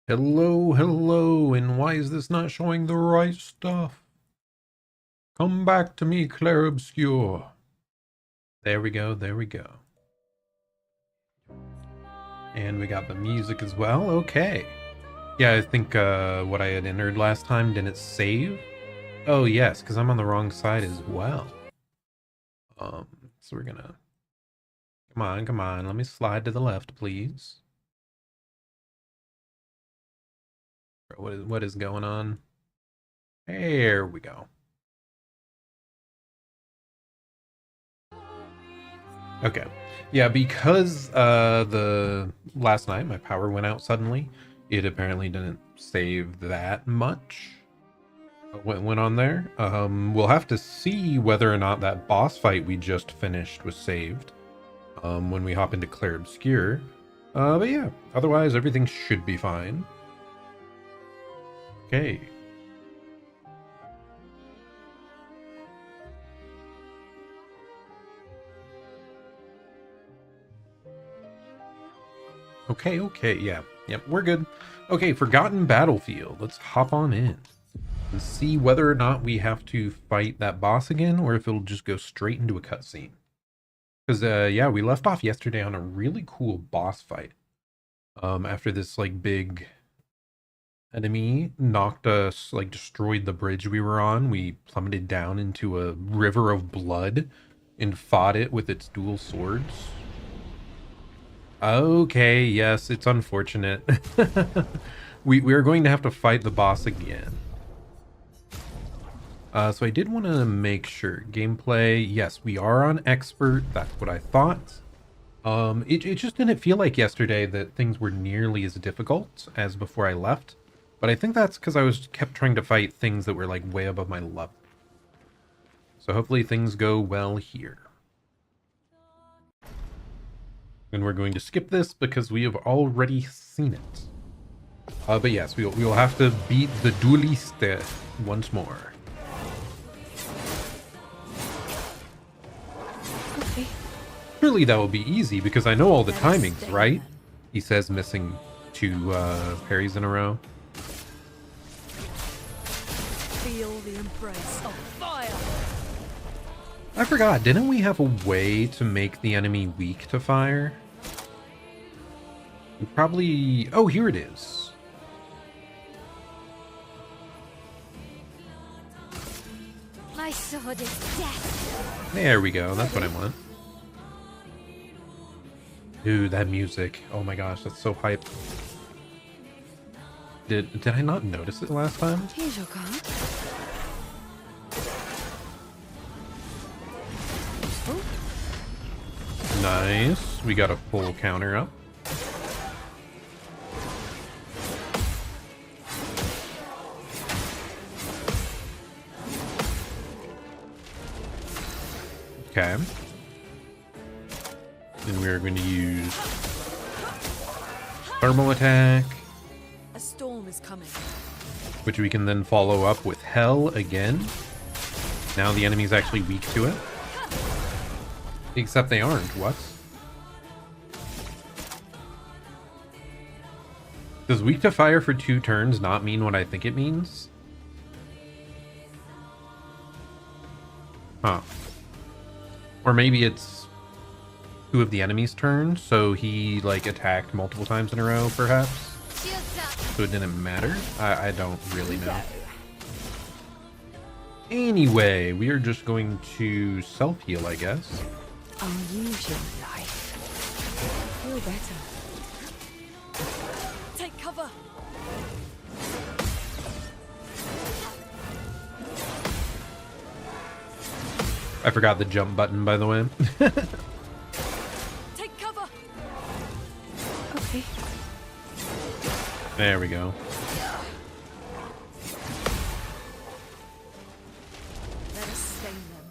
Hello, hello, and why is this not showing the right stuff? Come back to me, Clair Obscur. There we go, there we go. And we got the music as well, okay. Yeah, I think what I had entered last time didn't save. Oh yes, because I'm on the wrong side as well. So we're gonna... Come on, let me slide to the left, please. What is going on? There we go. Okay. Yeah, because the last night my power went out suddenly, it apparently didn't save that much. What went on there? We'll have to see whether or not that boss fight we just finished was saved when we hop into Clair Obscur. But yeah, otherwise everything should be fine. Okay. Okay, yeah. Yep, we're good. Okay, Forgotten Battlefield. Let's hop on in and see whether or not we have to fight that boss again or if it'll just go straight into a cutscene. Because, yeah, we left off yesterday on a really cool boss fight. After this, like, big enemy knocked us, like, destroyed the bridge we were on, we plummeted down into a river of blood and fought it with its dual swords. Okay, yes, it's unfortunate. We are going to have to fight the boss again. So I did want to make sure. Gameplay, yes, we are on expert. That's what I thought. It just didn't feel like yesterday that things were nearly as difficult as before I left. But I think that's because I kept trying to fight things that were like way above my level. So hopefully things go well here. And we're going to skip this because we have already seen it. But yes, we will have to beat the dueliste once more. Okay. Surely that will be easy because I know all the timings, right? He says, missing 2 parries in a row. Feel the embrace of fire. I forgot, didn't we have a way to make the enemy weak to fire? We probably... Oh, here it is. My sword is death. There we go, that's what I want. Dude, that music. Oh my gosh, that's so hype. Did I not notice it last time? Here's your card. Oh. Nice. We got a full counter up. Okay. Then we're going to use thermal attack, A storm is coming. which we can then follow up with hell again. Now the enemy's actually weak to it. Except they aren't. What? Does weak to fire for 2 turns not mean what I think it means? Huh. Or maybe it's 2 of the enemy's turns, so he, like, attacked multiple times in a row, perhaps? So it didn't matter? I don't really know. Anyway, we are just going to self-heal, I guess. I'll use your life. Feel better. Take cover. I forgot the jump button, by the way. Take cover. Okay. There we go. Let us stain them.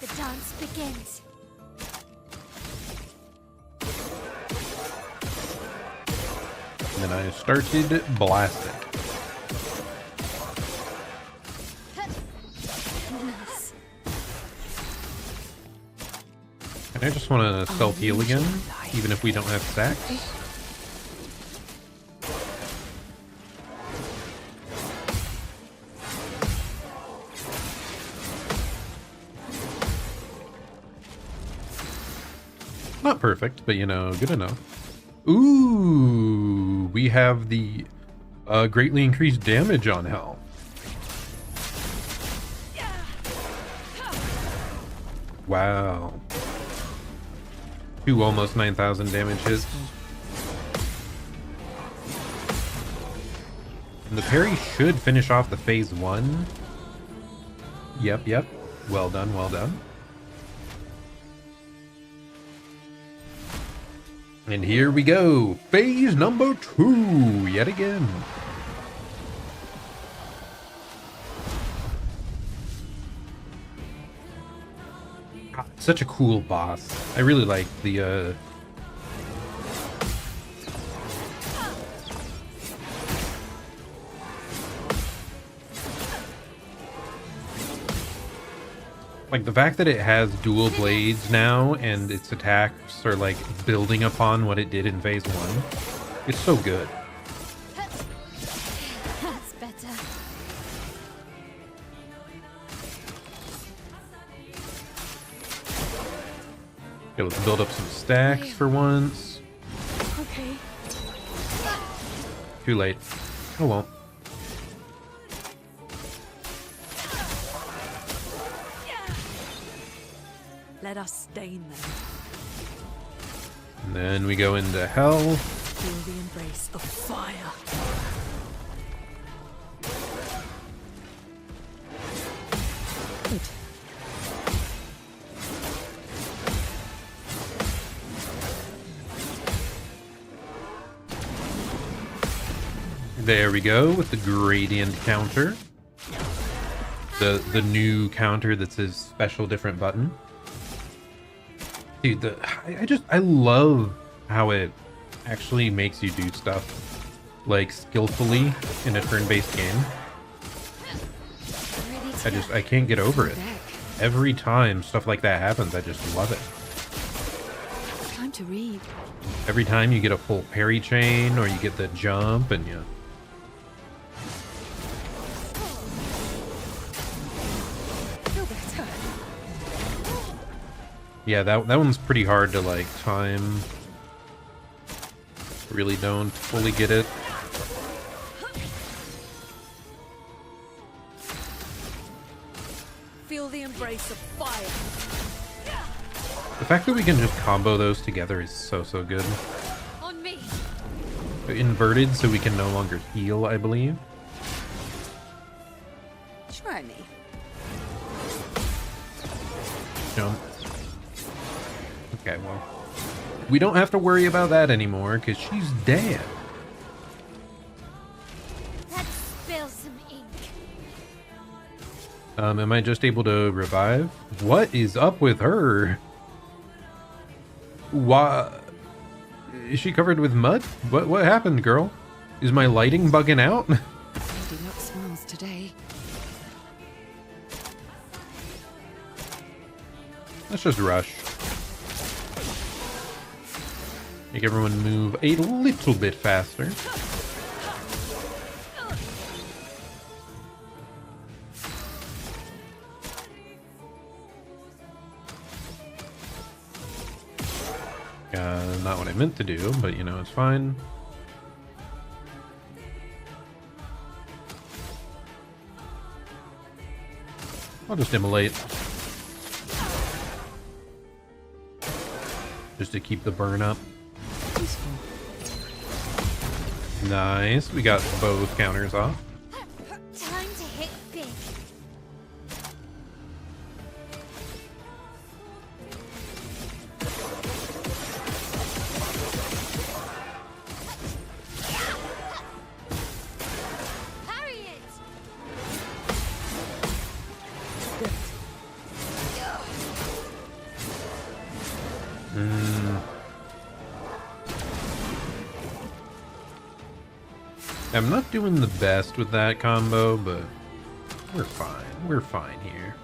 The dance begins. And then I started blasting. Nice. And I just want to self-heal again, even if we don't have stacks. Not perfect, but you know, good enough. Ooh, we have the greatly increased damage on health. Wow. 2 almost 9,000 damage hits. And the parry should finish off the phase 1. Yep. Well done, well done. And here we go. Phase number 2, yet again. God, such a cool boss. I really like the like the fact that it has dual blades now and its attacks are like building upon what it did in phase 1. It's so good. That's better. Okay, let's build up some stacks for once. Okay. Too late. Oh well. Let us stain them. And then we go into hell. Feel the embrace of fire. Good. There we go with the gradient counter. The new counter that says special different button. Dude, I love how it actually makes you do stuff like skillfully in a turn-based game. I can't get over it. Every time stuff like that happens, I just love it. Time to read. Every time you get a full parry chain or you get the jump and you... Feel better. Yeah, that one's pretty hard to like time. Really don't fully get it. Feel the embrace of fire. The fact that we can just combo those together is so good. On me. Inverted so we can no longer heal, I believe. Try me. Jump. Okay, well. We don't have to worry about that anymore because she's dead. Let's spill some ink. Am I just able to revive? What is up with her? Why is she covered with mud? What happened, girl? Is my lighting bugging out? Lady Luck smiles today. Let's just rush. Make everyone move a little bit faster. Not what I meant to do, but you know, it's fine. I'll just immolate. Just to keep the burn up. Nice. We got both counters off. Time to hit big. Parry it. I'm not doing the best with that combo, but we're fine. We're fine here.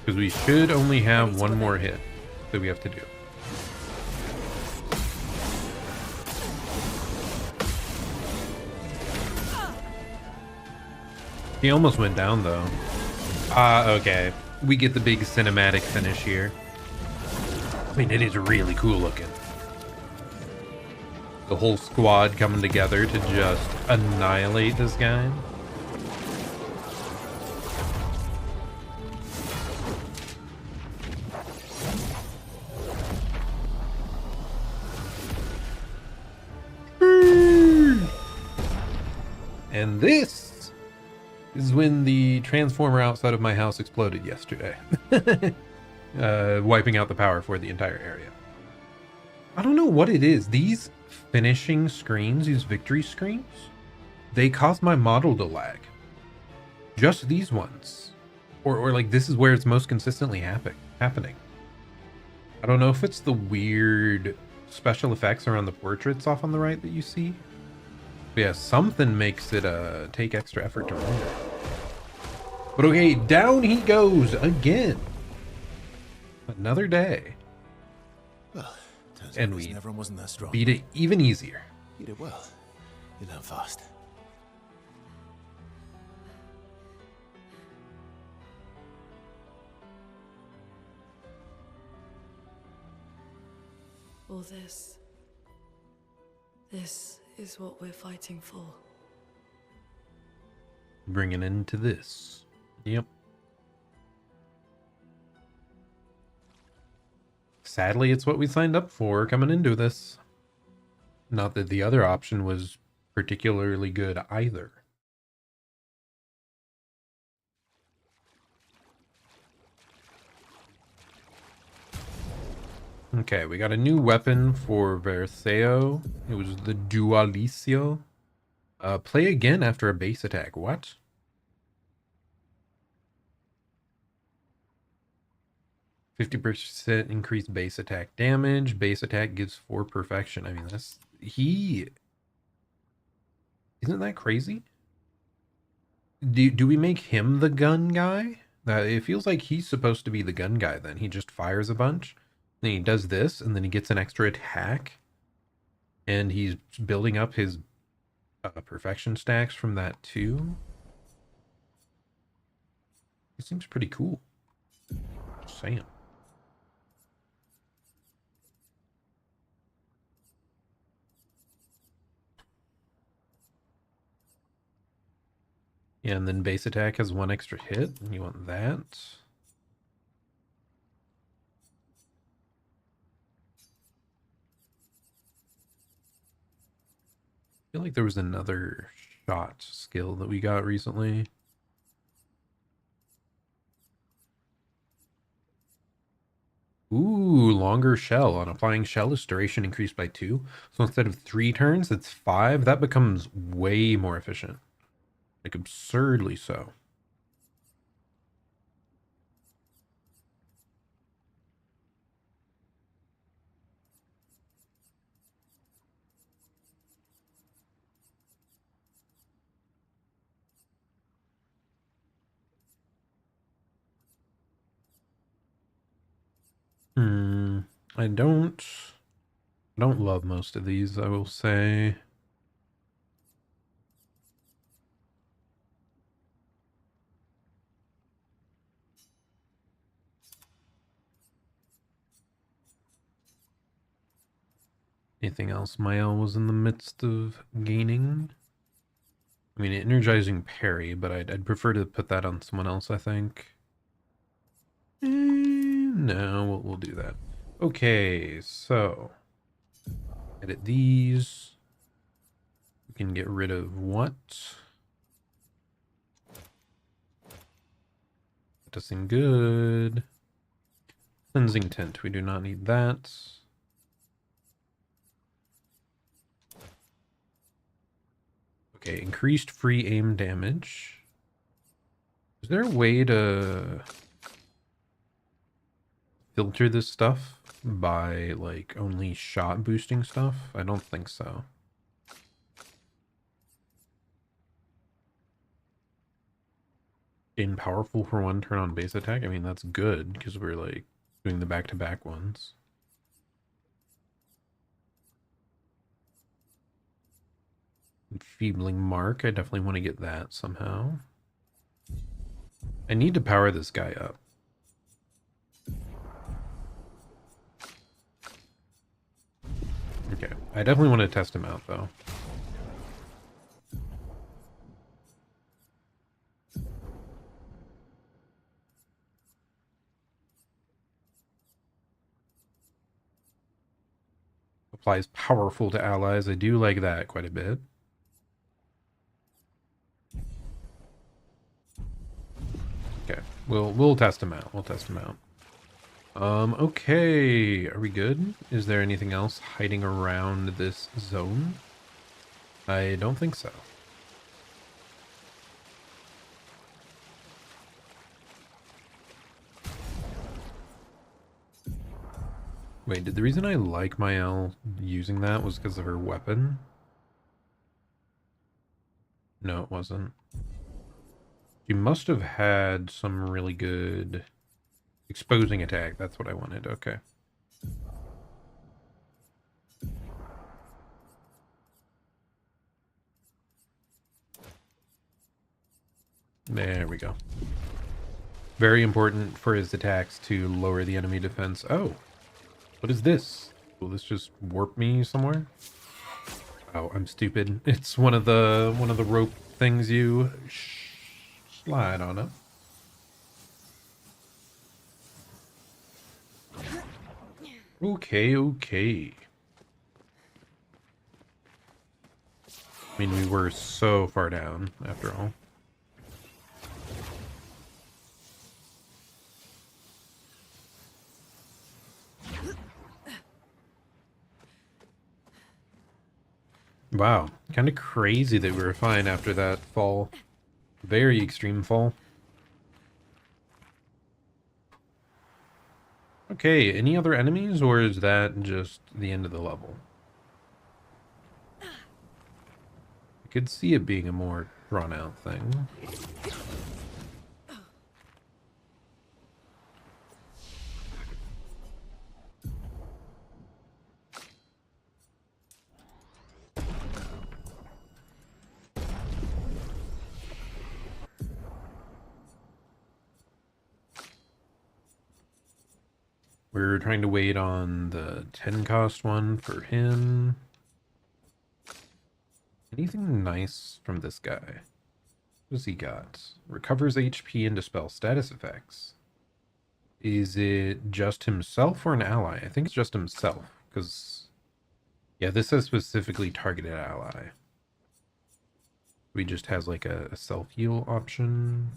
Because we should only have one more hit that we have to do. He almost went down, though. Okay. We get the big cinematic finish here. I mean, it is really cool looking. The whole squad coming together to just annihilate this guy. And this is when the transformer outside of my house exploded yesterday. Wiping out the power for the entire area. I don't know what it is. These finishing screens, these victory screens, they cause my model to lag. Just these ones. Or like this is where it's most consistently happening. I don't know if it's the weird special effects around the portraits off on the right that you see. But yeah, something makes it take extra effort to render. But okay, down he goes again. Another day. Well, turns and out we Nevron wasn't that strong. beat it even easier. You did well. You learn fast. All this is what we're fighting for. Bringing into this. Yep. Sadly, it's what we signed up for coming into this. Not that the other option was particularly good either. Okay, we got a new weapon for Verseo. It was the Dualicio. Play again after a base attack. What? %50 increased base attack damage. Base attack gives 4 perfection. I mean, that's... Isn't that crazy? Do we make him the gun guy? It feels like he's supposed to be the gun guy then. He just fires a bunch. Then he does this, and then he gets an extra attack. And he's building up his perfection stacks from that too. It seems pretty cool. Just saying. Yeah, and then base attack has 1 extra hit, and you want that. I feel like there was another shot skill that we got recently. Ooh, longer shell. On applying shell, its duration increased by 2. So instead of 3 turns, it's 5. That becomes way more efficient. Like absurdly so. I don't love most of these, I will say. Anything else Mael was in the midst of gaining? I mean, energizing Parry, but I'd prefer to put that on someone else, I think. No, we'll do that. Okay, so edit these. We can get rid of what? That does seem good. Cleansing tint, we do not need that. Okay, increased free aim damage. Is there a way to filter this stuff by like only shot boosting stuff? I don't think so. Gain powerful for one turn on base attack. I mean, that's good because we're like doing the back-to-back ones. Enfeebling Mark. I definitely want to get that somehow. I need to power this guy up. Okay. I definitely want to test him out, though. Applies powerful to allies. I do like that quite a bit. Okay. We'll test him out. We'll test him out. Okay. Are we good? Is there anything else hiding around this zone? I don't think so. Wait, did the reason I like Mael using that was because of her weapon? No, it wasn't. She must have had some really good exposing attack. That's what I wanted. Okay. There we go. Very important for his attacks to lower the enemy defense. Oh, what is this? Will this just warp me somewhere? Oh, I'm stupid. It's one of the rope things you slide on it. Okay, okay. I mean, we were so far down after all. Wow, kind of crazy that we were fine after that fall. Very extreme fall. Okay, any other enemies, or is that just the end of the level? I could see it being a more drawn-out thing. We're trying to wait on the 10 cost one for him. Anything nice from this guy? What does he got? Recovers HP and dispels status effects. Is it just himself or an ally? I think it's just himself, because... yeah, this says specifically targeted ally. We just has like a self-heal option.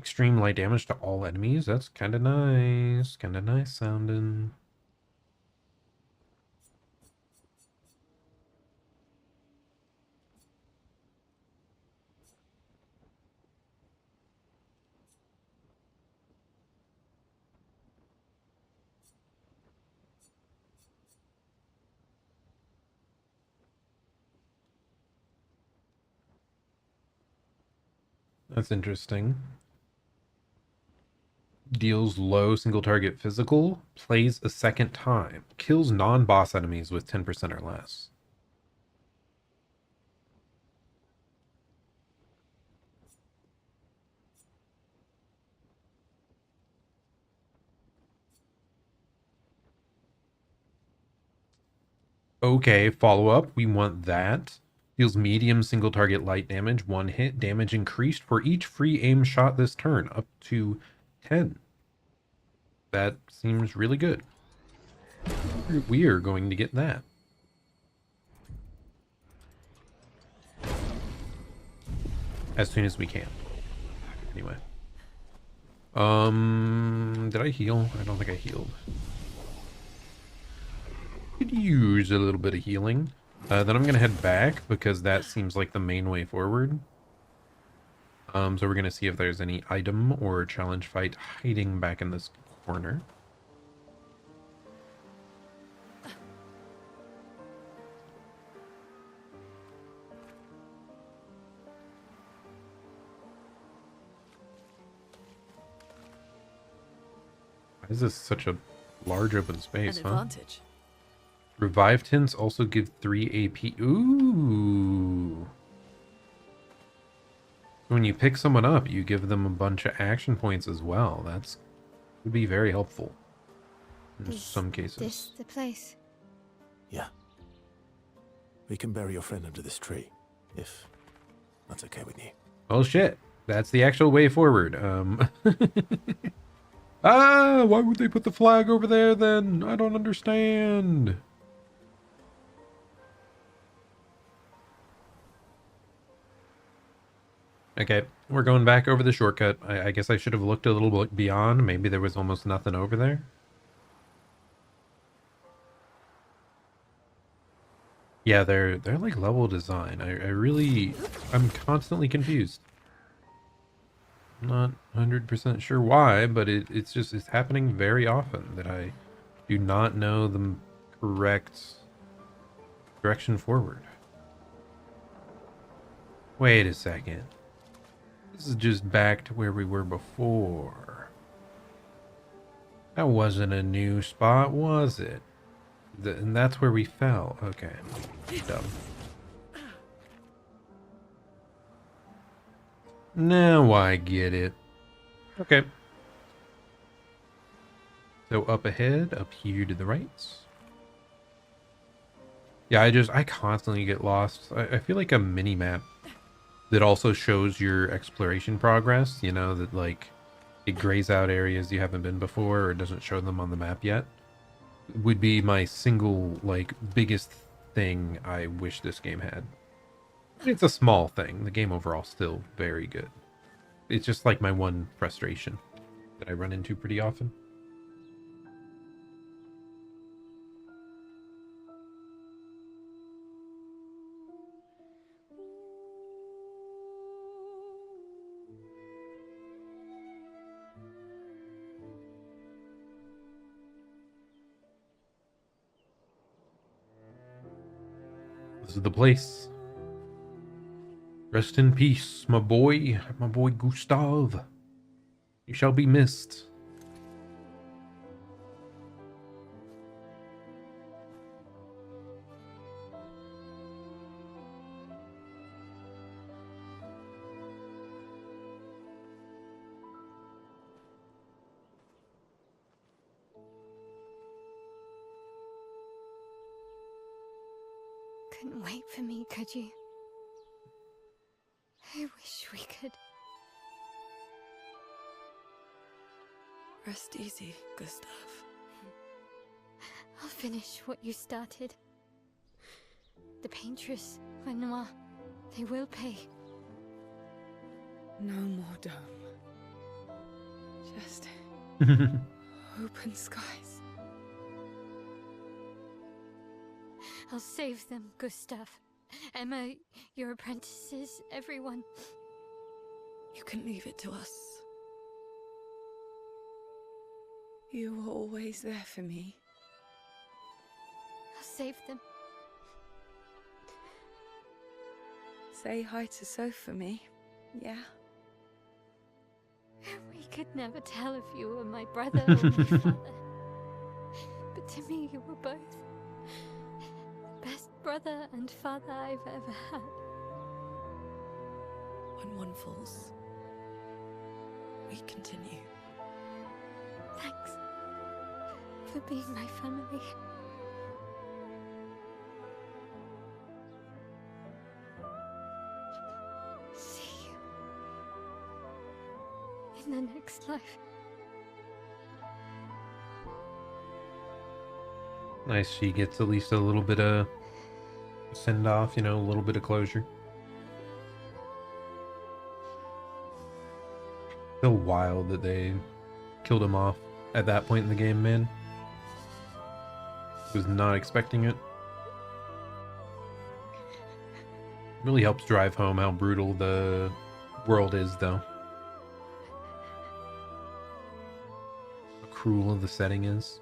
Extreme light damage to all enemies. That's kind of nice. Kind of nice sounding. That's interesting. Deals low single target physical, plays a second time, kills non-boss enemies with 10% or less. Okay, follow up. We want that. Deals medium single target light damage, one hit, damage increased for each free aim shot this turn, up to 10. That seems really good. We are going to get that. As soon as we can. Anyway. Did I heal? I don't think I healed. Could use a little bit of healing. Then I'm gonna head back because that seems like the main way forward. So we're gonna see if there's any item or challenge fight hiding back in this corner. Why is this such a large open An space, huh? advantage. Revive tints also give 3 AP. Ooh. When you pick someone up, you give them a bunch of action points as well. That's would be very helpful in Is some cases. this the place? Yeah. We can bury your friend under this tree, if that's okay with you. Oh shit. That's the actual way forward. Ah, why would they put the flag over there then? I don't understand. Okay, we're going back over the shortcut. I guess I should have looked a little bit beyond. Maybe there was almost nothing over there. Yeah, they're like level design. I'm constantly confused. I'm not 100% sure why, but it's happening very often that I do not know the correct direction forward. Wait a second. This is just back to where we were before. That wasn't a new spot, was it? And that's where we fell. Okay. Dumb. Now I get it. Okay. So up ahead, up here to the right. Yeah, I constantly get lost. I feel like a mini map that also shows your exploration progress, you know, that like it grays out areas you haven't been before or doesn't show them on the map yet, would be my single like biggest thing I wish this game had. It's a small thing. The game overall still very good. It's just like my one frustration that I run into pretty often. This is the place. Rest in peace, my boy Gustav. You shall be missed. Couldn't wait for me, could you? I wish we could. Rest easy, Gustav. I'll finish what you started. The paintress, Renoir, they will pay. No more dome. Just open skies. I'll save them, Gustav. Emma, your apprentices, everyone. You can leave it to us. You were always there for me. I'll save them. Say hi to Soph for me, yeah? We could never tell if you were my brother or my father. But to me, you were both. The best brother and father I've ever had. When one falls, we continue. Thanks for being my family. See you in the next life. Nice, she gets at least a little bit of send off, you know, a little bit of closure. Still wild that they killed him off at that point in the game, man. Was not expecting it. Really helps drive home how brutal the world is, though. How cruel the setting is.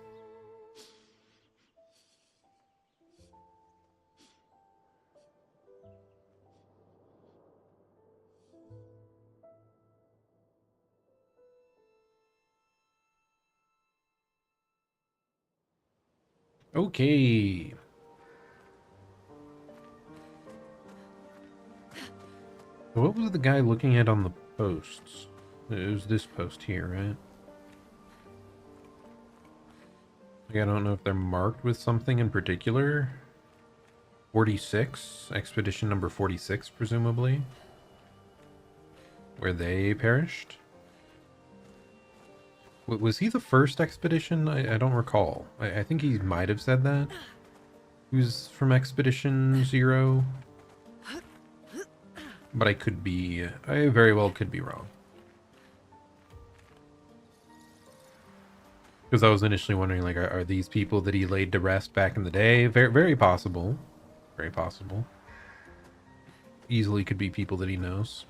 Okay. What was the guy looking at on the posts? It was this post here, right? Like, I don't know if they're marked with something in particular. 46, expedition number 46, presumably. Where they perished? Was he the first expedition? I don't recall. I think he might have said that. He was from Expedition 0. But I very well could be wrong. Because I was initially wondering, like, are these people that he laid to rest back in the day? Very, very possible. Very possible. Easily could be people that he knows.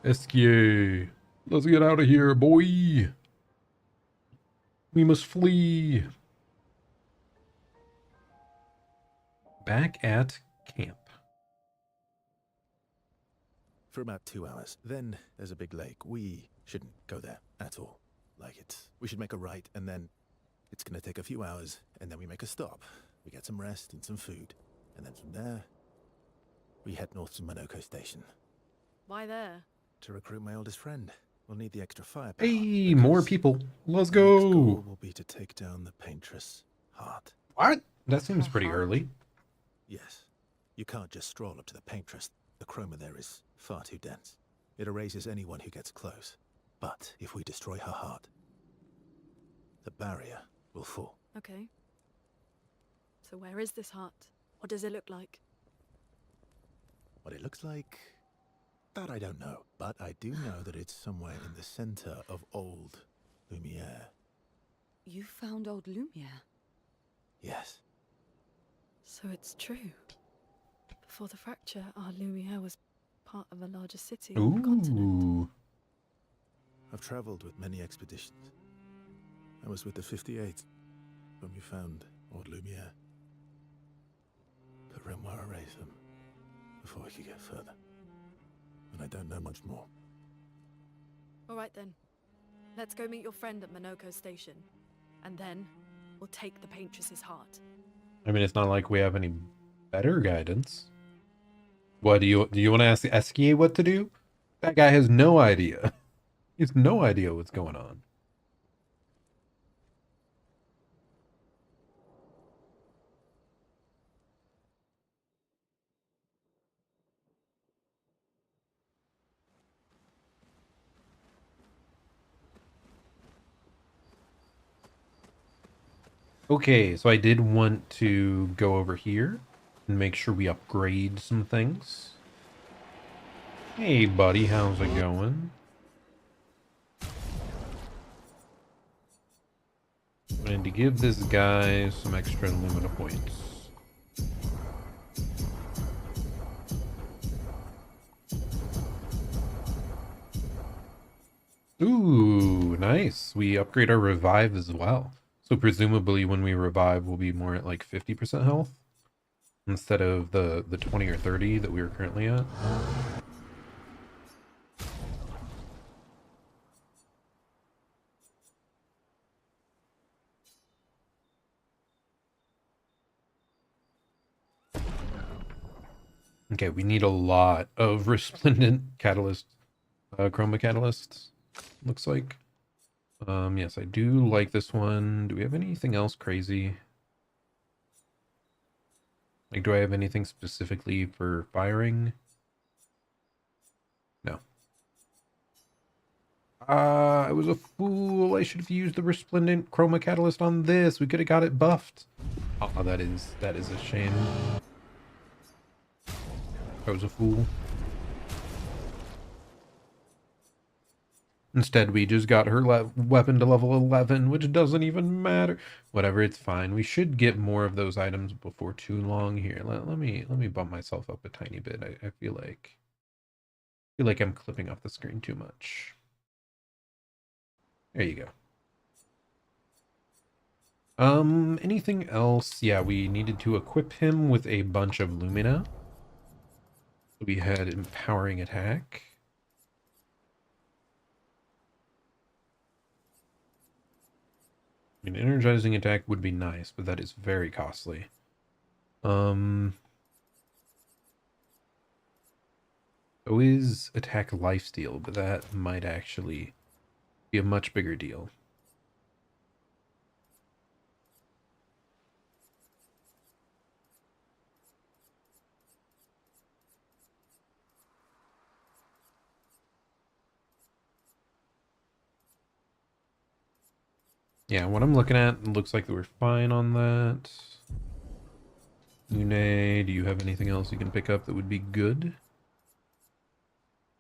Esquier. Let's get out of here, boy. We must flee. Back at camp. For about 2 hours. Then there's a big lake. We shouldn't go there at all. We should make a right, and then it's gonna take a few hours, and then we make a stop. We get some rest and some food. And then from there, we head north to Monoko Station. Why there? To recruit my oldest friend. We'll need the extra firepower. Hey, more people. Let's Next goal go. will be to take down the Paintress Heart. What? That seems Her pretty heart? early. Yes. You can't just stroll up to the Paintress. The chroma there is far too dense. It erases anyone who gets close. But if we destroy her heart, the barrier will fall. Okay. So where is this heart? What does it look like? What it looks like, that I don't know. But I do know that it's somewhere in the center of old Lumiere. You found old Lumiere? Yes. So it's true. Before the fracture, our Lumiere was part of a larger city on the continent. Ooh. I've traveled with many expeditions. I was with the 58th when we found old Lumiere. But Renoir erased them before we could get further. And I don't know much more. All right then. Let's go meet your friend at Monoko Station. And then we'll take the Paintress's heart. I mean, it's not like we have any better guidance. What, do you want to ask Esquier what to do? That guy has no idea. He has no idea what's going on. Okay, so I did want to go over here and make sure we upgrade some things. Hey, buddy, how's it going? And to give this guy some extra Lumina points. Ooh, nice. We upgrade our revive as well. So presumably when we revive, we'll be more at like 50% health instead of the 20 or 30 that we are currently at. Okay, we need a lot of resplendent catalyst, chroma catalysts, looks like. Yes, I do like this one. Do we have anything else crazy? Like, do I have anything specifically for firing? No. I was a fool. I should have used the resplendent chroma catalyst on this. We could have got it buffed. Oh, that is a shame. I was a fool. Instead, we just got her weapon to level 11, which doesn't even matter. Whatever, it's fine. We should get more of those items before too long here. Let me bump myself up a tiny bit. I feel like I'm clipping off the screen too much. There you go. Anything else? Yeah, we needed to equip him with a bunch of Lumina. We had empowering attack. An energizing attack would be nice, but that is very costly. So is attack lifesteal, but that might actually be a much bigger deal. Yeah, what I'm looking at, it looks like we're fine on that. Une, do you have anything else you can pick up that would be good?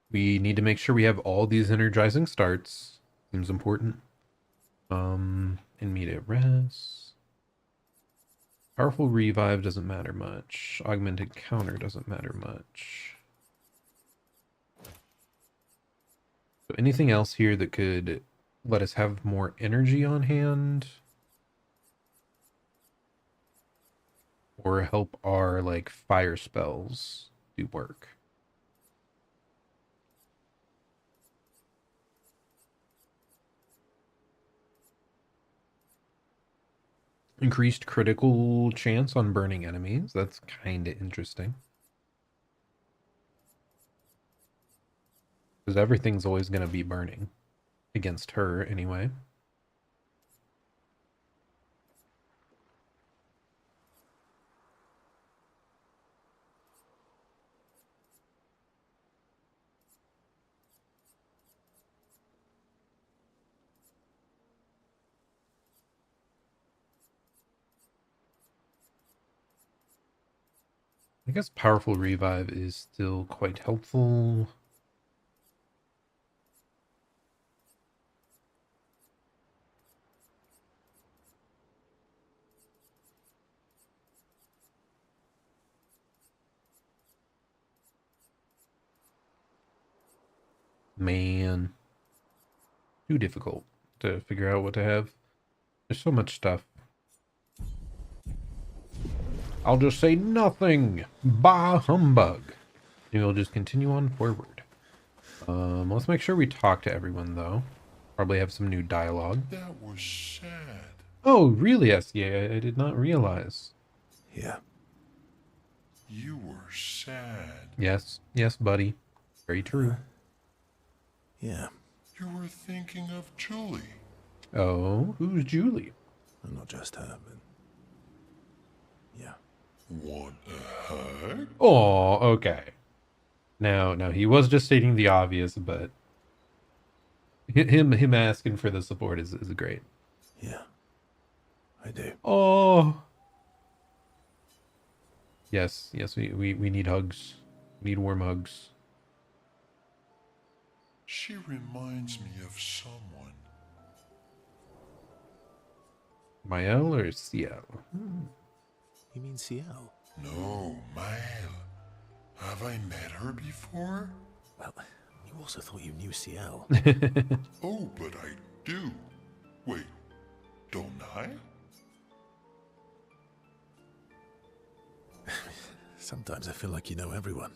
We need to make sure we have all these energizing starts. Seems important. Immediate rest. Powerful revive doesn't matter much. Augmented counter doesn't matter much. So anything else here that could let us have more energy on hand? Or help our, like, fire spells do work? Increased critical chance on burning enemies. That's kind of interesting. Because everything's always going to be burning. Against her, anyway. I guess powerful revive is still quite helpful. Man. Too difficult to figure out what to have. There's so much stuff. I'll just say nothing. Bah humbug. And we'll just continue on forward. Let's make sure we talk to everyone, though. Probably have some new dialogue. That was sad. Oh, really, SEA? I did not realize. Yeah. You were sad. Yes, buddy. Very true. Yeah. You were thinking of Julie. Oh, who's Julie? And not just her, but... Yeah. Want a hug? Oh, okay. Now, he was just stating the obvious, but him asking for the support is great. Yeah. I do. Oh. Yes, we need hugs. We need warm hugs. She reminds me of someone. Mael or Ciel? You mean CL? No, Mael. Have I met her before? Well, you also thought you knew CL. Oh, but I do. Wait, don't I? Sometimes I feel like you know everyone.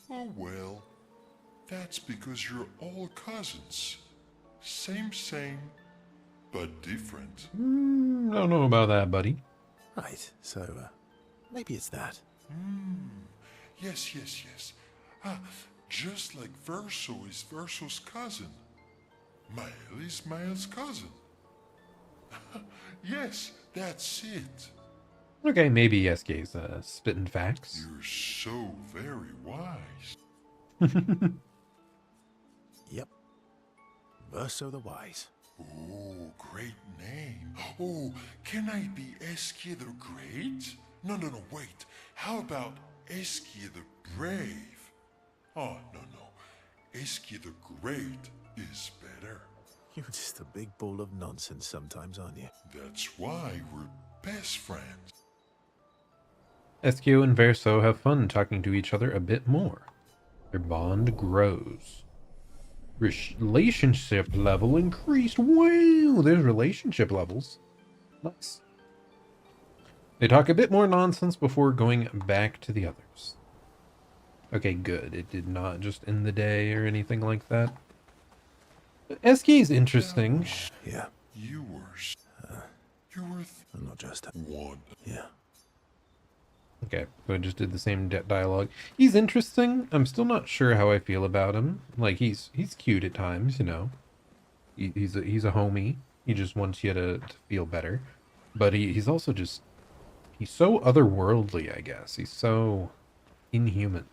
Oh well. That's because you're all cousins. Same, but different. I don't know about that, buddy. Right, so, maybe it's that. Yes. Just like Verso is Verso's cousin. Mael is Mael's cousin. Yes, that's it. Okay, maybe SK's spitting facts. You're so very wise. Yep. Verso the Wise. Oh, great name. Oh, can I be Eskia the Great? No, wait. How about Eskia the Brave? Oh, no. Eskia the Great is better. You're just a big ball of nonsense sometimes, aren't you? That's why we're best friends. SQ and Verso have fun talking to each other a bit more. Their bond grows. Relationship level increased. Wow, there's relationship levels. Nice. They talk a bit more nonsense before going back to the others. Okay, good. It did not just end the day or anything like that. SK is interesting. Yeah. You were... you were... I'm not just one. yeah. Okay, so I just did the same dialogue. He's interesting. I'm still not sure how I feel about him. Like, he's cute at times, you know. He's a homie. He just wants you to feel better. But he's also just... he's so otherworldly, I guess. He's so inhuman.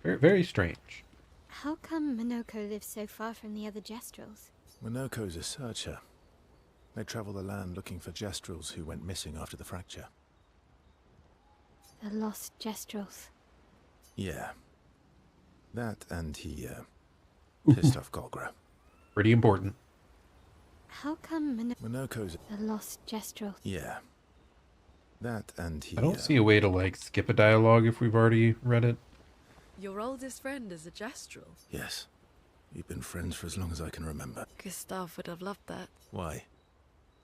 Very, very strange. How come Minoko lives so far from the other Jestrels? Minoko's a searcher. They travel the land looking for Jestrels who went missing after the fracture. The lost Jestrels. Yeah. That and he, pissed off Golgra. Pretty important. How come Minoko's... the lost Jestrels? yeah. That and he... I don't see a way to, like, skip a dialogue if we've already read it. Your oldest friend is a Jestral. Yes. We've been friends for as long as I can remember. Gustav would have loved that. Why?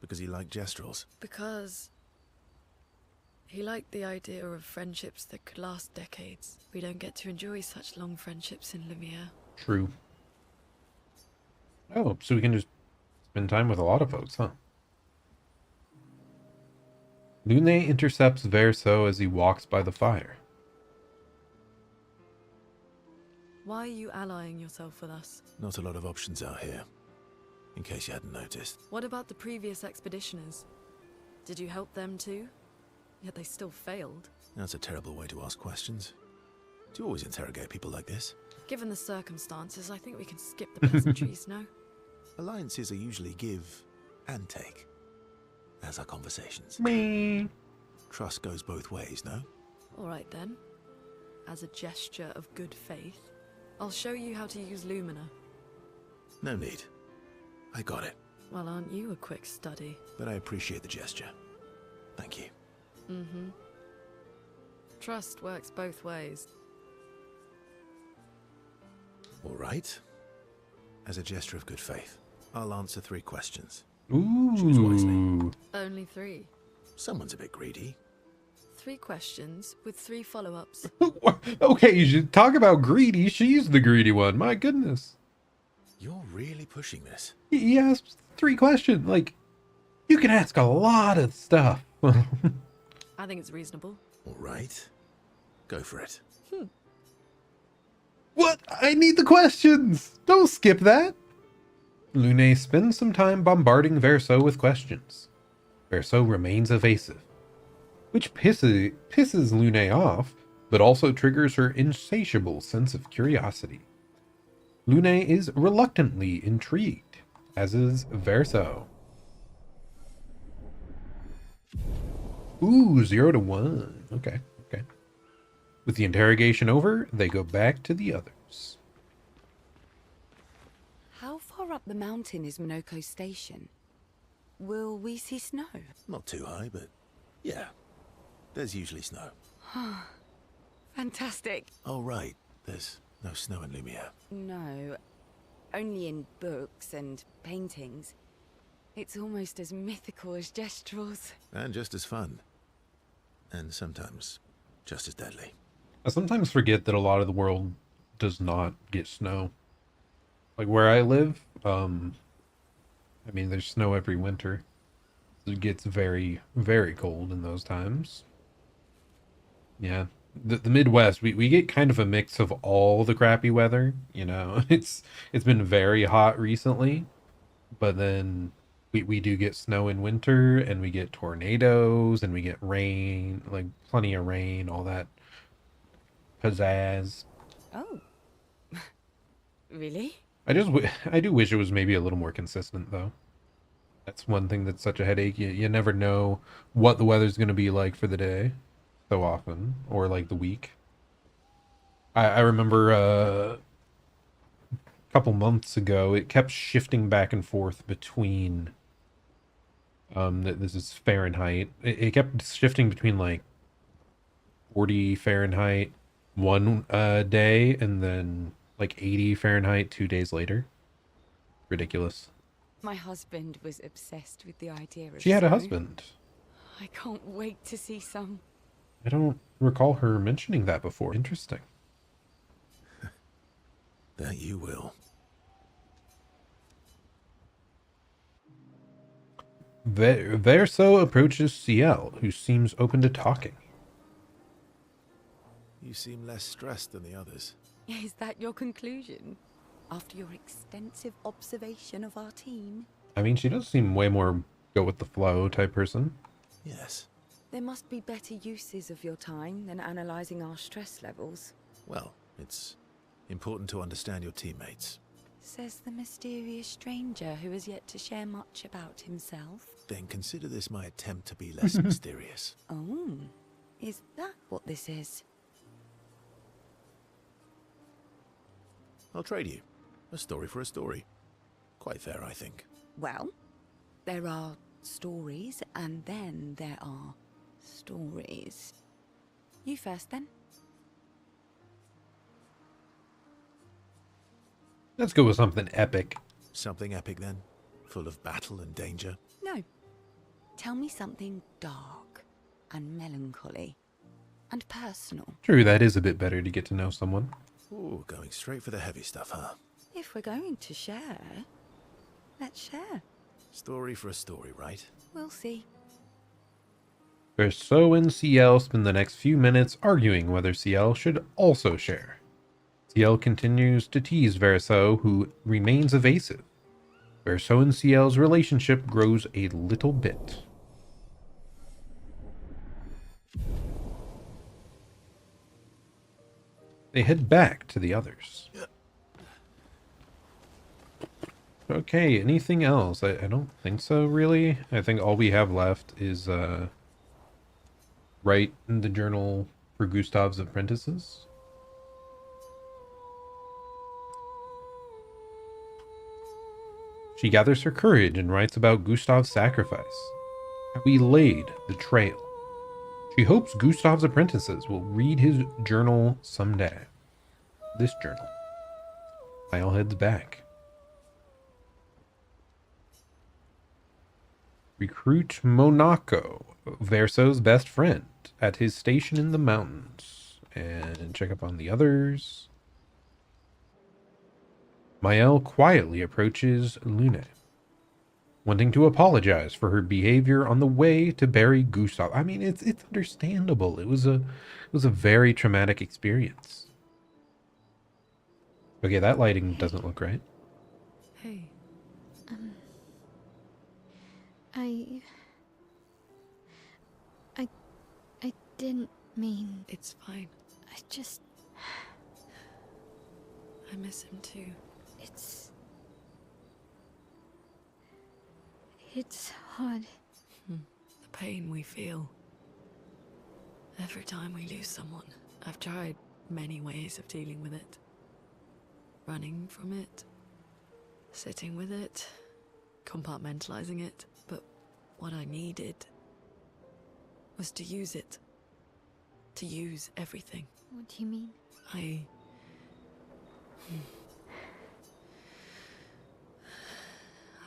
Because he liked Jestrels? Because he liked the idea of friendships that could last decades. We don't get to enjoy such long friendships in Lumiere. True. Oh, so we can just spend time with a lot of folks, huh? Lune intercepts Verso as he walks by the fire. Why are you allying yourself with us? Not a lot of options out here. In case you hadn't noticed. What about the previous expeditioners? Did you help them too? Yet they still failed. That's a terrible way to ask questions. Do you always interrogate people like this? Given the circumstances, I think we can skip the pleasantries, no? Alliances are usually give and take. As are conversations. Me. Trust goes both ways, no? Alright then. As a gesture of good faith, I'll show you how to use Lumina. No need. I got it. Well, aren't you a quick study? But I appreciate the gesture. Thank you. Mm-hmm. Trust works both ways. All right. As a gesture of good faith, I'll answer 3 questions. Choose Ooh. wisely. Only 3. Someone's a bit greedy. 3 questions with 3 follow-ups. Okay, you should talk about greedy. She's the greedy one. My goodness. You're really pushing this. He asked 3 questions. Like, you can ask a lot of stuff. I think it's reasonable. All right. Go for it. What? I need the questions. Don't skip that. Lune spends some time bombarding Verso with questions. Verso remains evasive, which pisses Lune off, but also triggers her insatiable sense of curiosity. Lune is reluctantly intrigued, as is Verso. Ooh, 0 to 1. Okay, okay. With the interrogation over, they go back to the others. How far up the mountain is Minoko Station? Will we see snow? Not too high, but yeah. There's usually snow. Fantastic. Oh, right. There's no snow in Lumiere. No, only in books and paintings. It's almost as mythical as Jestrels. And just as fun. And sometimes just as deadly. I sometimes forget that a lot of the world does not get snow. Like where I live, I mean, there's snow every winter. It gets very, very cold in those times. Yeah. The Midwest, we get kind of a mix of all the crappy weather, you know. It's been very hot recently, but then we do get snow in winter, and we get tornadoes, and we get rain, like plenty of rain, all that pizzazz. Oh. Really? I do wish it was maybe a little more consistent, though. That's one thing that's such a headache. You never know what the weather's going to be like for the day so often, or like the week. I remember a couple months ago, it kept shifting back and forth between, this is Fahrenheit. It kept shifting between like 40 Fahrenheit one day, and then like 80 Fahrenheit 2 days later. Ridiculous. My husband was obsessed with the idea of She had a snow. husband. I can't wait to see some. I don't recall her mentioning that before. Interesting. That you will. Verso approaches CL, who seems open to talking. You seem less stressed than the others. Is that your conclusion? After your extensive observation of our team? I mean, she does seem way more go with the flow type person. Yes. There must be better uses of your time than analysing our stress levels. Well, it's important to understand your teammates. Says the mysterious stranger who has yet to share much about himself. Then consider this my attempt to be less mysterious. Oh, is that what this is? I'll trade you. A story for a story. Quite fair, I think. Well, there are stories and then there are stories. You first then. Let's go with something epic. Something epic then? Full of battle and danger? No. Tell me something dark and melancholy and personal. True, that is a bit better to get to know someone. Ooh, going straight for the heavy stuff, huh? If we're going to share, let's share. Story for a story, right? We'll see. Verso and CL spend the next few minutes arguing whether CL should also share. CL continues to tease Verso, who remains evasive. Verso and CL's relationship grows a little bit. They head back to the others. Okay, anything else? I don't think so, really. I think all we have left is write in the journal for Gustav's apprentices. She gathers her courage and writes about Gustav's sacrifice. We laid the trail. She hopes Gustav's apprentices will read his journal someday. This journal. Kyle heads back. Recruit Monaco, Verso's best friend, at his station in the mountains. And check up on the others. Maëlle quietly approaches Lune, wanting to apologize for her behavior on the way to bury Gustav. I mean, it's understandable. It was a very traumatic experience. Okay, that lighting doesn't look right. Hey. I didn't mean... It's fine. I just... I miss him too. It's hard. The pain we feel. Every time we lose someone. I've tried many ways of dealing with it. Running from it. Sitting with it. Compartmentalizing it. But what I needed was to use it. To use everything. What do you mean?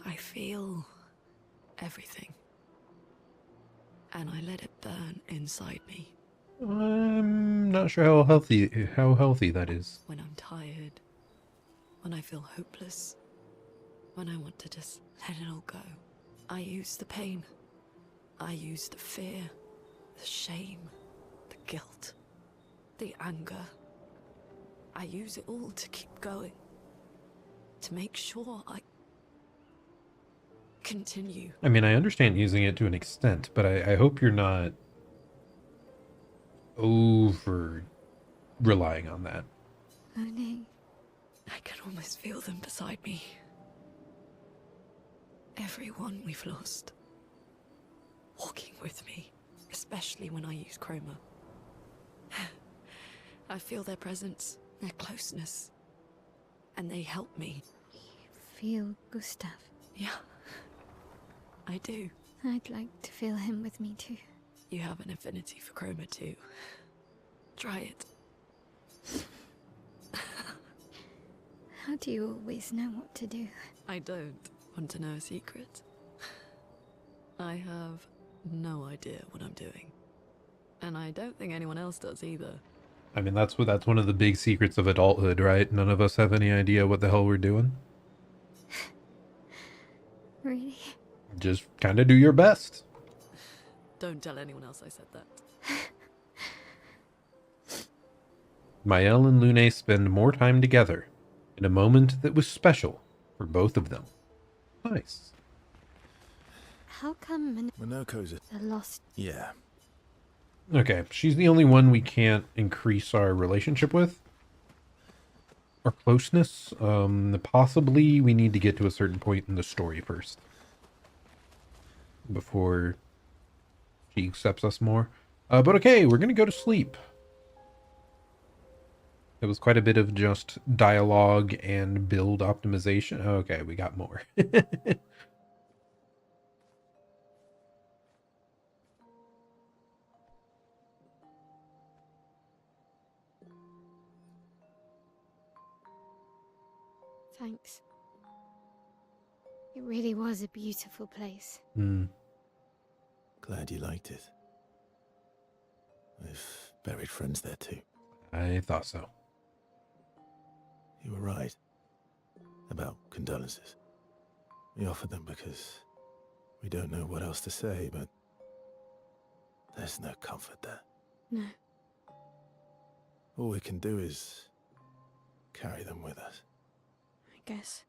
I feel everything. And I let it burn inside me. I'm not sure how healthy that is. When I'm tired. When I feel hopeless. When I want to just let it all go. I use the pain. I use the fear. The shame. The guilt. The anger. I use it all to keep going. To make sure I continue. I mean, I understand using it to an extent, but I hope you're not over relying on that. Lune. I can almost feel them beside me. Everyone we've lost. Walking with me. Especially when I use Chroma. I feel their presence, their closeness. And they help me. You feel Gustav? Yeah. I do. I'd like to feel him with me too. You have an affinity for Chroma too. Try it. How do you always know what to do? I don't want to know a secret. I have no idea what I'm doing. And I don't think anyone else does either. I mean, that's one of the big secrets of adulthood, right? None of us have any idea what the hell we're doing. Really? Just kind of do your best. Don't tell anyone else I said that. Mael and Lune spend more time together in a moment that was special for both of them. Nice. How come Minoko's a... the lost? Yeah. Okay, she's the only one we can't increase our relationship with. Our closeness. Possibly we need to get to a certain point in the story first. Before she accepts us more. But okay, we're going to go to sleep. It was quite a bit of just dialogue and build optimization. Okay, we got more. Thanks. It really was a beautiful place. Glad you liked it. I've buried friends there too. I thought so. You were right about condolences. We offered them because we don't know what else to say, but there's no comfort there. No. All we can do is carry them with us. I guess.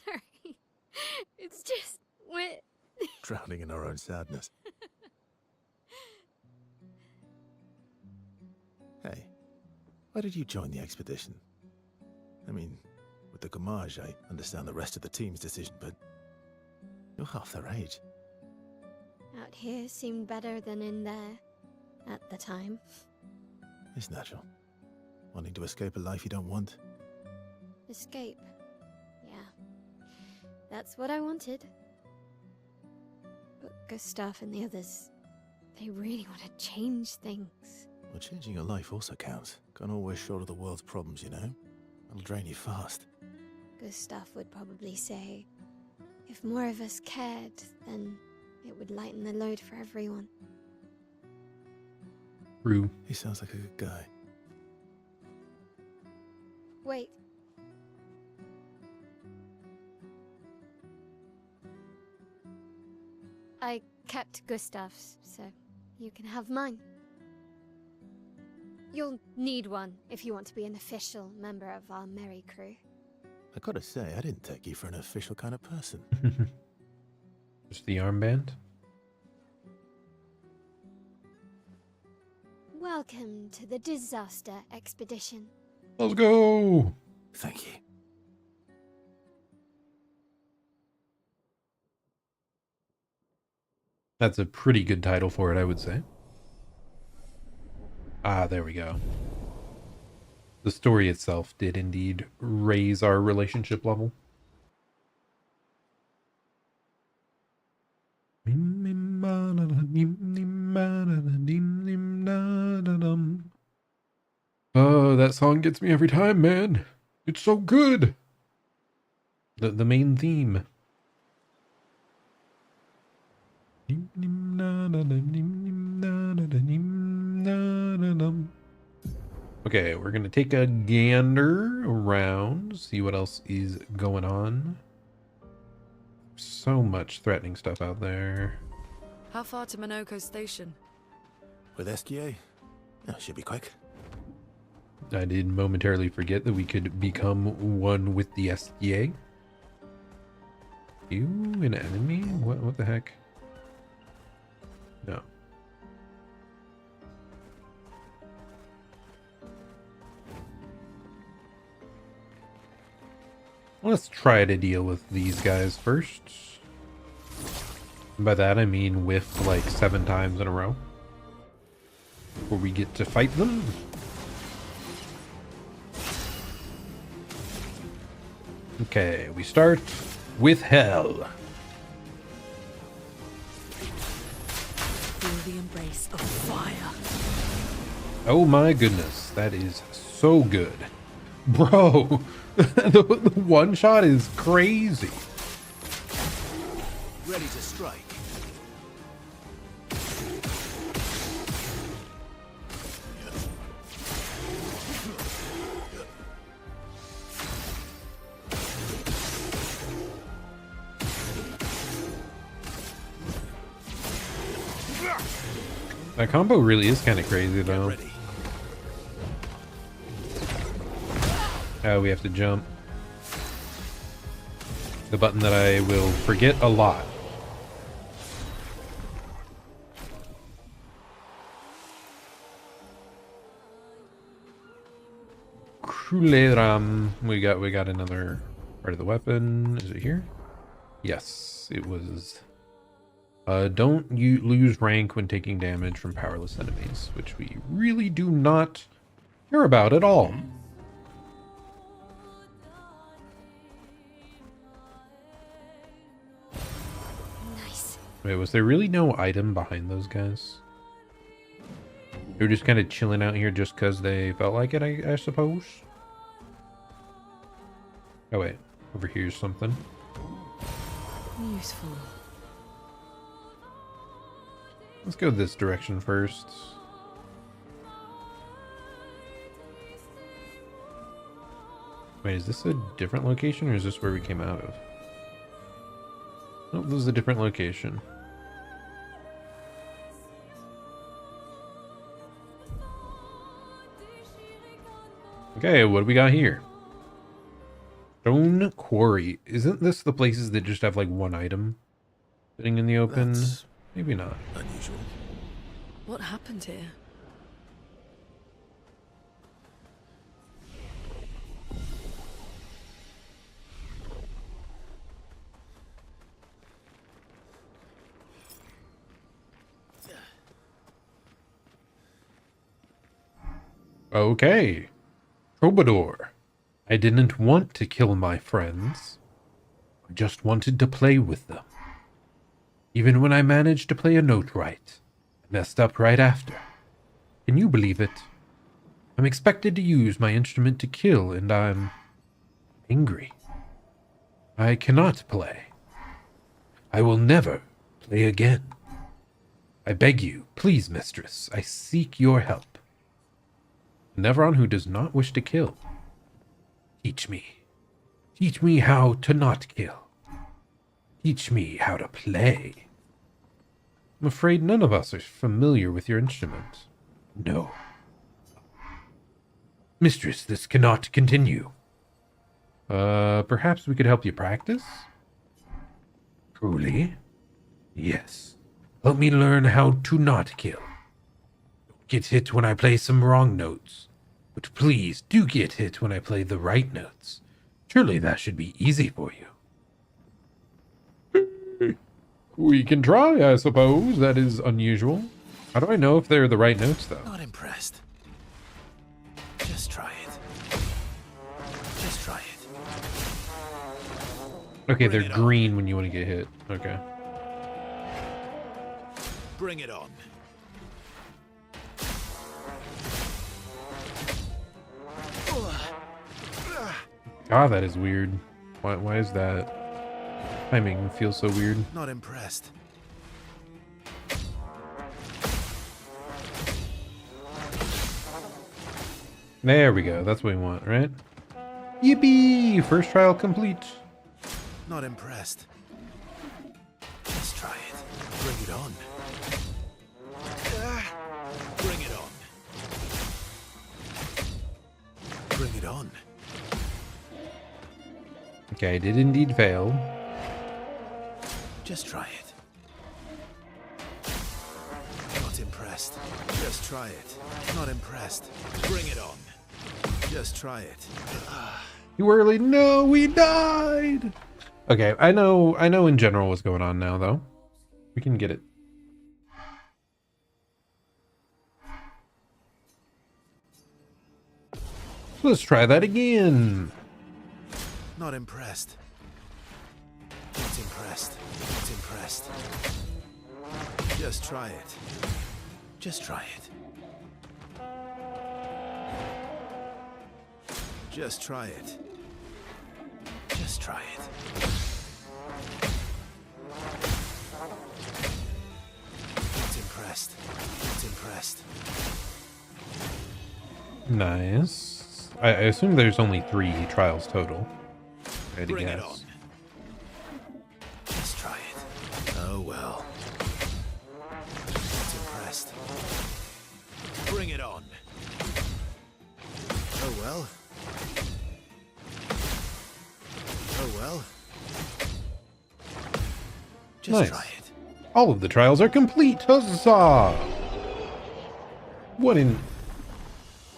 Sorry. It's just wet. Drowning in our own sadness. Hey, why did you join the expedition? I mean, with the Gamage, I understand the rest of the team's decision, but you're half their age. Out here seemed better than in there at the time. It's natural. Wanting to escape a life you don't want. Escape. Yeah. That's what I wanted. But Gustav and the others, they really want to change things. Well, changing your life also counts. Can't always shoulder the world's problems, you know? That'll drain you fast. Gustav would probably say, if more of us cared, then it would lighten the load for everyone. True. He sounds like a good guy. Wait. I kept Gustav's, so you can have mine. You'll need one if you want to be an official member of our merry crew. I gotta say, I didn't take you for an official kind of person. Just the armband. Welcome to the disaster expedition. Let's go. Thank you. That's a pretty good title for it, I would say. Ah, there we go. The story itself did indeed raise our relationship level. Oh, that song gets me every time, man. It's so good. The main theme. Okay, we're gonna take a gander around, see what else is going on. So much threatening stuff out there. How far to Minoko Station? With SGA? Oh, should be quick. I did momentarily forget that we could become one with the SDA. You an enemy? What the heck? No. Let's try to deal with these guys first. By that I mean whiff like 7 times in a row before we get to fight them. Okay, we start with hell. Feel the embrace of fire. Oh my goodness, that is so good. Bro, the one shot is crazy. Ready to strike. That combo really is kind of crazy, Get though. ready. Oh, we have to jump. The button that I will forget a lot. Kruleram. We got another part of the weapon. Is it here? Yes, it was. Don't you lose rank when taking damage from powerless enemies, which we really do not care about at all. Nice. Wait, was there really no item behind those guys? They were just kind of chilling out here just because they felt like it, I suppose. Oh wait, over here's something. Useful. Let's go this direction first. Wait, is this a different location or is this where we came out of? Oh, this is a different location. Okay, what do we got here? Stone Quarry. Isn't this the places that just have like one item sitting in the open? That's Maybe not. unusual. What happened here? Okay. Troubadour. I didn't want to kill my friends. I just wanted to play with them. Even when I managed to play a note right, I messed up right after. Can you believe it? I'm expected to use my instrument to kill, and I'm angry. I cannot play. I will never play again. I beg you, please, mistress, I seek your help. Neveron who does not wish to kill. Teach me. Teach me how to not kill. Teach me how to play. I'm afraid none of us are familiar with your instrument. No. Mistress, this cannot continue. Perhaps we could help you practice? Truly? Yes. Help me learn how to not kill. Don't get hit when I play some wrong notes. But please do get hit when I play the right notes. Surely that should be easy for you. We can try, I suppose. That is unusual. How do I know if they're the right notes, though? Not impressed. Just try it. Just try it. Okay, Bring they're it on. green when you want to get hit. Okay. Bring it on. God, that is weird. Why is that? Timing feels so weird. Not impressed. There we go. That's what we want, right? Yippee! First trial complete. Not impressed. Just try it. Bring it on. Bring it on. Bring it on. Okay, I did indeed fail. Just try it. Not impressed. Just try it. Not impressed. Bring it on. Just try it. You early. No, we died. Okay, I know in general what's going on now, though. We can get it. Let's try that again. Not impressed. Not impressed. Not impressed. Just try it. Just try it. Just try it. Just try it. Not impressed. Not impressed. Nice. I assume there's only 3 trials total. I had to Bring it guess. on. Just try it. Oh well. Not impressed. Just Nice. try it. All of the trials are complete. Huzzah! What an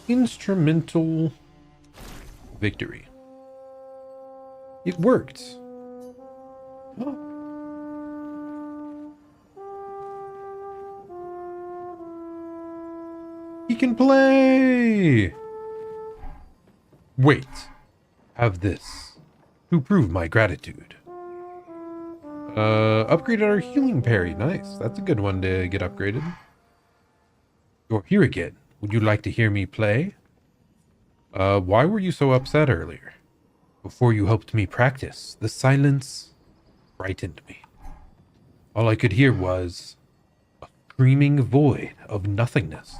instrumental victory. It worked. Oh. He can play! Wait. Have this to prove my gratitude. Upgraded our healing parry. Nice. That's a good one to get upgraded. You're here again. Would you like to hear me play? Why were you so upset earlier? Before you helped me practice, the silence frightened me. All I could hear was a screaming void of nothingness.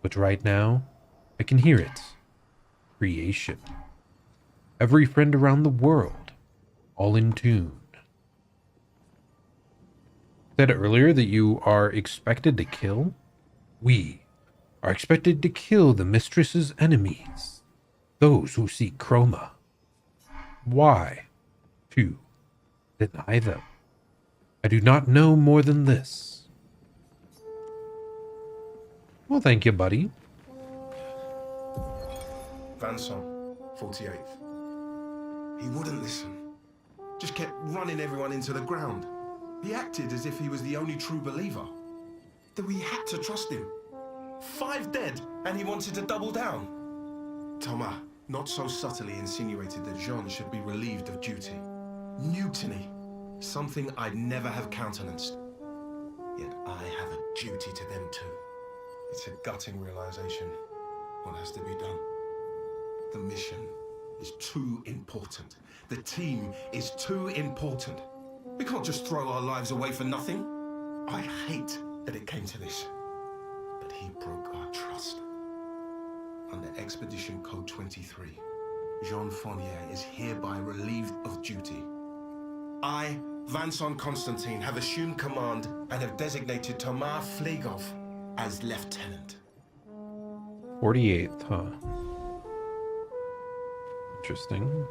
But right now, I can hear it. Creation. Every friend around the world, all in tune. Said earlier that you are expected to kill? We are expected to kill the mistress's enemies, those who seek Chroma. Why? To deny them. I do not know more than this. Well, thank you, buddy. Vanson, 48th. He wouldn't listen. Just kept running everyone into the ground. He acted as if he was the only true believer. That we had to trust him. 5 dead, and he wanted to double down. Thomas, not so subtly insinuated that Jean should be relieved of duty. Mutiny. Something I'd never have countenanced. Yet I have a duty to them too. It's a gutting realization. What has to be done? The mission is too important. The team is too important. We can't just throw our lives away for nothing. I hate that it came to this. But he broke our trust. Under Expedition Code 23, Jean Fournier is hereby relieved of duty. I, Vanson Constantine, have assumed command and have designated Thomas Flegov as lieutenant. 48th, huh? Interesting.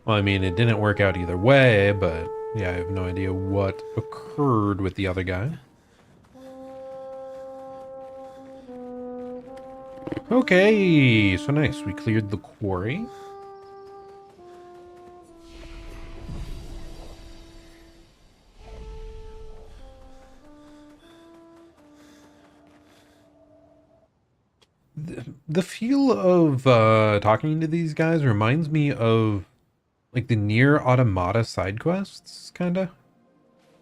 Well, I mean, it didn't work out either way, but yeah, I have no idea what occurred with the other guy. Okay, so nice. We cleared the quarry. The feel of talking to these guys reminds me of like the Nier Automata side quests, kind of,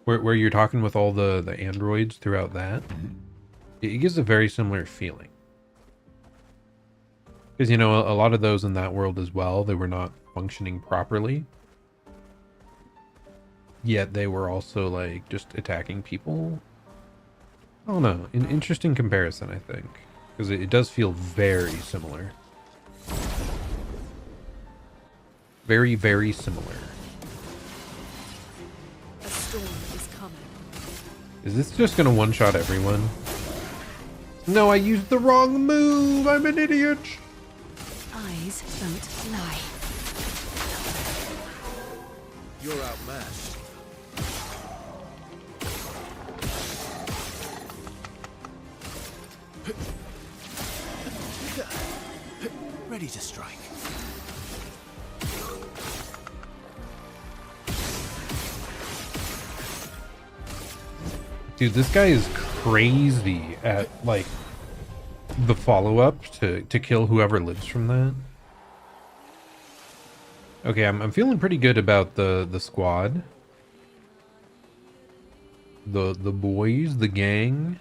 where you're talking with all the androids throughout that. It gives a very similar feeling. Because, you know, a lot of those in that world as well, they were not functioning properly. Yet they were also, like, just attacking people. I don't know. An interesting comparison, I think. Because it does feel very similar. Very, very similar. A storm is coming. Is this just going to one-shot everyone? No, I used the wrong move! I'm an idiot! Eyes don't lie. You're outmatched. Ready to strike. Dude, this guy is crazy at, like, the follow-up to kill whoever lives from that. Okay, I'm feeling pretty good about the squad. The boys, the gang.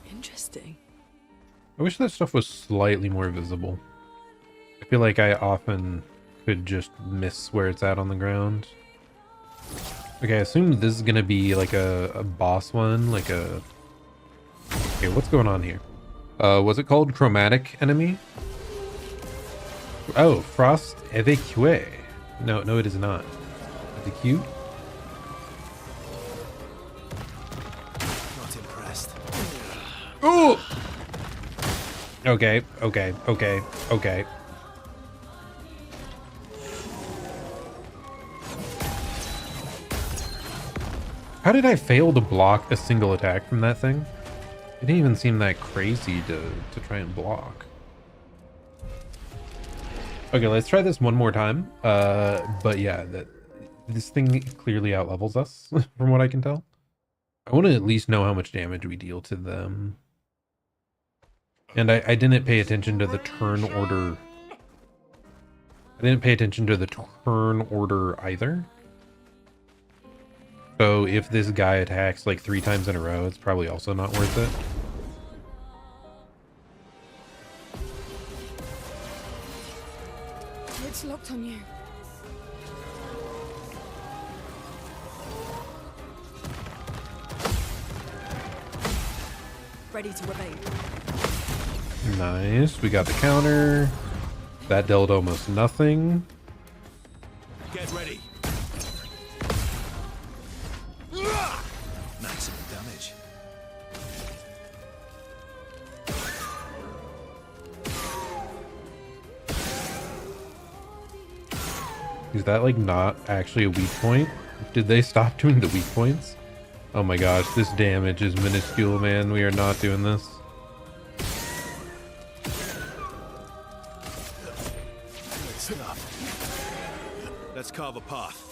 Interesting. I wish that stuff was slightly more visible. I feel like I often could just miss where it's at on the ground. Okay, I assume this is gonna be like a boss one, like a... Okay, what's going on here? Was it called Chromatic Enemy? Oh, Frost Evacue. No, it is not. Is it cute? Okay, okay, okay, okay. How did I fail to block a single attack from that thing? It didn't even seem that crazy to try and block. Okay, let's try this one more time. But yeah, this thing clearly outlevels us, from what I can tell. I want to at least know how much damage we deal to them. And I didn't pay attention to the turn order. I didn't pay attention to the turn order either. So if this guy attacks like 3 times in a row, it's probably also not worth it. It's locked on you. Ready to evade. Nice. We got the counter. That dealt almost nothing. Get ready. Maximum damage. Is that like not actually a weak point? Did they stop doing the weak points? Oh my gosh, this damage is minuscule, man. We are not doing this. Stop. Let's carve a path.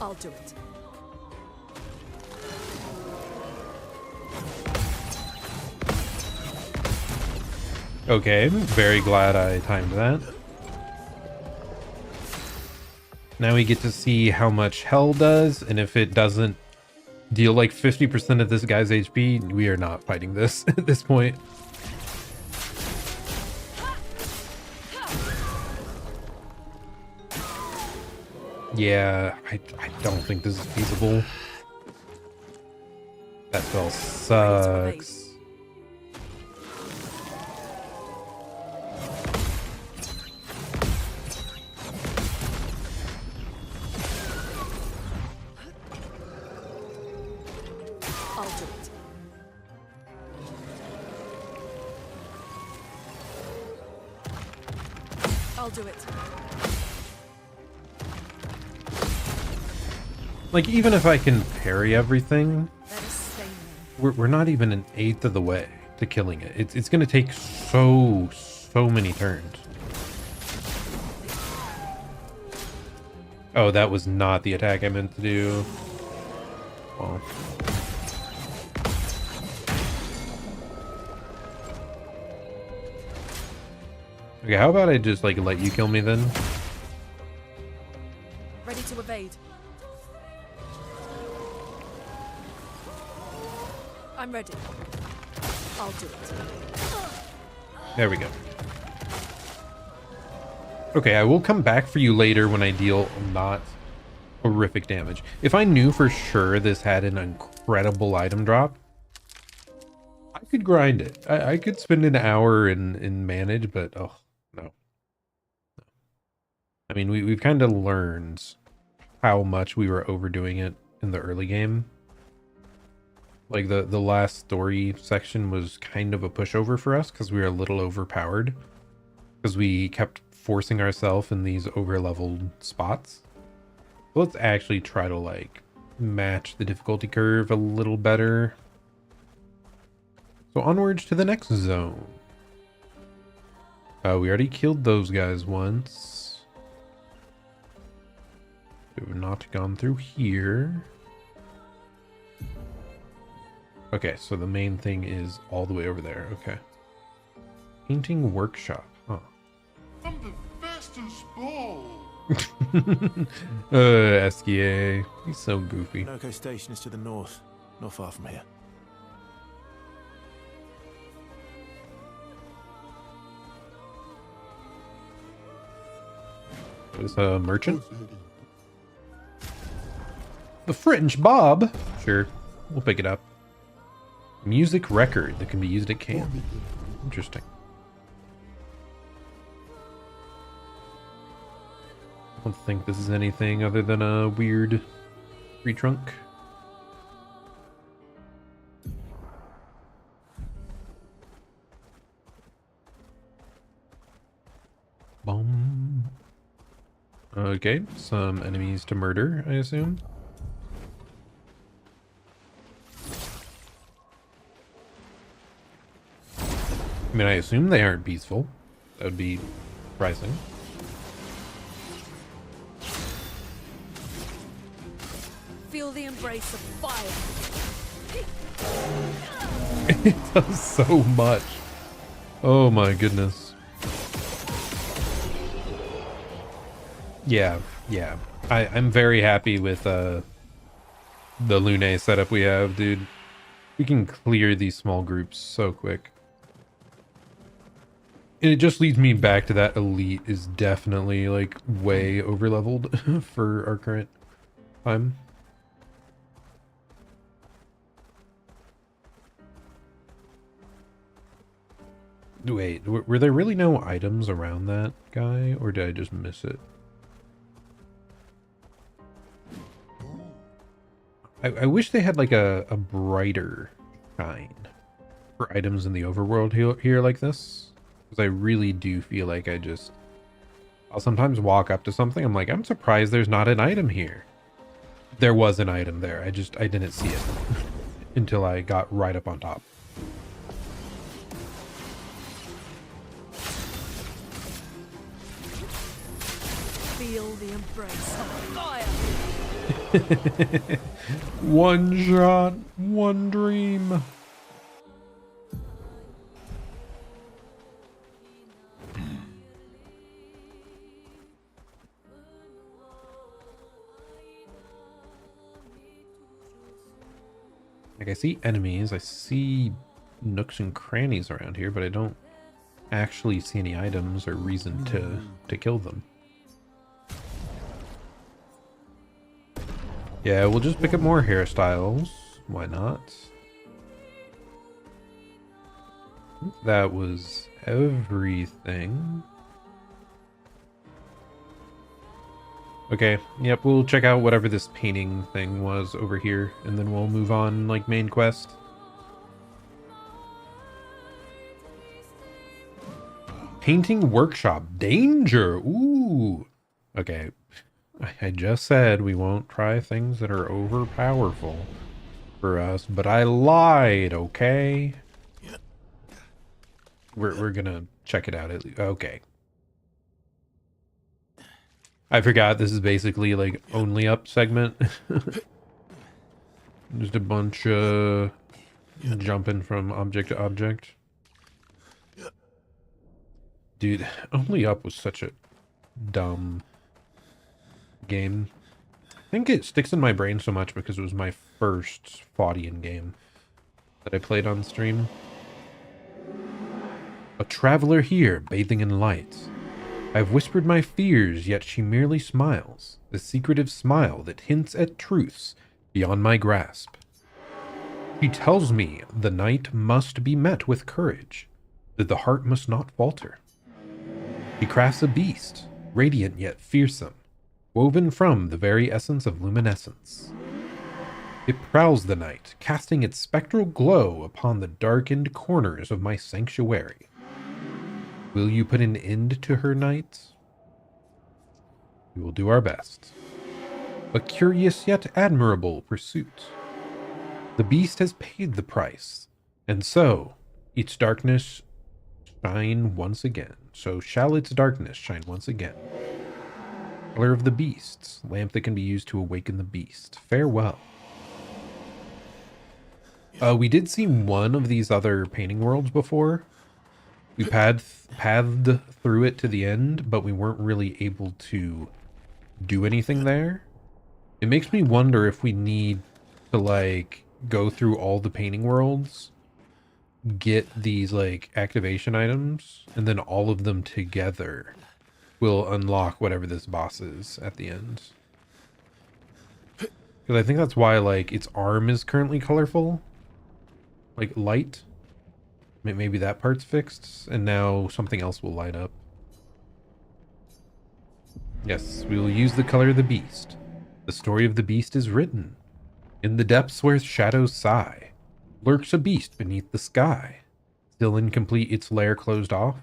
I'll do it. Okay, very glad I timed that. Now we get to see how much hell does, and if it doesn't deal like 50% of this guy's HP, we are not fighting this at this point. Yeah, I don't think this is feasible. That spell sucks. I'll do it. I'll do it. Like, even if I can parry everything, Let us stay we're not even an eighth of the way to killing it. It's gonna take so many turns. Oh, that was not the attack I meant to do. Well. Okay, how about I just like let you kill me then? Ready to evade. I'm ready. I'll do it. There we go. Okay, I will come back for you later when I deal not horrific damage. If I knew for sure this had an incredible item drop, I could grind it. I could spend an hour and manage, but oh, no. I mean, we've kind of learned how much we were overdoing it in the early game. Like the last story section was kind of a pushover for us because we were a little overpowered. Because we kept forcing ourselves in these over-leveled spots. So let's actually try to like match the difficulty curve a little better. So onwards to the next zone. We already killed those guys once. We have not gone through here. Okay, so the main thing is all the way over there. Okay. Painting workshop. Huh. I'm the fastest ball. Esquier. He's so goofy. Noco Station is to the north, not far from here. Is a merchant? The French Bob. Sure, we'll pick it up. Music record that can be used at camp. Interesting. don't think this is anything other than a weird tree trunk. Boom. Okay, some enemies to murder, I assume. I mean, I assume they aren't peaceful. That would be surprising. Feel the embrace of fire. It does so much. Oh my goodness. Yeah. I'm very happy with the Lune setup we have, dude. We can clear these small groups so quick. And it just leads me back to that elite is definitely like way over leveled for our current time. Wait, were there really no items around that guy, or did I just miss it? I wish they had like a brighter shine for items in the overworld here like this. Because I really do feel like I'll sometimes walk up to something, I'm like, I'm surprised there's not an item here. There was an item there, I didn't see it until I got right up on top. Feel the embrace of fire. One shot, one dream. Like, I see enemies, I see nooks and crannies around here, but I don't actually see any items or reason to kill them. Yeah, we'll just pick up more hairstyles. Why not? That was everything. Okay, yep, we'll check out whatever this painting thing was over here, and then we'll move on, like, main quest. Painting workshop. Danger! Ooh! Okay. I just said we won't try things that are overpowerful for us, but I lied, okay? We're gonna check it out at least. Okay. I forgot this is basically like only up segment. Just a bunch jumping from object to object. Dude, only up was such a dumb game. I think it sticks in my brain so much because it was my first Faudian game that I played on stream. A traveler here, bathing in light. I've whispered my fears, yet she merely smiles, the secretive smile that hints at truths beyond my grasp. She tells me the night must be met with courage, that the heart must not falter. She crafts a beast, radiant yet fearsome, woven from the very essence of luminescence. It prowls the night, casting its spectral glow upon the darkened corners of my sanctuary. Will you put an end to her night? We will do our best. A curious yet admirable pursuit. The beast has paid the price, and so its darkness shine once again. So shall its darkness shine once again. Color of the beasts, lamp that can be used to awaken the beast. Farewell. We did see one of these other painting worlds before. We pathed through it to the end, but we weren't really able to do anything there. It makes me wonder if we need to like go through all the painting worlds, get these like activation items, and then all of them together will unlock whatever this boss is at the end. Because I think that's why like its arm is currently colorful, like light. Maybe that part's fixed, and now something else will light up. Yes, we will use the color of the beast. The story of the beast is written. In the depths where shadows sigh, lurks a beast beneath the sky. Still incomplete, its lair closed off.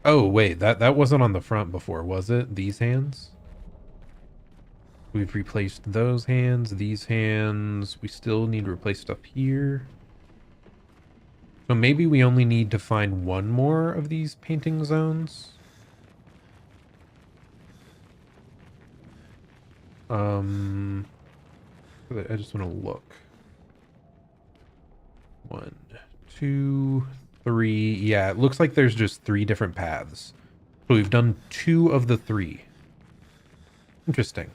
Oh, wait, that wasn't on the front before, was it? These hands? We've replaced those hands, these hands. We still need to replace stuff here. So maybe we only need to find one more of these painting zones. I just want to look. 1, 2, 3. Yeah, it looks like there's just 3 different paths. So we've done 2 of the 3. Interesting.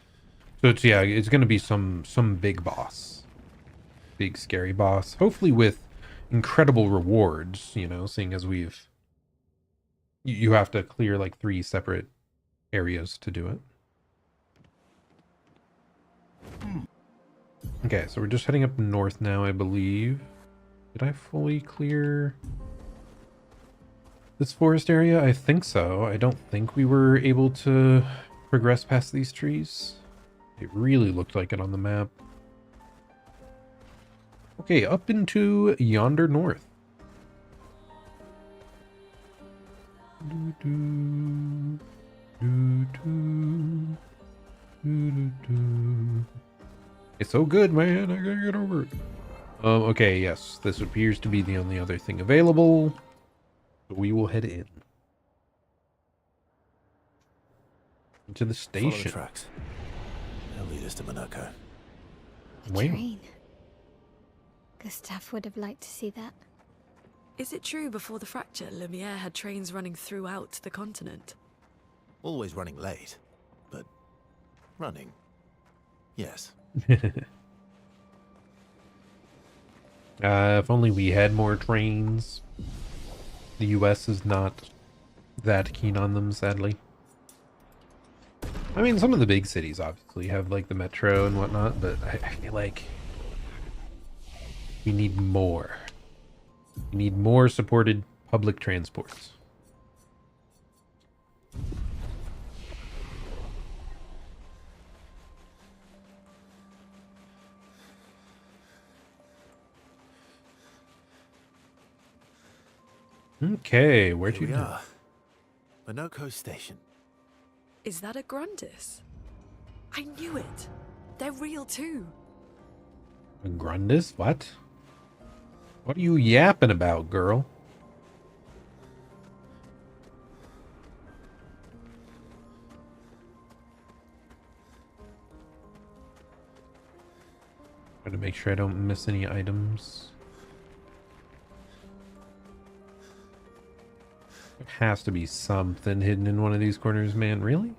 So it's, yeah, it's going to be some big boss. Big scary boss. Hopefully with incredible rewards, you know, seeing as we've... You have to clear like 3 separate areas to do it. Okay, so we're just heading up north now, I believe. Did I fully clear this forest area? I think so. I don't think we were able to progress past these trees. It really looked like it on the map. Okay, up into yonder north. It's so good, man. I gotta get over it. Okay, yes. This appears to be the only other thing available. So we will head in. Into the Follow the station. tracks. They'll lead us to Monaco. A Wow. train. Gustav would have liked to see that. Is it true before the fracture, Lumiere had trains running throughout the continent? Always running late, but running. Yes. If only we had more trains. The US is not that keen on them, sadly. I mean, some of the big cities obviously have like the metro and whatnot, but I feel like we need more. We need more supported public transports. Okay, where'd Here you we go? are. Monaco Station. Is that a Grundis? I knew it. They're real too. A Grundis? What? What are you yapping about, girl? Try to make sure I don't miss any items. There has to be something hidden in one of these corners, man. Really?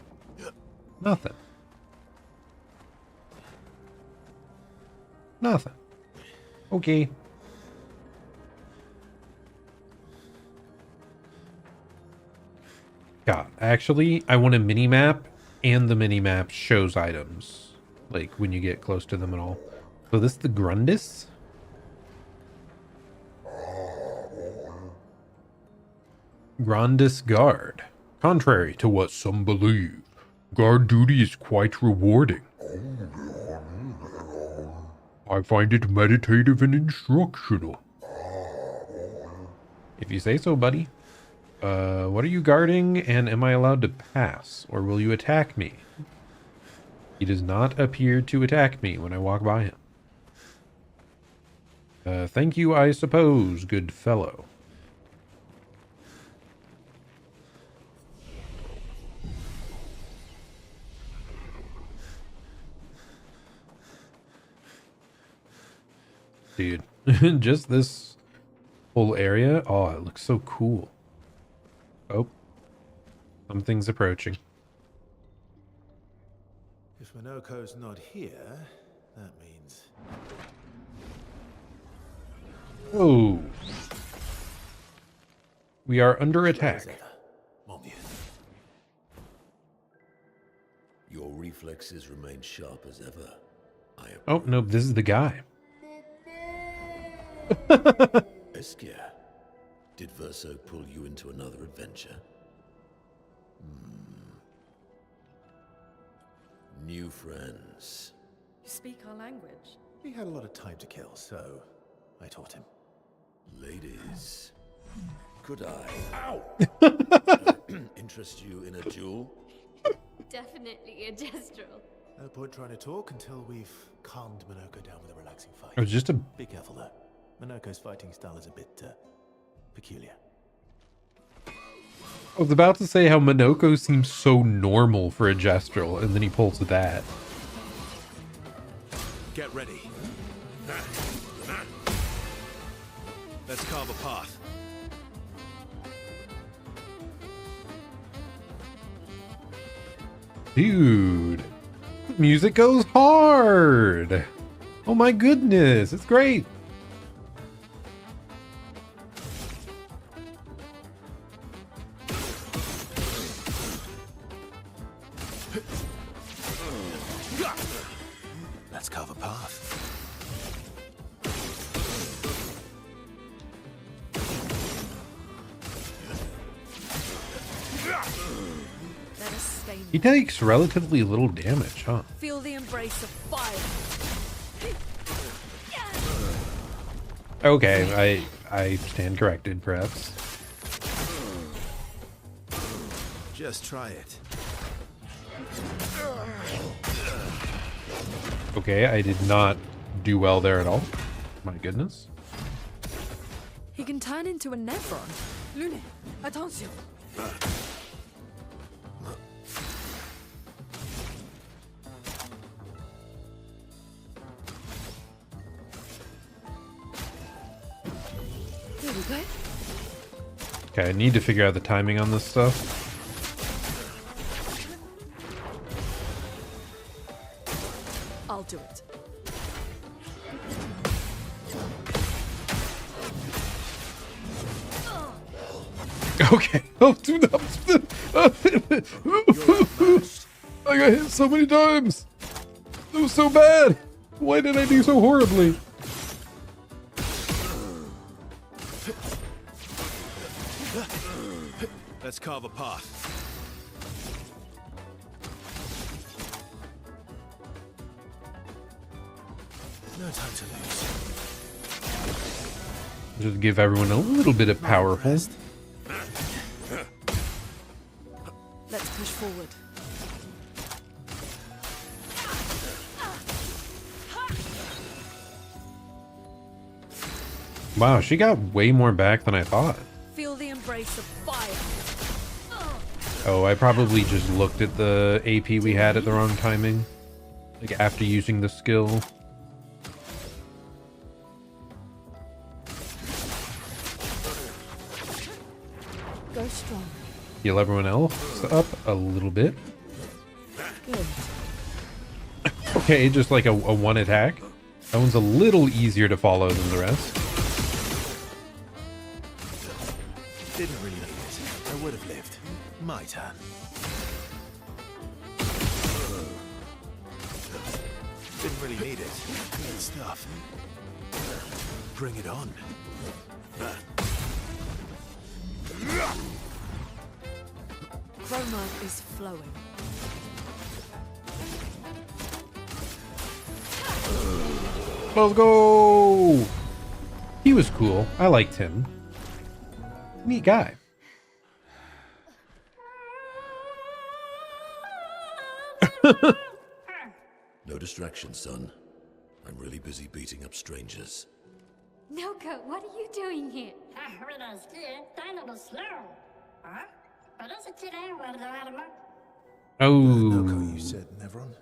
Nothing. Nothing. Okay. God, actually, I want a mini-map, and the mini-map shows items. Like, when you get close to them and all. So this is the Grundis? Grandis Guard. Contrary to what some believe, guard duty is quite rewarding. I find it meditative and instructional. If you say so, buddy. What are you guarding, and am I allowed to pass, or will you attack me? He does not appear to attack me when I walk by him. Thank you, I suppose, good fellow. Dude, just this whole area. Oh, it looks so cool. Oh, something's approaching. If Monaco's not here, that means... Oh. We are under attack. Slow as ever. Mon Dieu. Your reflexes remain sharp as ever. Oh, no, this is the guy. Esquire, did Verso pull you into another adventure? New friends. You speak our language. He had a lot of time to kill, so I taught him. Ladies, could I interest you in a duel? Definitely a gestural. No point trying to talk until we've calmed Minoko down with a relaxing fight. It was just a... Be careful though. Minoko's fighting style is a bit peculiar. I was about to say how Minoko seems so normal for a gestural, and then he pulls that. Get ready. Let's carve a path. Dude, music goes hard. Oh my goodness, it's great. Let's carve a path. Let us stain He takes relatively little damage, huh? Feel the embrace of fire. Okay, I stand corrected, perhaps. Just try it. Okay, I did not do well there at all. My goodness. He can turn into a Nevron. Lune, attention. There we go. Okay, I need to figure out the timing on this stuff. I'll do it. Okay. Oh, dude, that was... I got hit so many times. It was so bad. Why did I do so horribly? Let's carve a path. No time to lose. Just give everyone a little bit of powerful. Let's push forward. Wow, she got way more back than I thought. Feel the embrace of fire. Oh, I probably just looked at the AP we had at the wrong timing. Like after using the skill. Go strong. Heal everyone else up a little bit. Good. Okay, just like a one attack. That one's a little easier to follow than the rest. Didn't really need it. I would have lived. My turn. Didn't really need it. Good stuff. Bring it on. Chroma is flowing. Let's go! He was cool. I liked him. Neat guy. No distraction, son. I'm really busy beating up strangers. Noko, what are you doing here? Oh. Noko, you said, Nevron?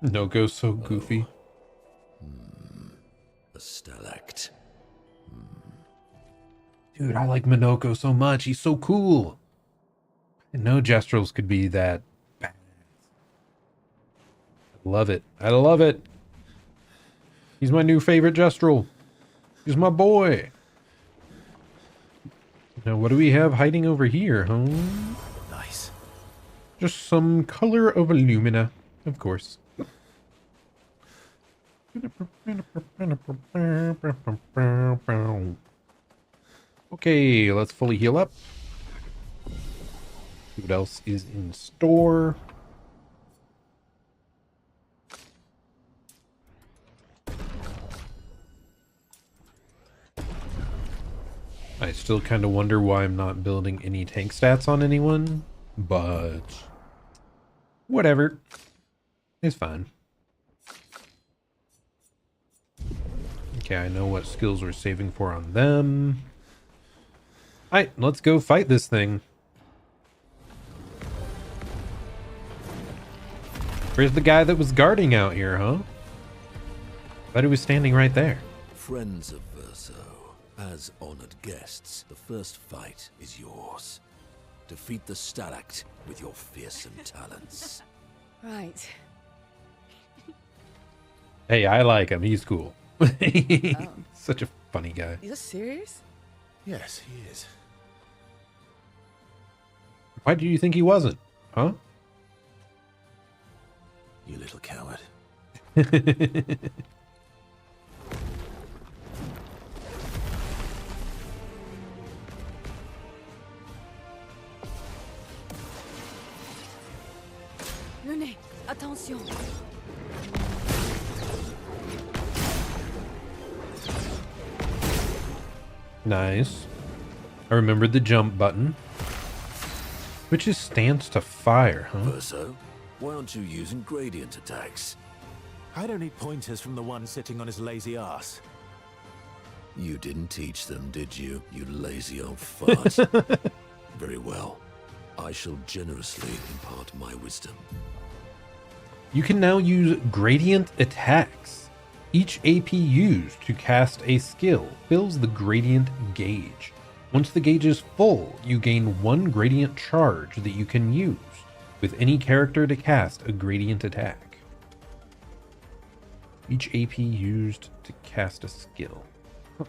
Noko's so goofy. A stalact. Dude, I like Minoko so much. He's so cool. And no Gestrals could be that bad. I love it. I love it. He's my new favorite Gestral. He's my boy. Now, what do we have hiding over here, huh? Nice. Just some color of alumina, of course. Okay, let's fully heal up. See what else is in store. I still kind of wonder why I'm not building any tank stats on anyone, but whatever. It's fine. Okay, I know what skills we're saving for on them. Alright, let's go fight this thing. Where's the guy that was guarding out here, huh? Thought he was standing right there. Friends of Verso, as honored guests, the first fight is yours. Defeat the Stalact with your fearsome talents. Right. Hey, I like him. He's cool. Such a funny guy. You're serious? Yes, he is. Why do you think he wasn't? Huh? You little coward. Lune, attention. Nice. I remembered the jump button. Which is stance to fire, huh? Verso, why aren't you using gradient attacks? I don't need pointers from the one sitting on his lazy ass. You didn't teach them, did you, you lazy old fart? Very well. I shall generously impart my wisdom. You can now use gradient attacks. Each AP used to cast a skill fills the gradient gauge. Once the gauge is full, you gain 1 gradient charge that you can use with any character to cast a gradient attack. Each AP used to cast a skill. Huh.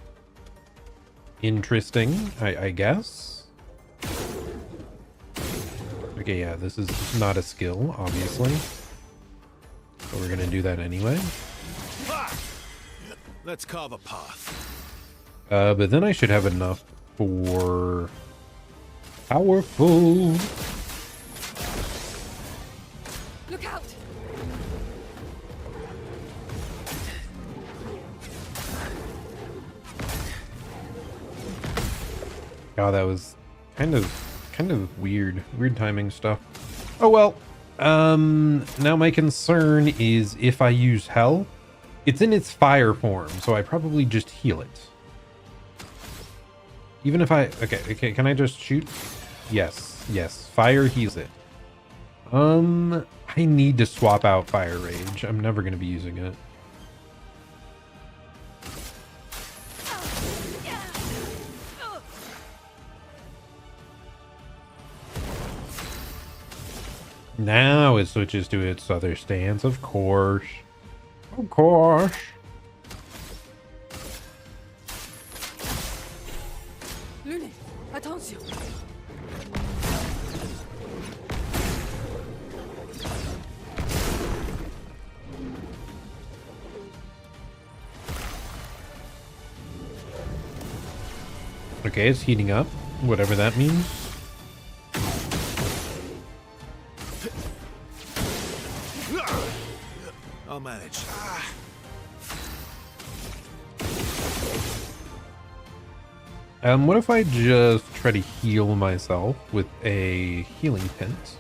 Interesting, I guess. Okay, yeah, this is not a skill, obviously. But we're gonna do that anyway. Let's carve a path. But then I should have enough for powerful. Look out! God, that was kind of weird timing stuff. Oh well. Now my concern is if I use hell, it's in its fire form, so I probably just heal it. Even if okay, can I just shoot? Yes, fire heals it. I need to swap out Fire Rage. I'm never gonna be using it. Now it switches to its other stance, of course. Of course. Lune, attention. Okay, it's heating up, whatever that means. I'll manage. What if I just try to heal myself with a healing pint?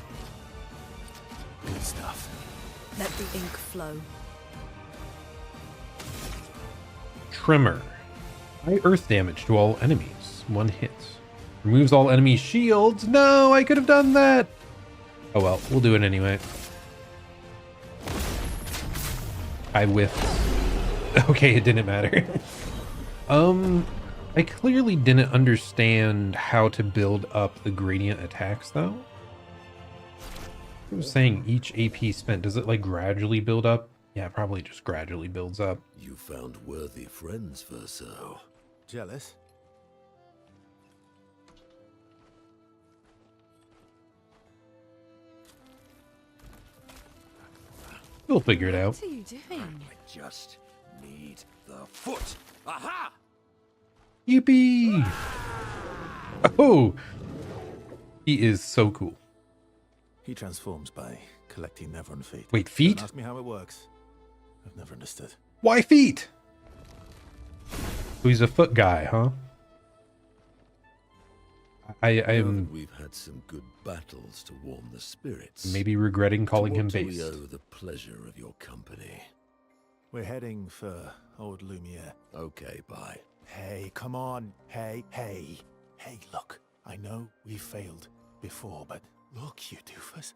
Good stuff. Let the ink flow. Tremor. High earth damage to all enemies. 1 hit. Removes all enemy shields. No, I could have done that. Oh well, we'll do it anyway. I whiffed. Okay, it didn't matter. I clearly didn't understand how to build up the gradient attacks though. I was saying each AP spent, does it like gradually build up? Yeah, it probably just gradually builds up. You found worthy friends, Verso. Jealous? We'll figure it out. What are you doing? I just need the foot. Aha! Yippee! Oh! He is so cool. He transforms by collecting Nevron feet. Wait, feet? Don't ask me how it works. I've never understood. Why feet? So he's a foot guy, huh? I Now am that we've had some good battles to warm the spirits. maybe regretting calling to him what do based. we owe the pleasure of your company? We're heading for old Lumiere. Okay, bye. Hey, come on. Hey, hey. Hey, look. I know we've failed before, but look, you doofus.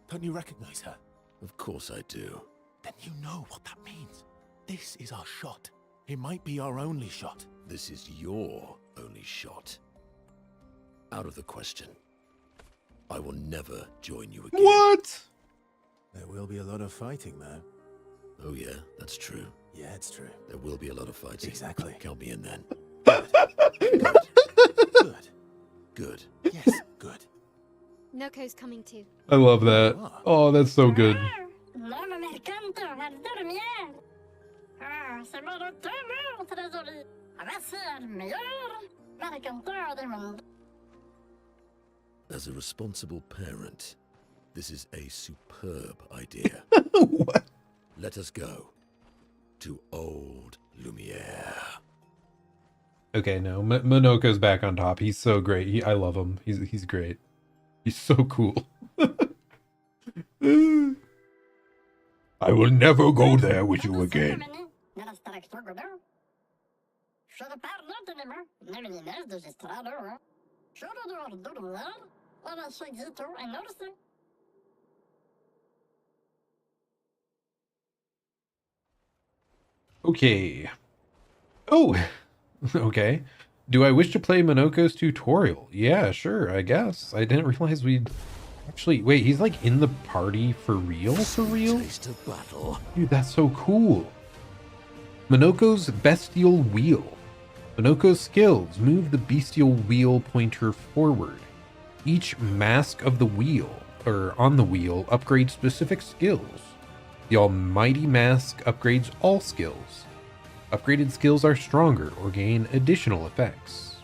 Don't you recognize her? Of course I do. Then you know what that means. This is our shot. It might be our only shot. This is your only shot. Out of the question. I will never join you again. What? There will be a lot of fighting, though. Oh yeah, that's true. Yeah, it's true. There will be a lot of fighting. Exactly. Count me in then. Good. Good. Yes, good. Noko's coming too. I love that. Oh, that's so good. As a responsible parent, this is a superb idea. What? Let us go to old Lumiere. Okay, no, Monoko's back on top. He's so great. I love him. He's great. He's so cool. I will never go there with you again. Okay. Oh, okay. Do I wish to play Monoko's tutorial? Yeah, sure, I guess. I didn't realize we'd... Actually, wait, he's like in the party for real? For real? Taste of battle. Dude, that's so cool. Monoko's Bestial Wheel. Monoko's skills. Move the Bestial Wheel pointer forward. Each mask of the wheel, or on the wheel, upgrades specific skills. The Almighty Mask upgrades all skills. Upgraded skills are stronger or gain additional effects.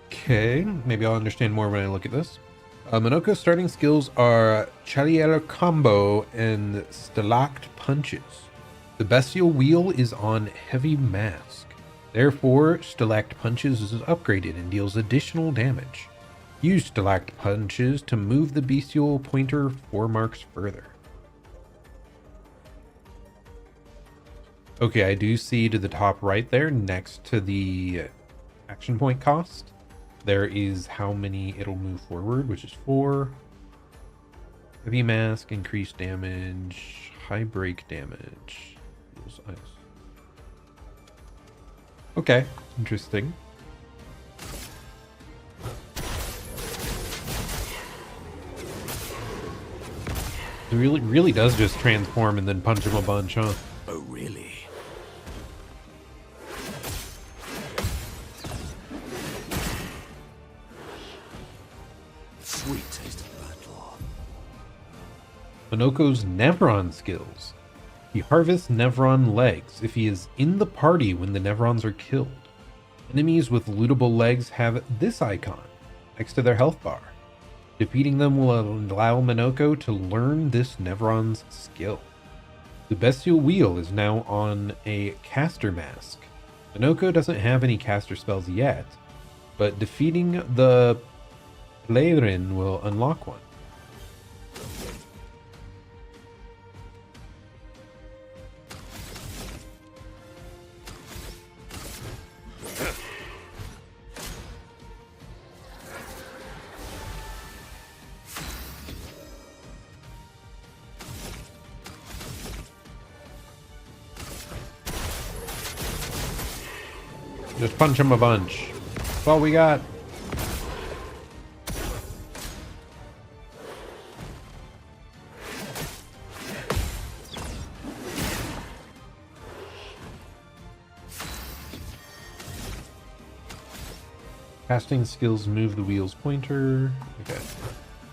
Okay, maybe I'll understand more when I look at this. Monoko's starting skills are Chalier Combo and Stalact Punches. The Bestial Wheel is on Heavy Mask. Therefore, Stalact Punches is upgraded and deals additional damage. Use Stalact Punches to move the Bestial pointer 4 marks further. Okay, I do see to the top right there, next to the action point cost, there is how many it'll move forward, which is 4. Heavy Mask, increased damage, high break damage. Ice. Okay, interesting. It really does just transform and then punch him a bunch, huh? Oh, really? Sweet taste of battle. Monoko's Nevron skills. He harvests Nevron legs if he is in the party when the Nevrons are killed. Enemies with lootable legs have this icon next to their health bar. Defeating them will allow Monoko to learn this Nevron's skill. The Bestial Wheel is now on a caster mask. Monoko doesn't have any caster spells yet, but defeating the Pleirin will unlock one. Just punch him a bunch. That's all we got. Casting skills move the wheel's pointer. Okay.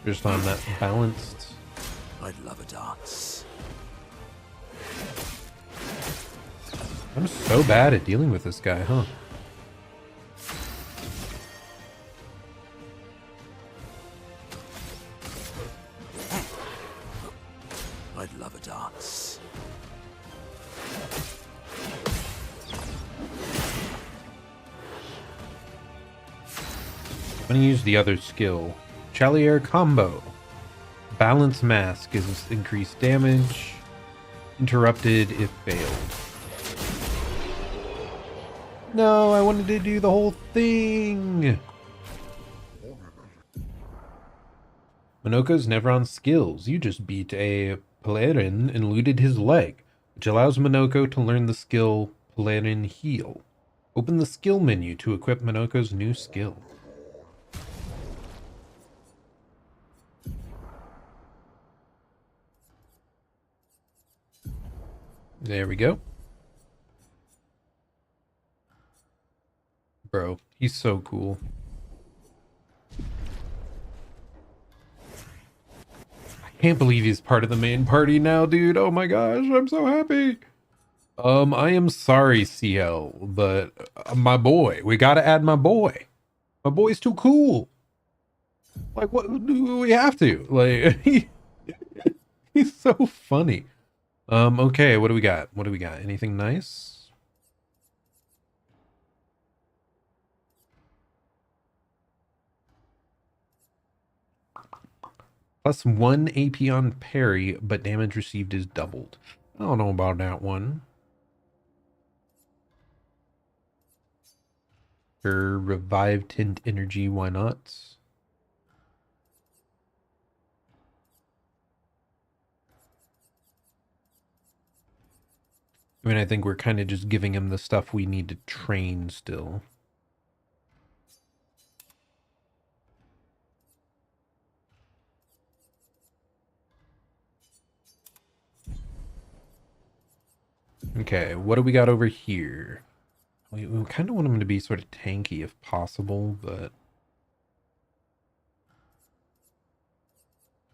Just on that balanced. I'd love a dance. I'm so bad at dealing with this guy, huh? I'd love a dance. I'm gonna use the other skill. Chalier combo. Balance mask is increased damage. Interrupted if failed. No, I wanted to do the whole thing. Minoko's Nevron skills. You just beat a Pelerin and looted his leg, which allows Minoko to learn the skill Pelerin Heal. Open the skill menu to equip Minoko's new skill. There we go. Bro, he's so cool. I can't believe he's part of the main party now, dude. Oh my gosh, I'm so happy. I am sorry, CL, but my boy, we gotta add my boy. My boy's too cool. Like, what do we have to? Like, he's so funny. Okay, what do we got? What do we got? Anything nice? Plus 1 AP on Parry, but damage received is doubled. I don't know about that one. Sure, revive tint energy, why not? I mean, I think we're kind of just giving him the stuff we need to train still. Okay, what do we got over here? We kind of want him to be sort of tanky if possible, but...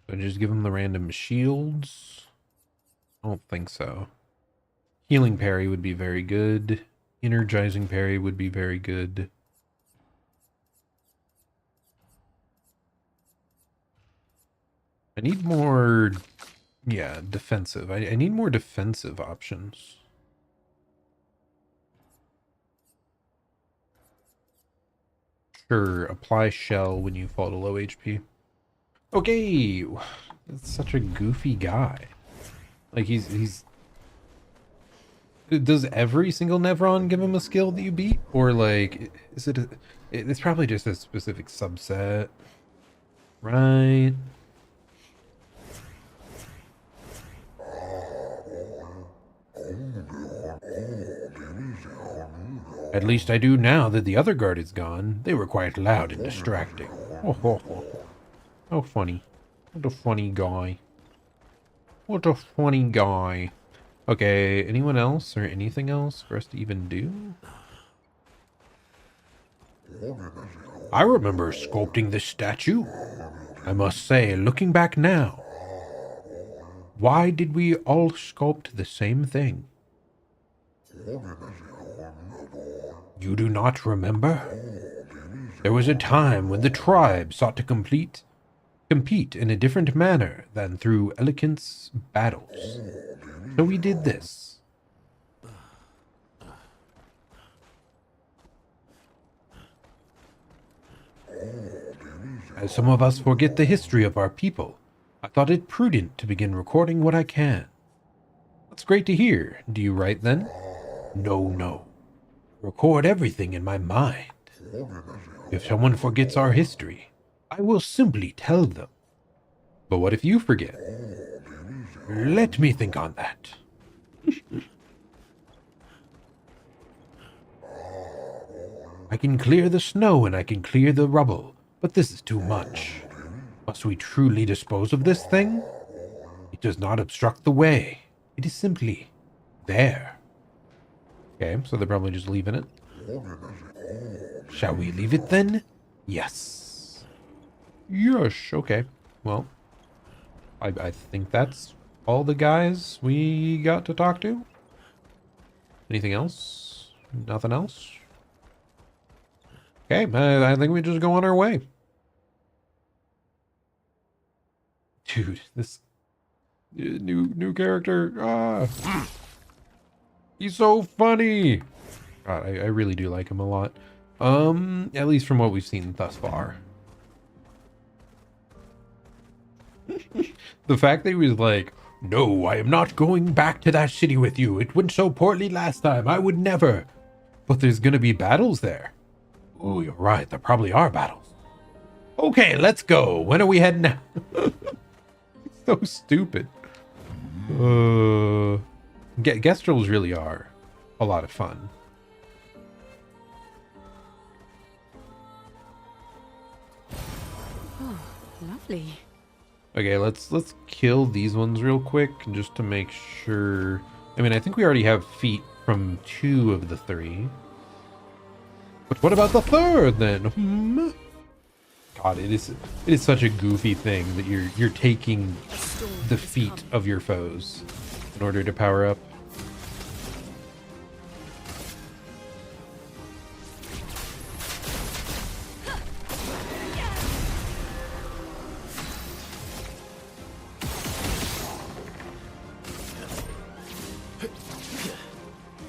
So just give him the random shields? I don't think so. Healing parry would be very good. Energizing parry would be very good. I need more... Yeah, defensive. I need more defensive options. Sure, apply shell when you fall to low HP. Okay, that's such a goofy guy. Like, he's... Does every single Nevron give him a skill that you beat? Or, like, is it... It's probably just a specific subset. Right. At least I do now that the other guard is gone. They were quite loud and distracting. How funny. What a funny guy. What a funny guy. Okay, anyone else or anything else for us to even do? I remember sculpting this statue. I must say, looking back now, why did we all sculpt the same thing? You do not remember? There was a time when the tribe sought to compete in a different manner than through elegance battles. So we did this. As some of us forget the history of our people, I thought it prudent to begin recording what I can. That's great to hear. Do you write then? No. Record everything in my mind. If someone forgets our history, I will simply tell them. But what if you forget? Let me think on that. I can clear the snow and I can clear the rubble, but this is too much. Must we truly dispose of this thing? It does not obstruct the way. It is simply there. Okay, so they're probably just leaving it. Shall we leave it then? Yes. Yes, okay. well, I think that's all the guys we got to talk to. Anything else? Nothing else? Okay, I think we just go on our way. Dude, this new character, he's so funny. God, I really do like him a lot. At least from what we've seen thus far. The fact that he was like, no, I am not going back to that city with you. It went so poorly last time. I would never. But there's gonna be battles there. Oh, you're right. There probably are battles. Okay, let's go. When are we heading out? So stupid. Gestrels really are a lot of fun. Oh, lovely. Okay, let's kill these ones real quick just to make sure. I mean, I think we already have feet from 2 of the 3. But what about the 3rd then? God, it is such a goofy thing that you're taking the feet of your foes in order to power up.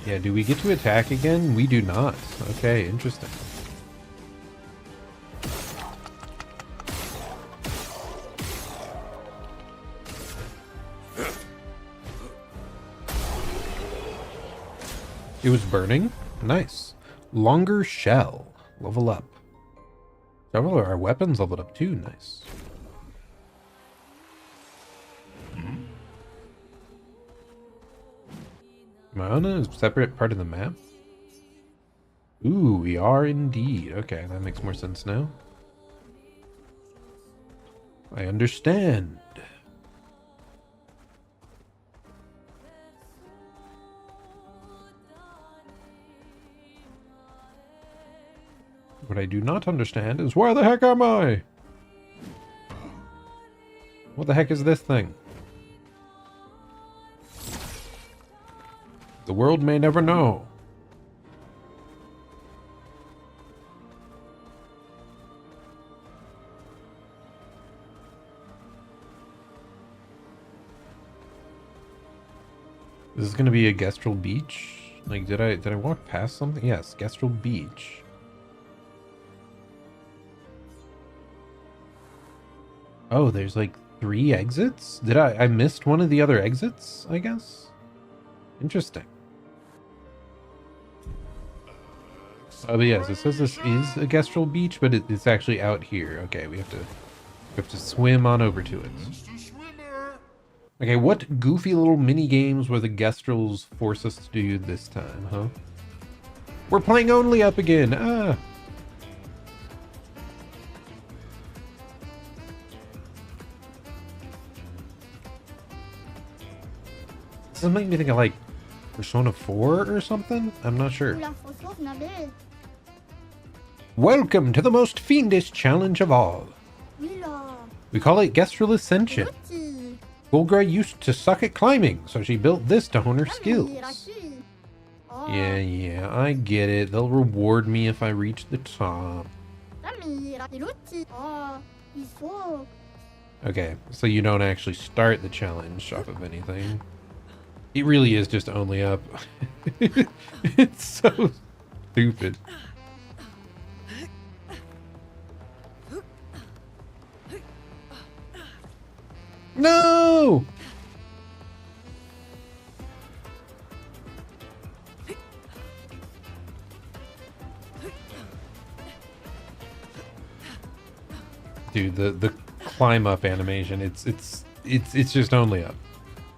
Yeah, do we get to attack again? We do not. Okay, interesting. It was burning? Nice. Longer shell. Level up. Several of our weapons leveled up too. Nice. Maona is a separate part of the map? Ooh, we are indeed. Okay, that makes more sense now. I understand. What I do not understand is where the heck am I? What the heck is this thing? The world may never know. This is gonna be a Gestrel Beach? Like, did I walk past something? Yes, Gestrel Beach. Oh, there's like 3 exits? Did I missed one of the other exits, I guess? Interesting. Oh, but yes, it says this is a Gestrel Beach, but it's actually out here. Okay, we have to swim on over to it. Okay, what goofy little mini games will the Gestrels force us to do this time, huh? We're playing only up again. Ah. This is making me think of like Persona 4 or something? I'm not sure. Welcome to the most fiendish challenge of all. We call it Gestrel Ascension. Bulgra used to suck at climbing, so she built this to hone her skills. Yeah, I get it. They'll reward me if I reach the top. Okay, so you don't actually start the challenge off of anything. It really is just only up. It's so stupid. No! Dude, the climb up animation, it's just only up.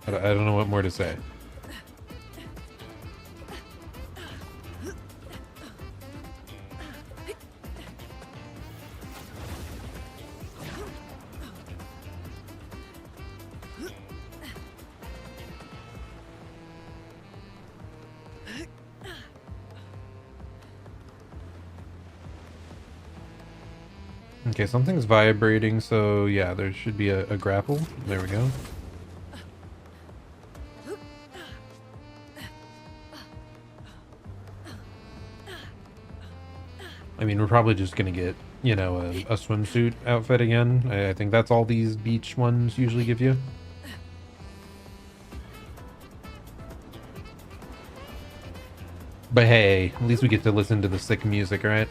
I don't know what more to say. Okay, something's vibrating, so yeah, there should be a grapple. There we go. I mean, we're probably just gonna get, you know, a swimsuit outfit again. I think that's all these beach ones usually give you. But hey, at least we get to listen to the sick music, right?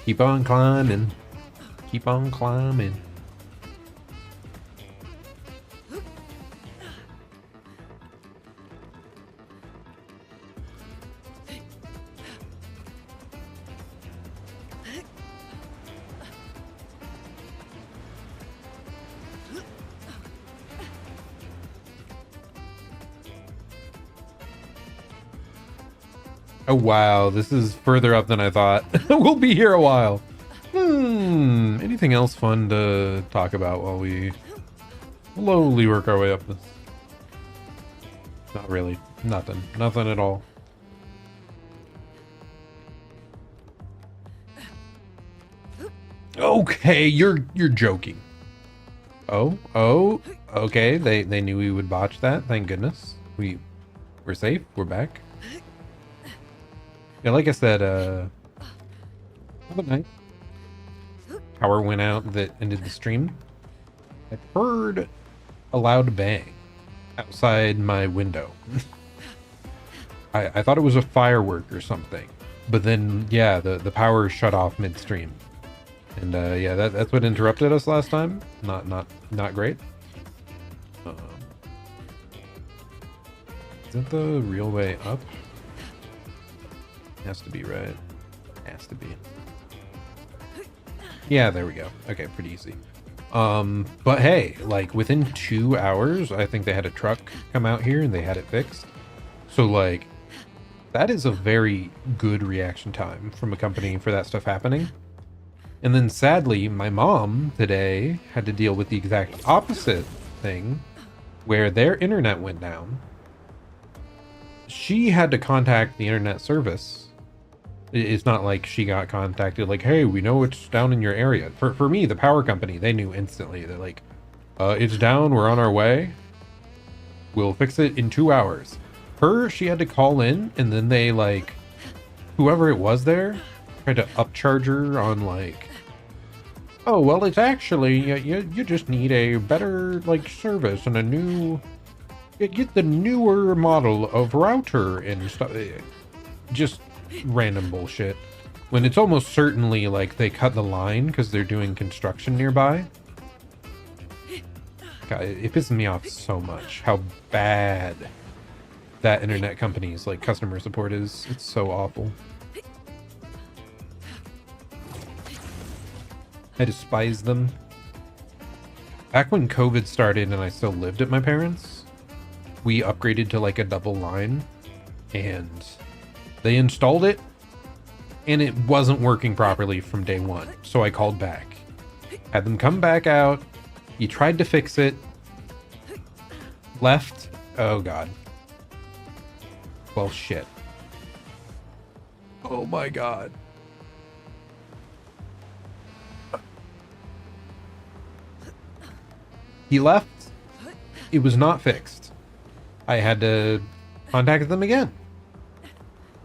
Keep on climbing. Keep on climbing. Oh wow, this is further up than I thought. We'll be here a while. Anything else fun to talk about while we slowly work our way up this? Not really. Nothing. Nothing at all. Okay, you're joking. Oh, okay. They knew we would botch that. Thank goodness. We're safe. We're back. Yeah, like I said, the night power went out that ended the stream. I heard a loud bang outside my window. I thought it was a firework or something, but then yeah, the power shut off midstream, and yeah, that's what interrupted us last time. Not great. Is that the real way up? Has to be, right? Has to be. Yeah, there we go. Okay, pretty easy. But hey, like within 2 hours, I think they had a truck come out here and they had it fixed. So like, that is a very good reaction time from a company for that stuff happening. And then sadly, my mom today had to deal with the exact opposite thing where their internet went down. She had to contact the internet service. It's not like she got contacted like, hey, we know it's down in your area. For me, the power company, they knew instantly. They're like, it's down, we're on our way. We'll fix it in 2 hours. She had to call in, and then they, like, whoever it was there, tried to upcharge her on, like, oh, well, it's actually, you just need a better, like, service and a new, get the newer model of router and stuff. Just random bullshit, when it's almost certainly like they cut the line because they're doing construction nearby. God, it pisses me off so much how bad that internet company's like customer support is. It's so awful. I despise them. Back when COVID started and I still lived at my parents', we upgraded to like a double line, and they installed it, and it wasn't working properly from day one. So I called back. Had them come back out. He tried to fix it. Left. Oh, God. Well, shit. Oh, my God. He left. It was not fixed. I had to contact them again.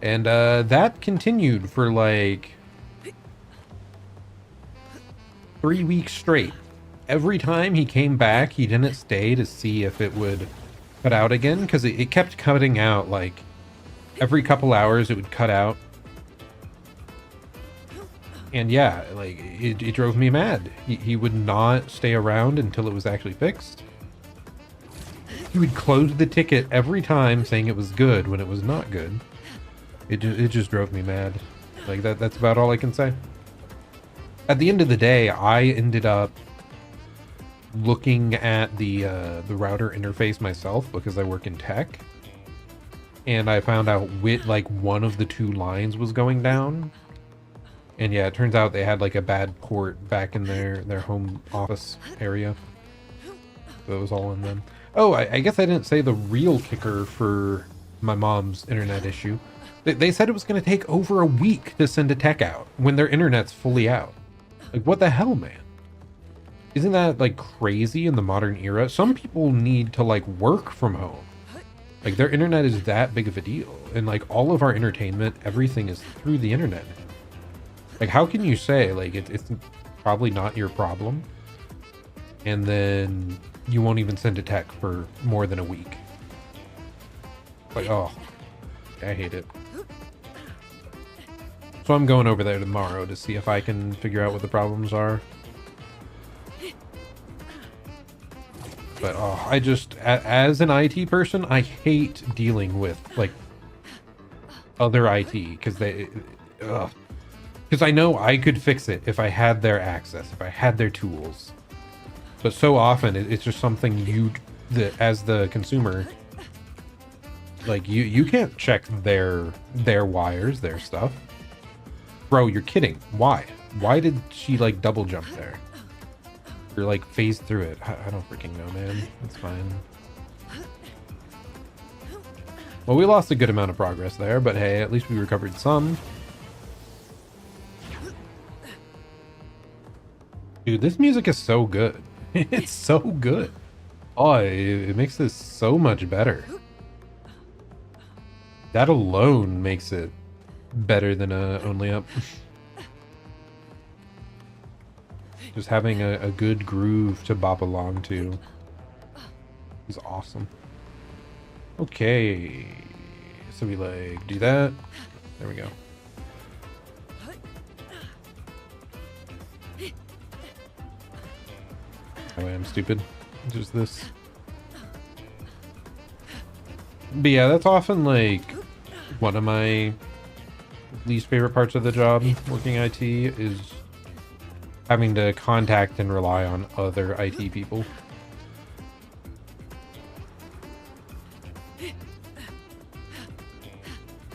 And that continued for like 3 weeks straight. Every time he came back, he didn't stay to see if it would cut out again, because it kept cutting out. Like every couple hours it would cut out. And yeah, like it drove me mad. He would not stay around until it was actually fixed. He would close the ticket every time saying it was good when it was not good. It just drove me mad. Like that's about all I can say. At the end of the day, I ended up looking at the router interface myself because I work in tech, and I found out like one of the 2 lines was going down, And yeah, it turns out they had like a bad port back in their home office area. So it was all in them. Oh, I guess I didn't say the real kicker for my mom's internet issue. They said it was going to take over a week to send a tech out when their internet's fully out. Like, what the hell, man? Isn't that, like, crazy in the modern era? Some people need to, like, work from home. Like, their internet is that big of a deal. And, like, all of our entertainment, everything is through the internet. Like, how can you say, like, it's probably not your problem, and then you won't even send a tech for more than a week? Like, oh, I hate it. So I'm going over there tomorrow to see if I can figure out what the problems are. But oh, I just, as an IT person, I hate dealing with like other IT because because I know I could fix it if I had their access, if I had their tools. But so often it's just something as the consumer, like you can't check their wires, their stuff. Bro, you're kidding. Why? Why did she like double jump there? Or like phase through it? I don't freaking know, man. It's fine. Well, we lost a good amount of progress there, but hey, at least we recovered some. Dude, this music is so good. It's so good. Oh, it makes this so much better. That alone makes it better than Only Up. Just having a good groove to bop along to is awesome. Okay, so we like do that. There we go. Oh, I'm stupid. Just this. But yeah, that's often like one of my least favorite parts of the job working IT is having to contact and rely on other IT people.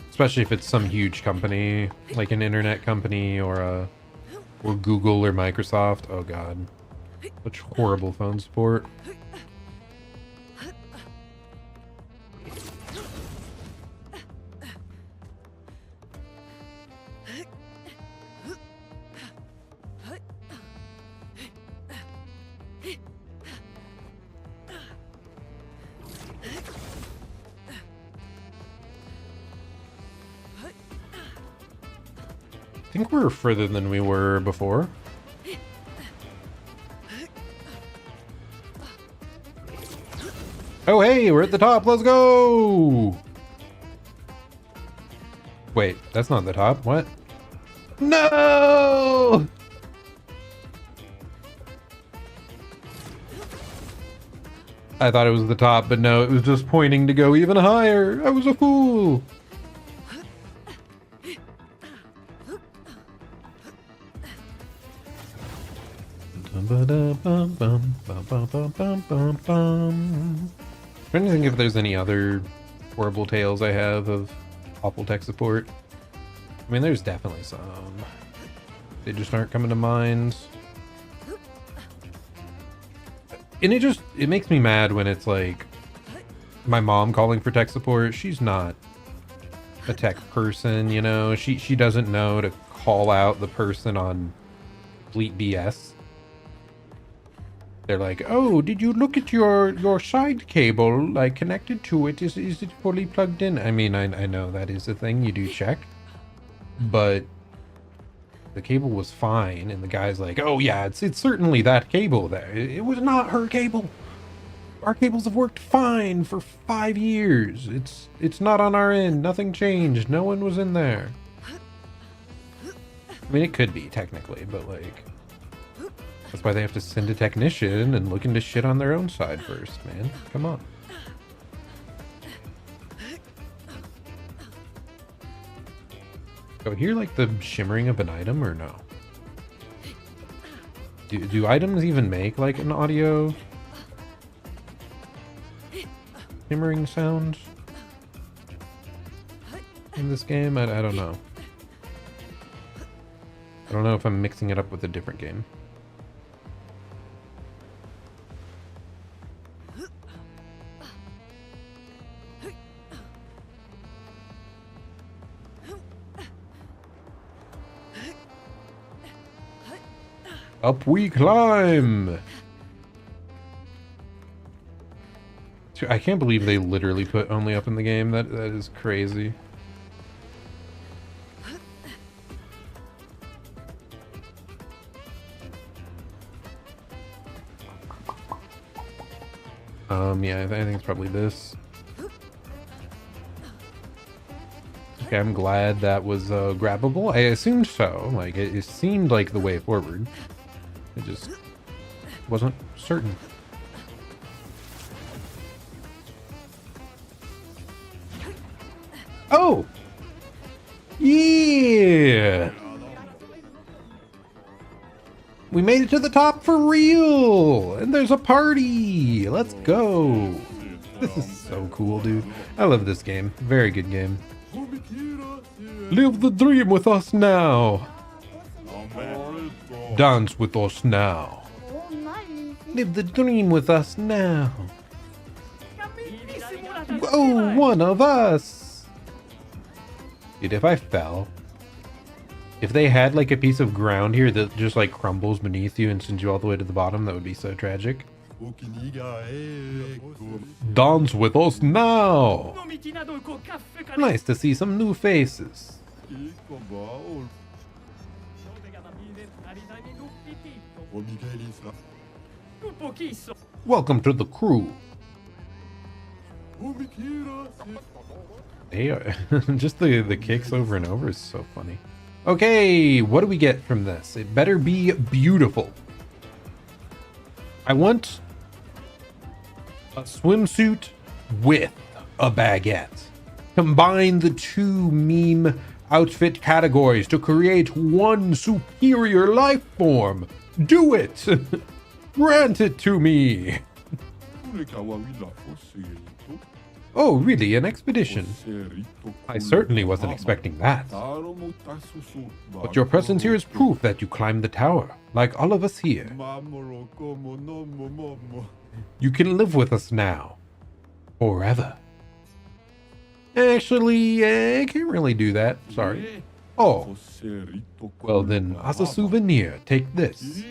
Especially if it's some huge company, like an internet company or Google or Microsoft. Oh god. Such horrible phone support. I think we're further than we were before. Oh, hey, we're at the top. Let's go. Wait, that's not the top. What? No! I thought it was the top, but no, it was just pointing to go even higher. I was a fool. I'm trying to think if there's any other horrible tales I have of awful tech support. I mean, there's definitely some. They just aren't coming to mind. And it makes me mad when it's like my mom calling for tech support. She's not a tech person, you know. She doesn't know to call out the person on complete BS. They're like, oh, did you look at your side cable, like connected to it? Is it fully plugged in? I mean, I know that is a thing you do check, but the cable was fine. And the guy's like, oh yeah, it's certainly that cable there. It was not her cable. Our cables have worked fine for 5 years. It's not on our end. Nothing changed. No one was in there. I mean, it could be technically, but like, that's why they have to send a technician and look into shit on their own side first, man. Come on. Oh, hear like the shimmering of an item or no? Do items even make like an audio shimmering sound in this game? I don't know. I don't know if I'm mixing it up with a different game. Up we climb! I can't believe they literally put only up in the game. That is crazy. Yeah, I think it's probably this. Okay, I'm glad that was grabbable. I assumed so. Like, it seemed like the way forward. It just wasn't certain. Oh! Yeah! We made it to the top for real! And there's a party! Let's go! This is so cool, dude. I love this game. Very good game. Live the dream with us now! Dance with us now! Live the dream with us now! Oh, one of us! Dude, if I fell... If they had like a piece of ground here that just like crumbles beneath you and sends you all the way to the bottom, that would be so tragic. Dance with us now! Nice to see some new faces. Welcome to the crew. They are just the kicks over and over is so funny. Okay, what do we get from this? It better be beautiful. I want a swimsuit with a baguette. Combine the two meme outfit categories to create one superior life form. Do it! Grant it to me! Oh, really? An expedition? I certainly wasn't expecting that. But your presence here is proof that you climbed the tower, like all of us here. You can live with us now. Forever. Actually, I can't really do that. Sorry. Oh. Well then, as a souvenir, take this.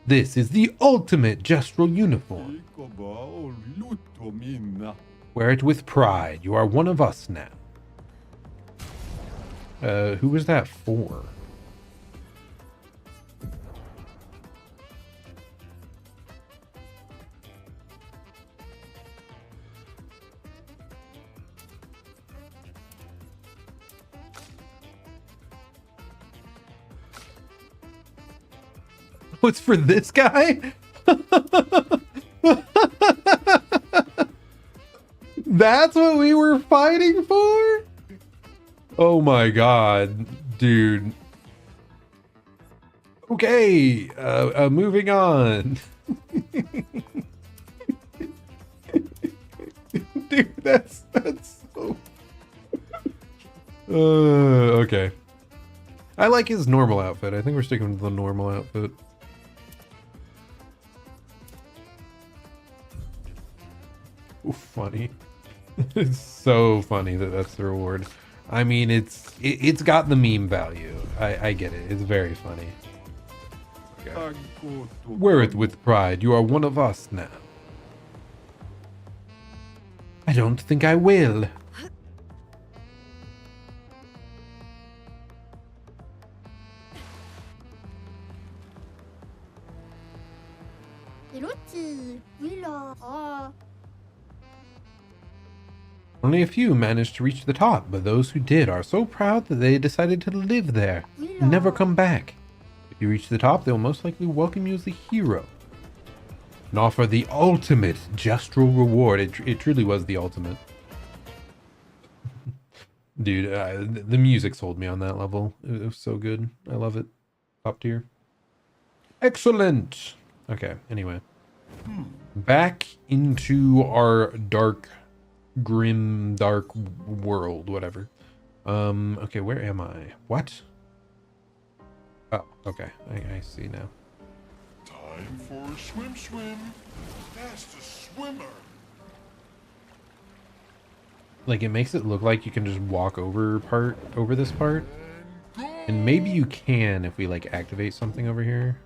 This is the ultimate gestural uniform. Wear it with pride. You are one of us now. Who was that for? Oh, it's for this guy? That's what we were fighting for? Oh my god, dude. Okay, moving on. Dude, that's so... okay. I like his normal outfit. I think we're sticking with the normal outfit. Ooh, funny. It's so funny that that's the reward. I mean, it's got the meme value. I get it. It's very funny. Okay. Wear it with pride. You are one of us now. I don't think I will. Only a few managed to reach the top, but those who did are so proud that they decided to live there and never come back. If you reach the top, they'll most likely welcome you as the hero and offer the ultimate gestural reward. It truly was the ultimate. Dude, the music sold me on that level. It was so good. I love it. Top tier. Excellent. Okay, anyway. Back into our grim, dark world, whatever. Okay, where am I? What? Oh, okay. I see now. Time for a swim. Fastest swimmer. Like, it makes it look like you can just walk over this part. And maybe you can if we, like, activate something over here.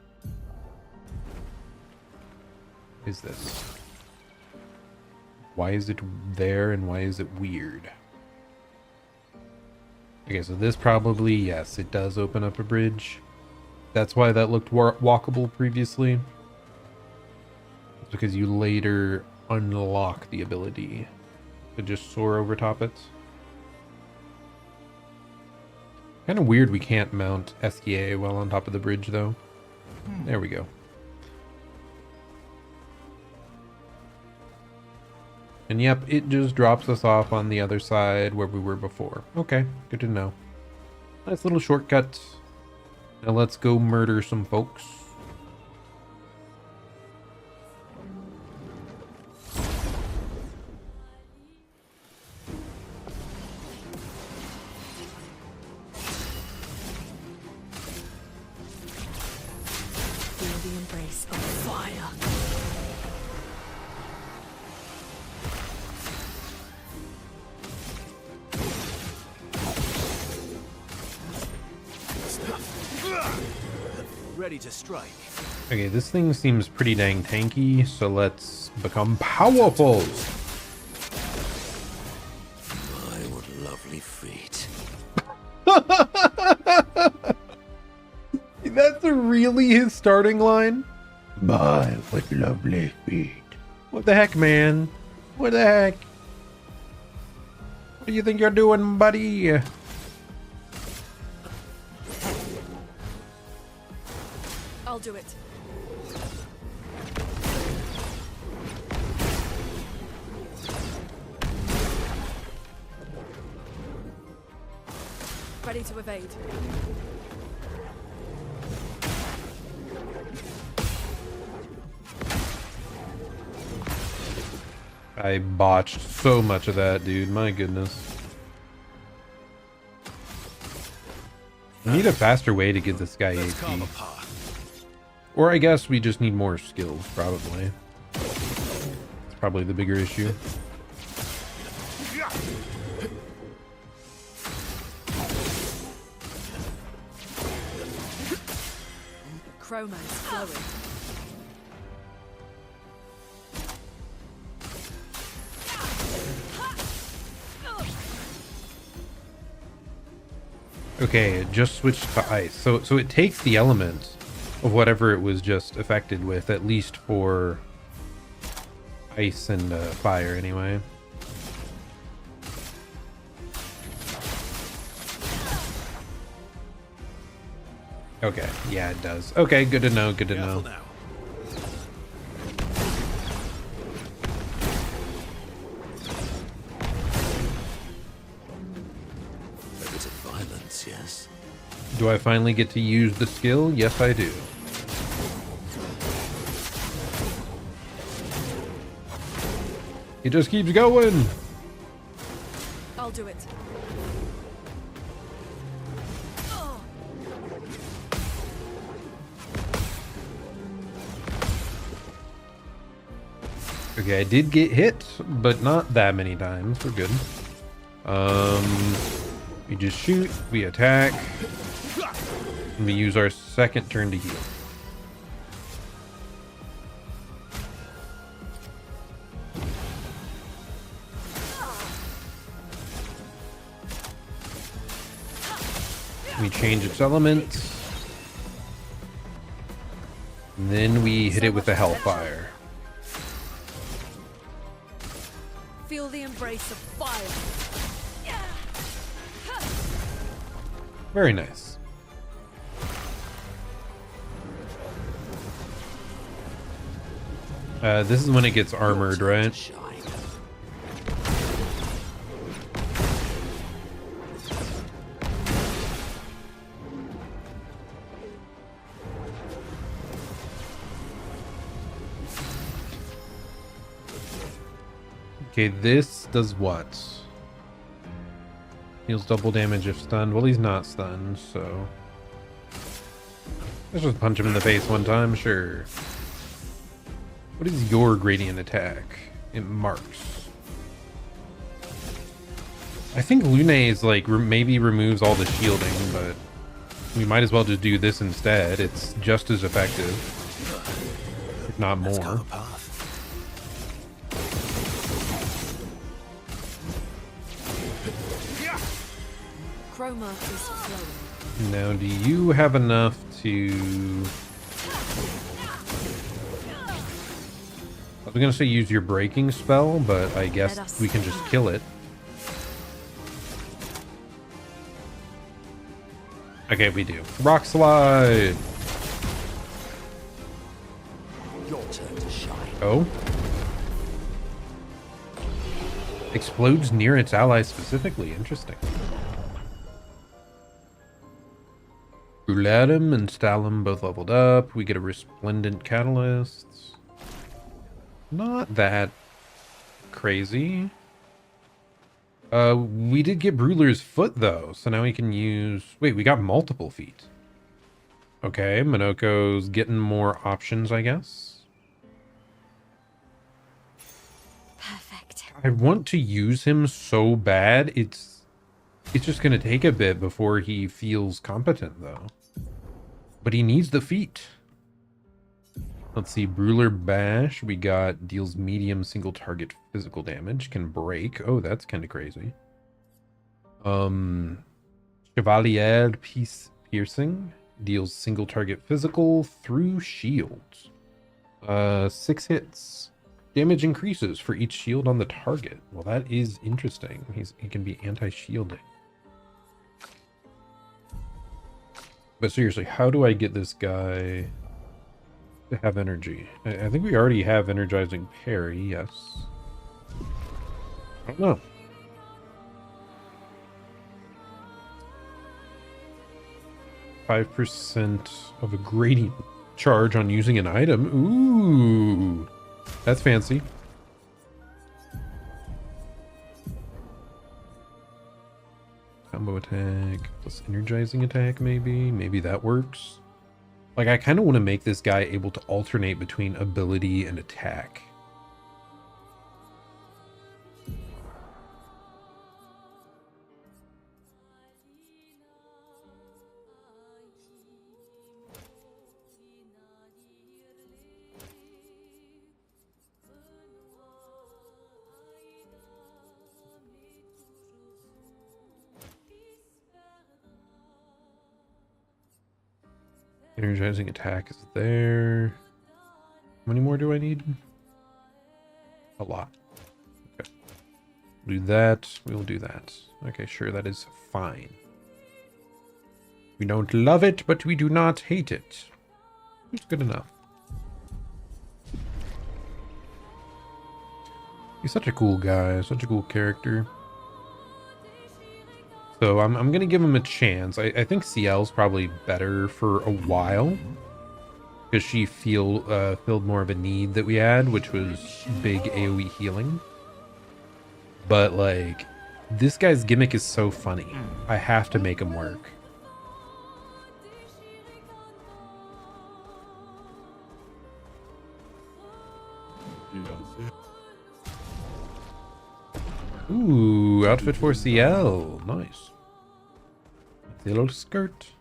What is this? Why is it there and why is it weird? Okay, so this probably, yes, it does open up a bridge. That's why that looked walkable previously. It's because you later unlock the ability to just soar over top it. Kind of weird we can't mount SKA while on top of the bridge, though. There we go. And yep, it just drops us off on the other side where we were before. Okay, good to know. Nice little shortcut. Now let's go murder some folks. Feel the embrace of fire. Ready to strike. Okay, this thing seems pretty dang tanky, so let's become powerful. My, what lovely feet. That's really his starting line? My, what lovely feet. What the heck, man? What the heck? What do you think you're doing, buddy? I'll do it. Ready to evade. I botched so much of that, dude. My goodness. We need a faster way to get this guy AP. Or I guess we just need more skills, probably. It's probably the bigger issue. Chroma is flowing. Okay, it just switched to ice. So it takes the element of whatever it was just affected with, at least for ice and fire anyway. Okay, yeah, it does. Okay, good to know, good to know. Now. A bit of violence, yes. Do I finally get to use the skill? Yes, I do. It just keeps going. I'll do it. Okay, I did get hit, but not that many times. We're good. We just shoot, we attack, and we use our second turn to heal. We change its element. And then we hit it with the Hellfire. Feel the embrace of fire. Very nice. This is when it gets armored, right? Okay, this does what? Deals double damage if stunned. Well, he's not stunned, so... Let's just punch him in the face one time, sure. What is your gradient attack? It marks. I think Lune is like maybe removes all the shielding, but we might as well just do this instead. It's just as effective, if not more. Chroma is flowing. Now, do you have enough to... I was gonna say use your breaking spell, but I guess we can just kill it. Okay, we do. Rock slide! Your turn to shine. Oh. Explodes near its ally specifically. Interesting. Brulatum and Stalum both leveled up. We get a Resplendent Catalyst. Not that crazy. We did get Bruler's Foot, though. So now we can use... Wait, we got multiple feet. Okay, Minoko's getting more options, I guess. Perfect. I want to use him so bad. It's just going to take a bit before he feels competent, though. But he needs the feet. Let's see, Bruler Bash. We got deals medium single target physical damage. Can break. Oh, that's kind of crazy. Chevalier Piece Piercing. Deals single target physical through shields. 6 hits. Damage increases for each shield on the target. Well, that is interesting. He can be anti-shielding. But seriously, how do I get this guy to have energy? I think we already have energizing parry, yes. I don't know. %5 of a gradient charge on using an item. Ooh, that's fancy. Combo attack plus energizing attack, maybe. Maybe that works. Like, I kind of want to make this guy able to alternate between ability and attack. Energizing attack is there. How many more do I need? A lot. Okay. Do that. We'll do that. Okay, sure, that is fine. We don't love it, but we do not hate it. It's good enough. He's such a cool guy, such a cool character. So I'm going to give him a chance. I think CL's probably better for a while. Because she filled more of a need that we had, which was big AoE healing. But, like, this guy's gimmick is so funny. I have to make him work. Ooh, outfit for CL. Nice. The little skirt.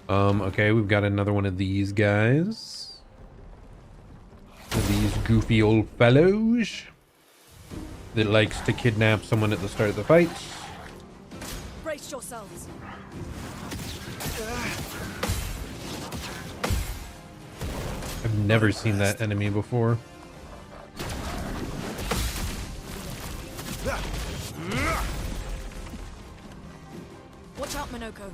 Okay, we've got another one of these guys. These goofy old fellows that likes to kidnap someone at the start of the fight. Brace yourselves. I've never seen that enemy before. Watch out, Minoko.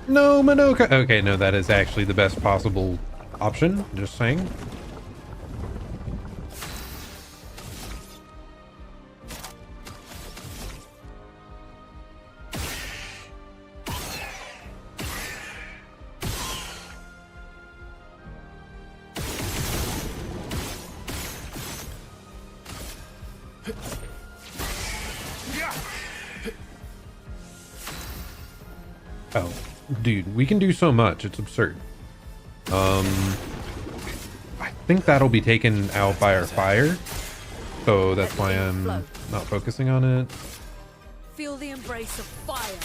No, Minoka. Okay, no, that is actually the best possible option. Just saying. Oh, Dude, we can do so much. It's absurd. I think that'll be taken out by our fire. So that's why I'm not focusing on it. Feel the embrace of fire.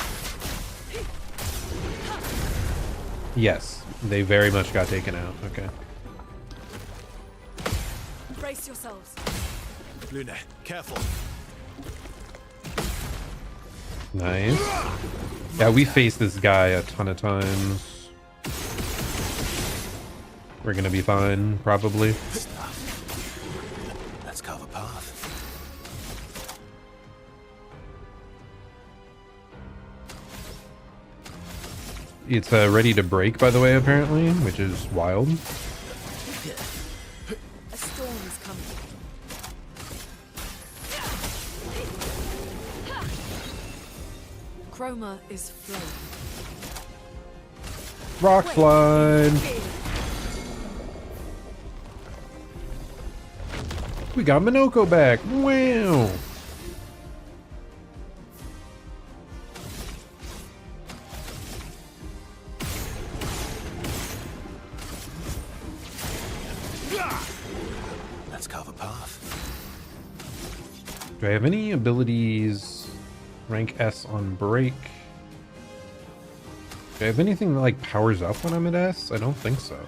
Yes, they very much got taken out. Okay. Brace yourselves. Luna, careful. Nice. Yeah, we faced this guy a ton of times. We're gonna be fine, probably. Let's carve a path. It's ready to break, by the way, apparently, which is wild. A storm is coming. Chroma is flowing. Rock slide. We got Minoko back. Wow. Let's carve a path. Do I have any abilities rank S on break? Do I have anything that like powers up when I'm at S? I don't think so.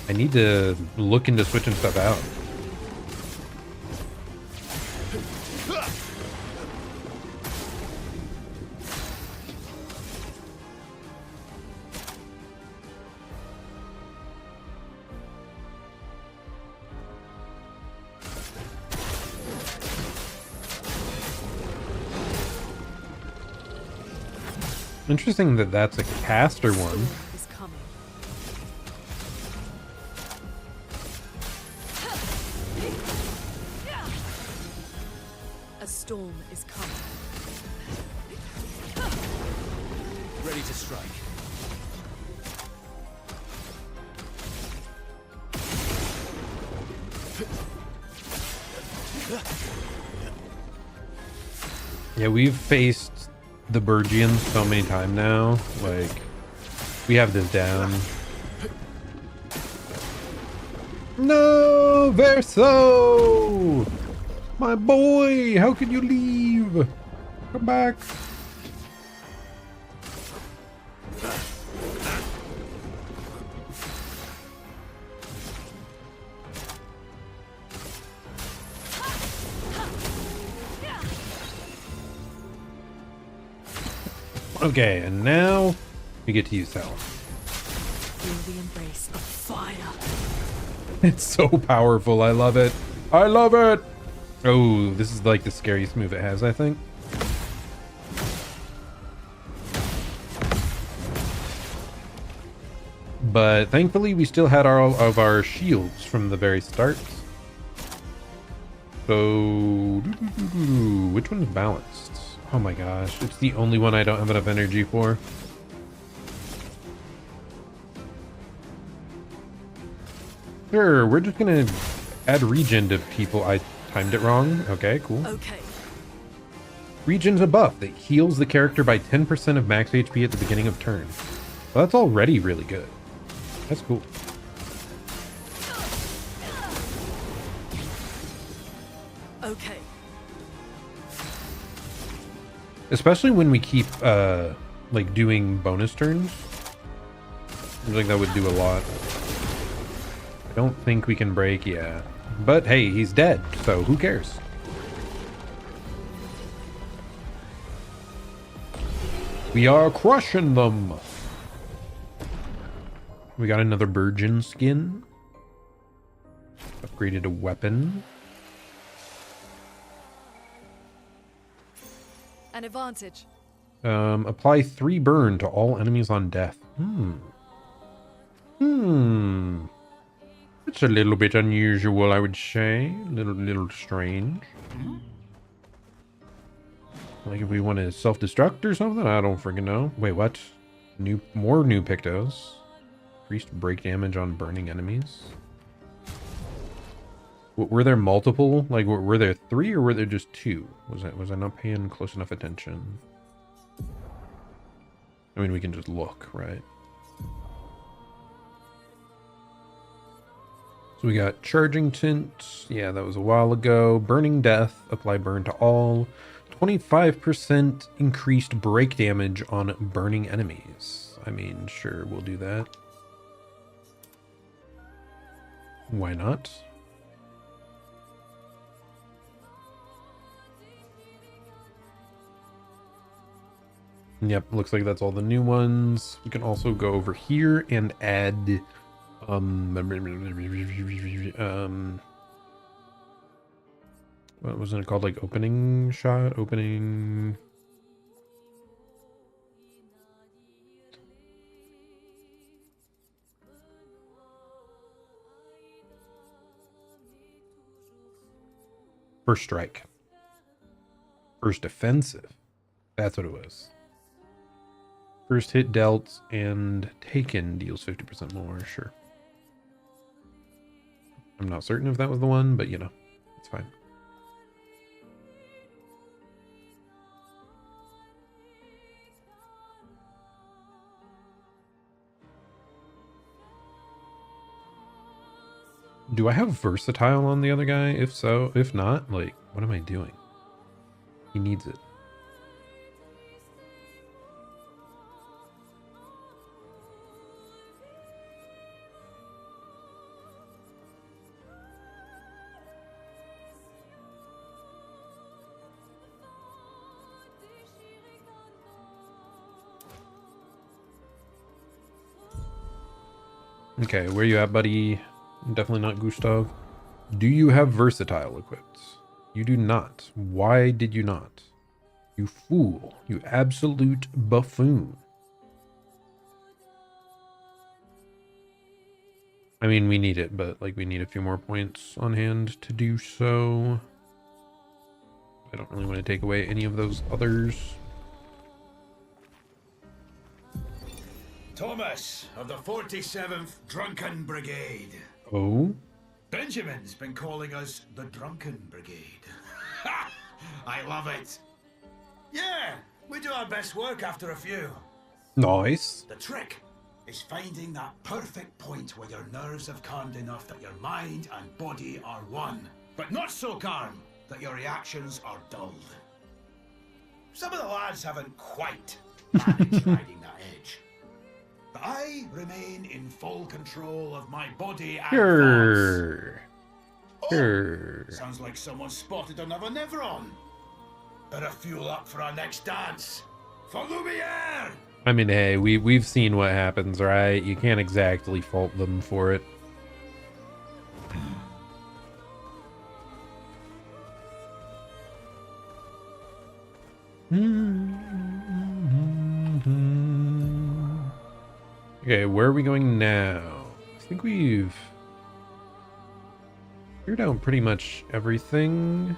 I need to look into switching stuff out. Interesting that that's a caster one. Is coming. A storm is coming. Ready to strike. Yeah, we've faced the Burgians so many times now. Like, we have this down. No, Verso! My boy, how could you leave? Come back. Okay, and now we get to use health. Feel the embrace of fire. It's so powerful. I love it. I love it. Oh, this is like the scariest move it has, I think. But thankfully, we still had all of our shields from the very start. So, which one's balanced? Oh my gosh, it's the only one I don't have enough energy for. Sure, we're just gonna add regen to people. I timed it wrong. Okay, cool. Okay. Regen's a buff that heals the character by 10% of max HP at the beginning of turn. Well, that's already really good. That's cool. Okay. Especially when we keep like doing bonus turns. I think that would do a lot. I don't think we can break, yeah. But hey, he's dead, so who cares? We are crushing them. We got another Burgeon skin. Upgraded a weapon. An advantage. Apply 3 burn to all enemies on death. It's a little bit unusual, I would say. Little strange. Like if we want to self-destruct or something? I don't freaking know. Wait, what? More new Pictos. Increased break damage on burning enemies. Were there multiple? Like, were there 3 or were there just 2? Was I not paying close enough attention? I mean, we can just look, right? So we got Charging Tint. Yeah, that was a while ago. Burning Death. Apply burn to all. 25% increased break damage on burning enemies. I mean, sure, we'll do that. Why not? Yep, looks like that's all the new ones. We can also go over here and add what was it called? Like opening shot, opening. First strike. First defensive. That's what it was. First hit dealt and taken deals 50% more, sure. I'm not certain if that was the one, but you know, it's fine. Do I have versatile on the other guy? If so, if not, like, what am I doing? He needs it. Okay, where you at, buddy? Definitely not Gustav. Do you have versatile equipped? You do not. Why did you not? You fool. You absolute buffoon. I mean, we need it, but like we need a few more points on hand to do so. I don't really want to take away any of those others. Thomas of the 47th Drunken Brigade. Oh? Benjamin's been calling us the Drunken Brigade. Ha! I love it. Yeah, we do our best work after a few. Nice. The trick is finding that perfect point where your nerves have calmed enough that your mind and body are one, but not so calm that your reactions are dulled. Some of the lads haven't quite managed riding that edge. But I remain in full control of my body and Sure. thoughts. Sure. Sounds like someone spotted another Nevron. Better fuel up for our next dance. For Lumiere! I mean, hey, we've seen what happens, right? You can't exactly fault them for it. Okay, where are we going now? I think we've cleared out pretty much everything.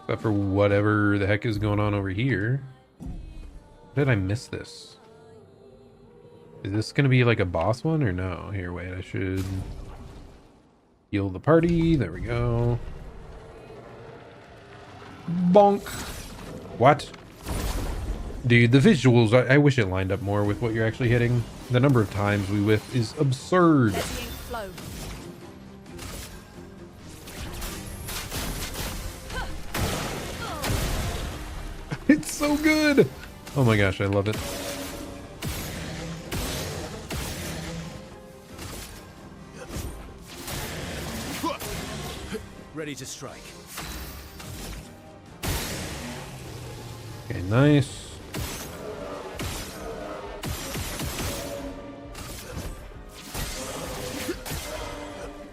Except for whatever the heck is going on over here. Did I miss this? Is this going to be like a boss one or no? Here, wait, I should heal the party. There we go. Bonk. What? Dude, the visuals, I wish it lined up more with what you're actually hitting. The number of times we whiff is absurd. It's so good. Oh my gosh, I love it. Ready to strike. Okay, nice.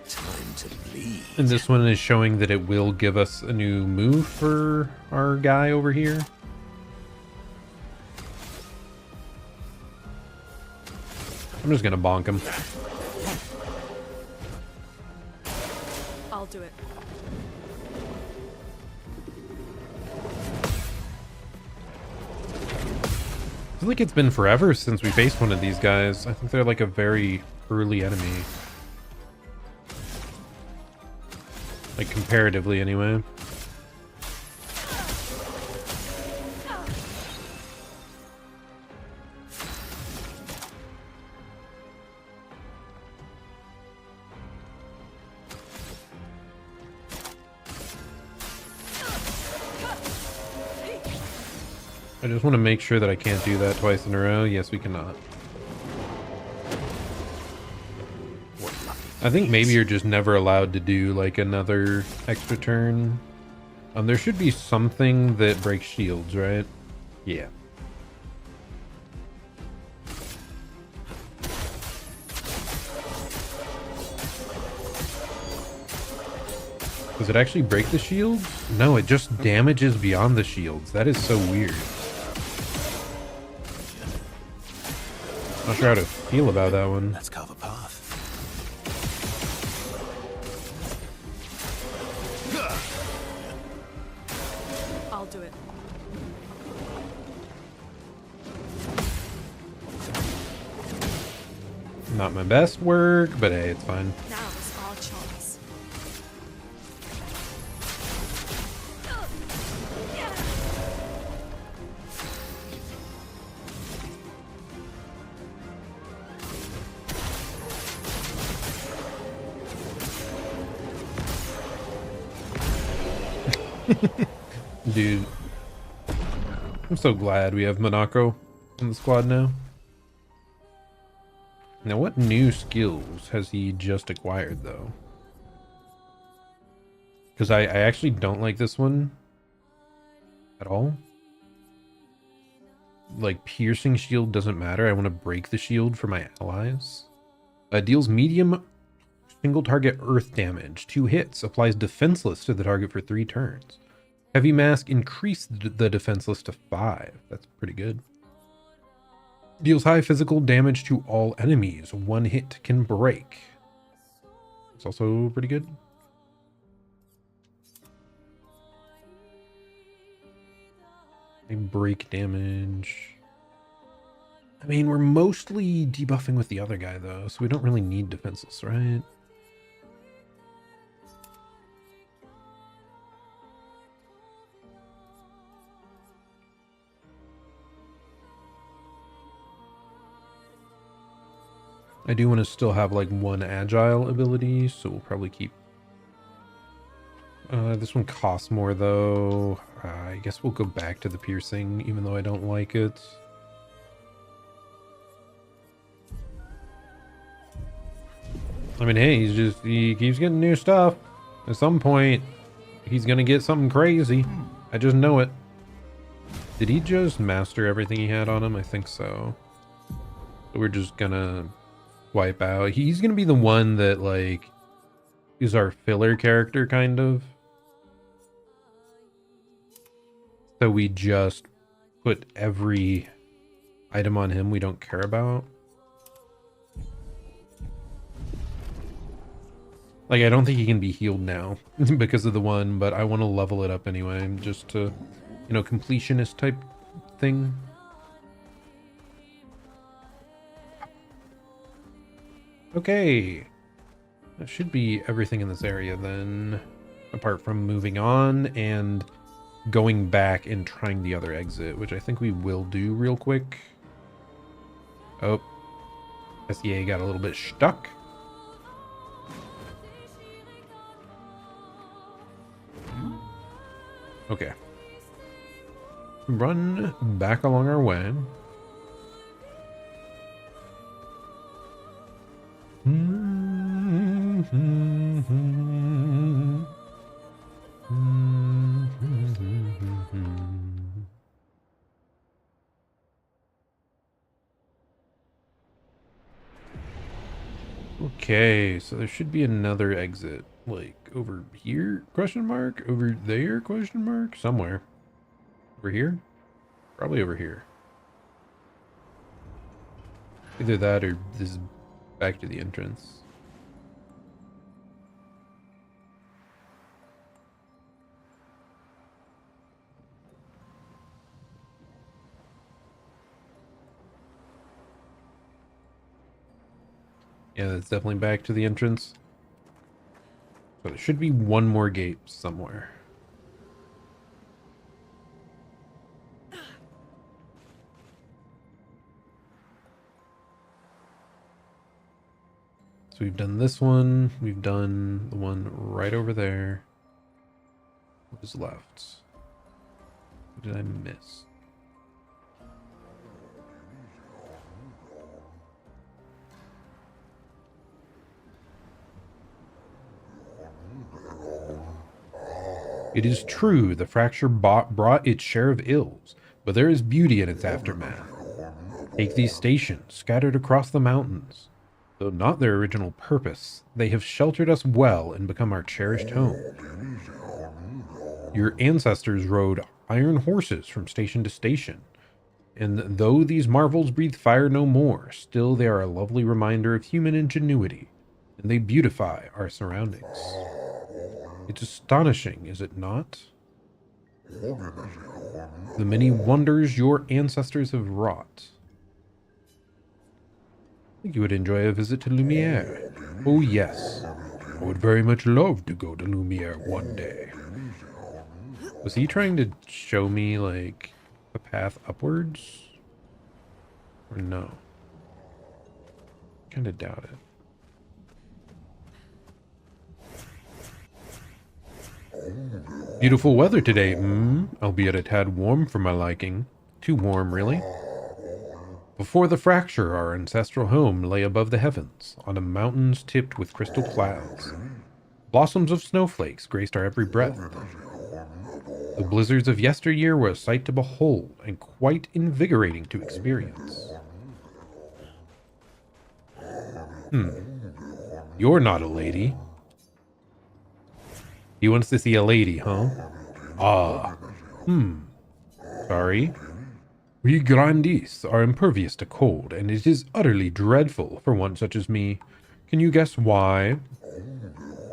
Time to bleed. And this one is showing that it will give us a new move for our guy over here. I'm just gonna bonk him. I'll do it. I feel like it's been forever since we faced one of these guys. I think they're like a very early enemy. Like comparatively anyway. I just want to make sure that I can't do that twice in a row. Yes, we cannot. I think maybe you're just never allowed to do like another extra turn. There should be something that breaks shields, right? Yeah. Does it actually break the shields? No, it just damages beyond the shields. That is so weird. Not sure how to feel about that one. Let's carve a path. I'll do it. Not my best work, but hey, it's fine. Now it's our chance. Dude, I'm so glad we have Monaco in the squad now. Now, what new skills has he just acquired, though? Because I actually don't like this one at all. Like, piercing shield doesn't matter. I want to break the shield for my allies. Deals medium single target earth damage. 2 hits. Applies defenseless to the target for 3 turns. Heavy mask increased the defenseless to 5. That's pretty good. Deals high physical damage to all enemies. 1 hit can break. It's also pretty good. Break damage. I mean, we're mostly debuffing with the other guy, though, so we don't really need defenseless, right? I do want to still have like 1 agile ability, so we'll probably keep... this one costs more though. I guess we'll go back to the piercing, even though I don't like it. I mean, hey, he keeps getting new stuff. At some point, he's gonna get something crazy. I just know it. Did he just master everything he had on him? I think so. So we're just gonna wipe out. He's gonna be the one that like is our filler character, kind of. So we just put every item on him we don't care about. Like, I don't think he can be healed now because of the one, but I want to level it up anyway, just to, you know, completionist type thing. Okay, that should be everything in this area then, apart from moving on and going back and trying the other exit, which I think we will do real quick. Oh, SEA got a little bit stuck. Okay. Run back along our way. Okay, so there should be another exit, like over here, question mark, over there, question mark, somewhere. Over here? Probably over here. Either that or this is back to the entrance. Yeah, that's definitely back to the entrance. So there should be one more gate somewhere. So we've done this one. We've done the one right over there. What is left? What did I miss? It is true the fracture brought its share of ills, but there is beauty in its aftermath. Take these stations, scattered across the mountains. Though not their original purpose, they have sheltered us well and become our cherished home. Your ancestors rode iron horses from station to station, and though these marvels breathe fire no more, still they are a lovely reminder of human ingenuity, and they beautify our surroundings. It's astonishing, is it not? The many wonders your ancestors have wrought. I think you would enjoy a visit to Lumiere. Oh yes, I would very much love to go to Lumiere one day. Was he trying to show me, like, a path upwards? Or no? Kinda doubt it. Beautiful weather today, albeit a tad warm for my liking. Too warm, really. Before the fracture, our ancestral home lay above the heavens, on a mountains tipped with crystal clouds. Blossoms of snowflakes graced our every breath. The blizzards of yesteryear were a sight to behold, and quite invigorating to experience. You're not a lady. He wants to see a lady, huh? Ah. Sorry. We grandees are impervious to cold, and it is utterly dreadful for one such as me. Can you guess why?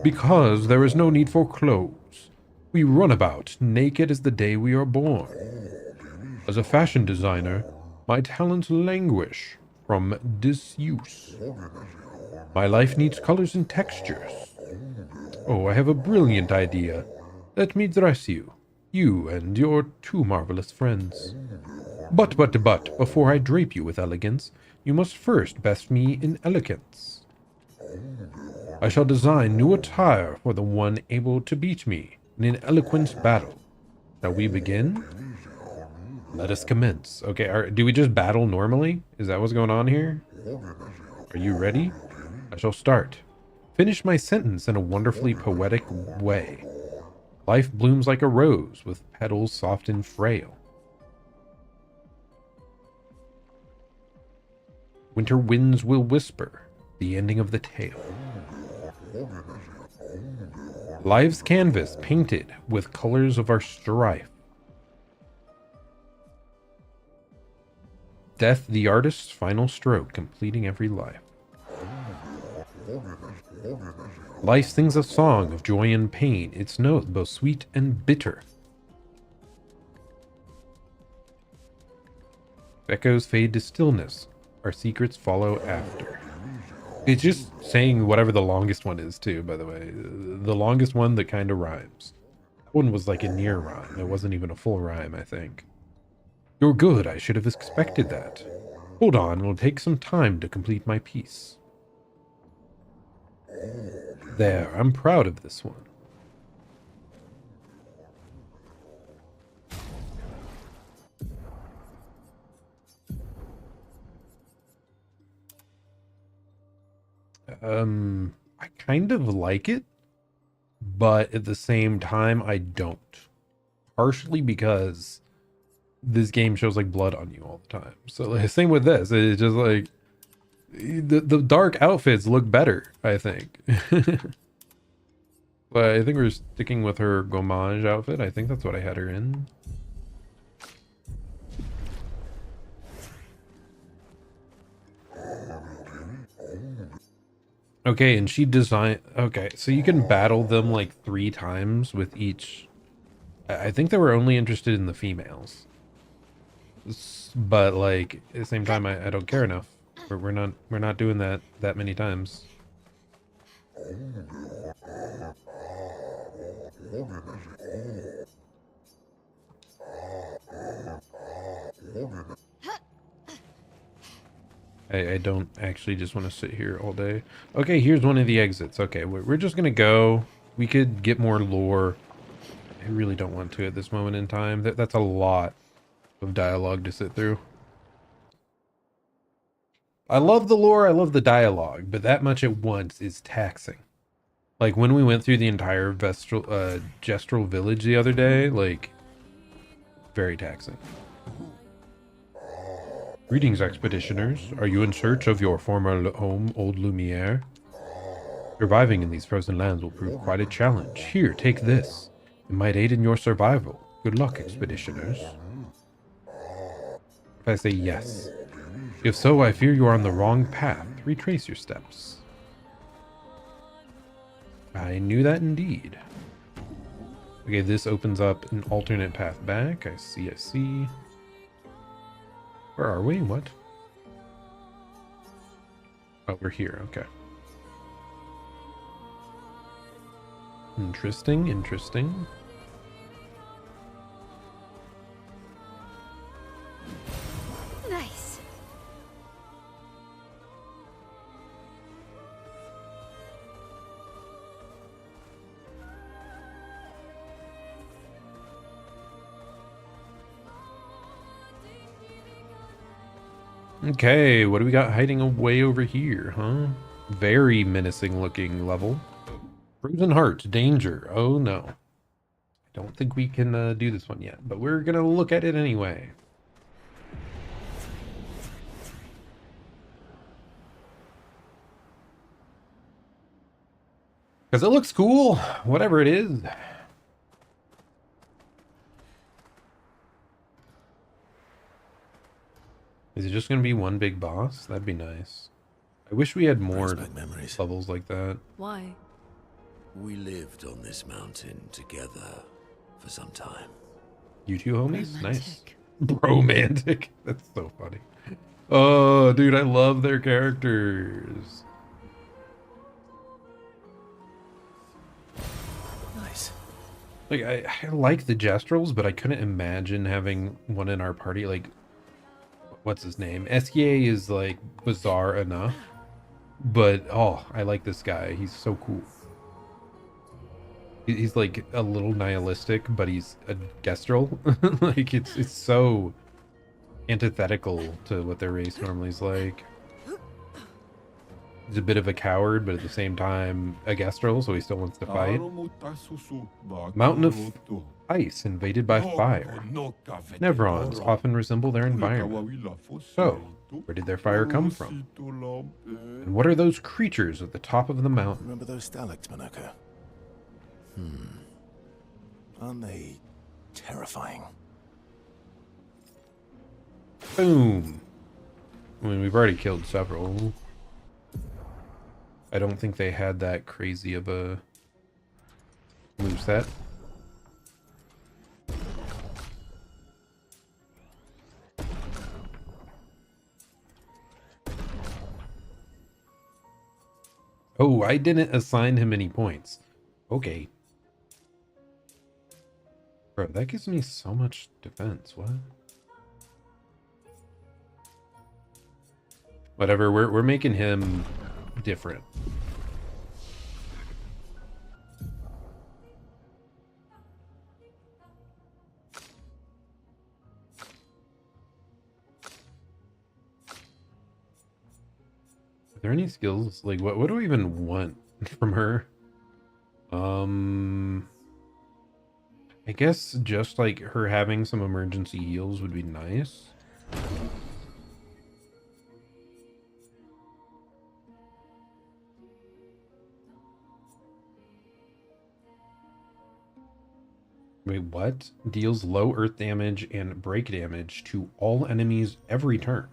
Because there is no need for clothes. We run about naked as the day we are born. As a fashion designer, my talents languish from disuse. My life needs colors and textures. Oh, I have a brilliant idea. Let me dress you. You and your two marvelous friends. But, before I drape you with elegance, you must first vest me in elegance. I shall design new attire for the one able to beat me in an eloquence battle. Shall we begin? Let us commence. Okay, do we just battle normally? Is that what's going on here? Are you ready? I shall start. Finish my sentence in a wonderfully poetic way. Life blooms like a rose with petals soft and frail. Winter winds will whisper the ending of the tale. Life's canvas painted with colors of our strife. Death the artist's final stroke, completing every life. Life sings a song of joy and pain, its notes both sweet and bitter. Echoes fade to stillness, our secrets follow after. It's just saying whatever the longest one is, too, by the way. The longest one that kind of rhymes. That one was like a near rhyme. It wasn't even a full rhyme, I think. You're good, I should have expected that. Hold on, it'll take some time to complete my piece. There, I'm proud of this one. I kind of like it, but at the same time, I don't. Partially because this game shows like blood on you all the time. So like, same with this. It's just like the dark outfits look better, I think. But I think we're sticking with her Gommage outfit. I think that's what I had her in. Okay, and she designed... Okay, so you can battle them like 3 times with each... I think they were only interested in the females. But like, at the same time, I don't care enough. We're not doing that many times. I don't actually just want to sit here all day. Okay, here's one of the exits. Okay, we're just gonna go. We could get more lore. I really don't want to at this moment in time. That's a lot of dialogue to sit through. I love the lore, I love the dialogue, but that much at once is taxing. Like when we went through the entire Gestral village the other day, like very taxing. Greetings, expeditioners. Are you in search of your former home, Old Lumiere? Surviving in these frozen lands will prove quite a challenge. Here, take this. It might aid in your survival. Good luck, expeditioners. If I say yes. If so, I fear you are on the wrong path. Retrace your steps. I knew that indeed. Okay, this opens up an alternate path back. I see, I see. Where are we? What? Oh, we're here. Okay. Interesting, interesting. Nice. Okay, what do we got hiding away over here, huh? Very menacing looking level. Frozen Heart, danger. Oh no. I don't think we can do this one yet, but we're gonna look at it anyway. Because it looks cool, whatever it is. Is it just going to be one big boss? That'd be nice. I wish we had more levels like that. Why? We lived on this mountain together for some time. You two homies? Romantic. Nice. Romantic. That's so funny. Oh, dude, I love their characters. Nice. Like, I like the Gestrals, but I couldn't imagine having one in our party. Like, what's his name? Esquier is, like, bizarre enough. But, oh, I like this guy. He's so cool. He's, like, a little nihilistic, but he's a Gestral. Like, it's so antithetical to what their race normally is like. He's a bit of a coward, but at the same time a Gestral, so he still wants to fight. Mountain of ice invaded by fire. Nevrons often resemble their environment. So, where did their fire come from? And what are those creatures at the top of the mountain? Remember those stalactites, Monaco? Aren't they terrifying? Boom. I mean, we've already killed several. I don't think they had that crazy of a moveset. Oh, I didn't assign him any points. Okay. Bro, that gives me so much defense. What? Whatever, we're making him different. Are there any skills? Like, what do I even want from her? I guess just like her having some emergency heals would be nice. Wait, what? Deals low earth damage and break damage to all enemies every turn.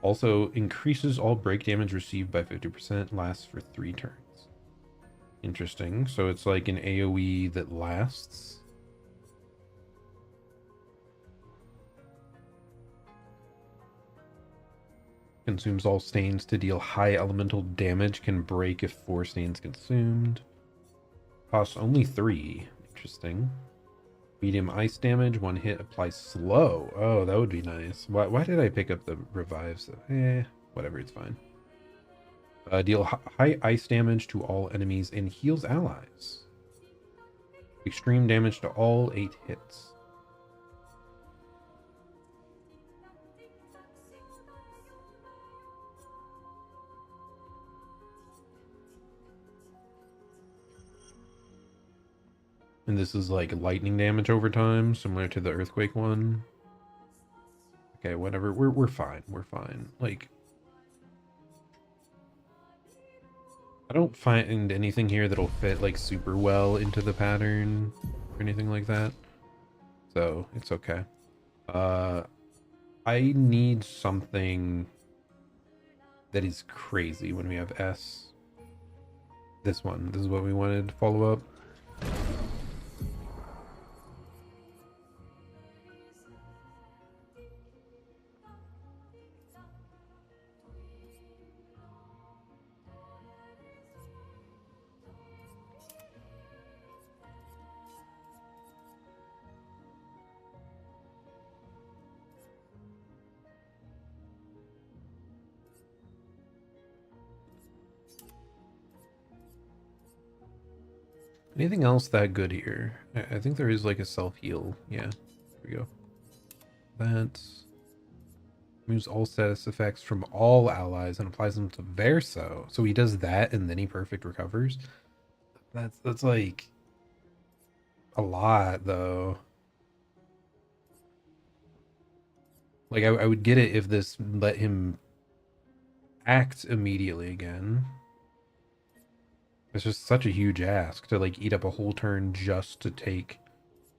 Also increases all break damage received by 50%, lasts for 3 turns. Interesting. So it's like an AoE that lasts. Consumes all stains to deal high elemental damage. Can break if 4 stains consumed. Costs only 3. Interesting. Medium ice damage. 1 hit applies slow. Oh, that would be nice. Why did I pick up the revives? Whatever, it's fine. Deal high ice damage to all enemies and heals allies. Extreme damage to all 8 hits. And this is like lightning damage over time, similar to the earthquake one. Okay, whatever. We're fine. We're fine. Like, I don't find anything here that'll fit like super well into the pattern or anything like that. So it's okay. I need something that is crazy when we have S. This one. This is what we wanted to follow up. Anything else that good here? I think there is like a self-heal. Yeah, there we go. That moves all status effects from all allies and applies them to Verso. So he does that and then he perfect recovers. That's like a lot though. Like I would get it if this let him act immediately again. It's just such a huge ask to like eat up a whole turn just to take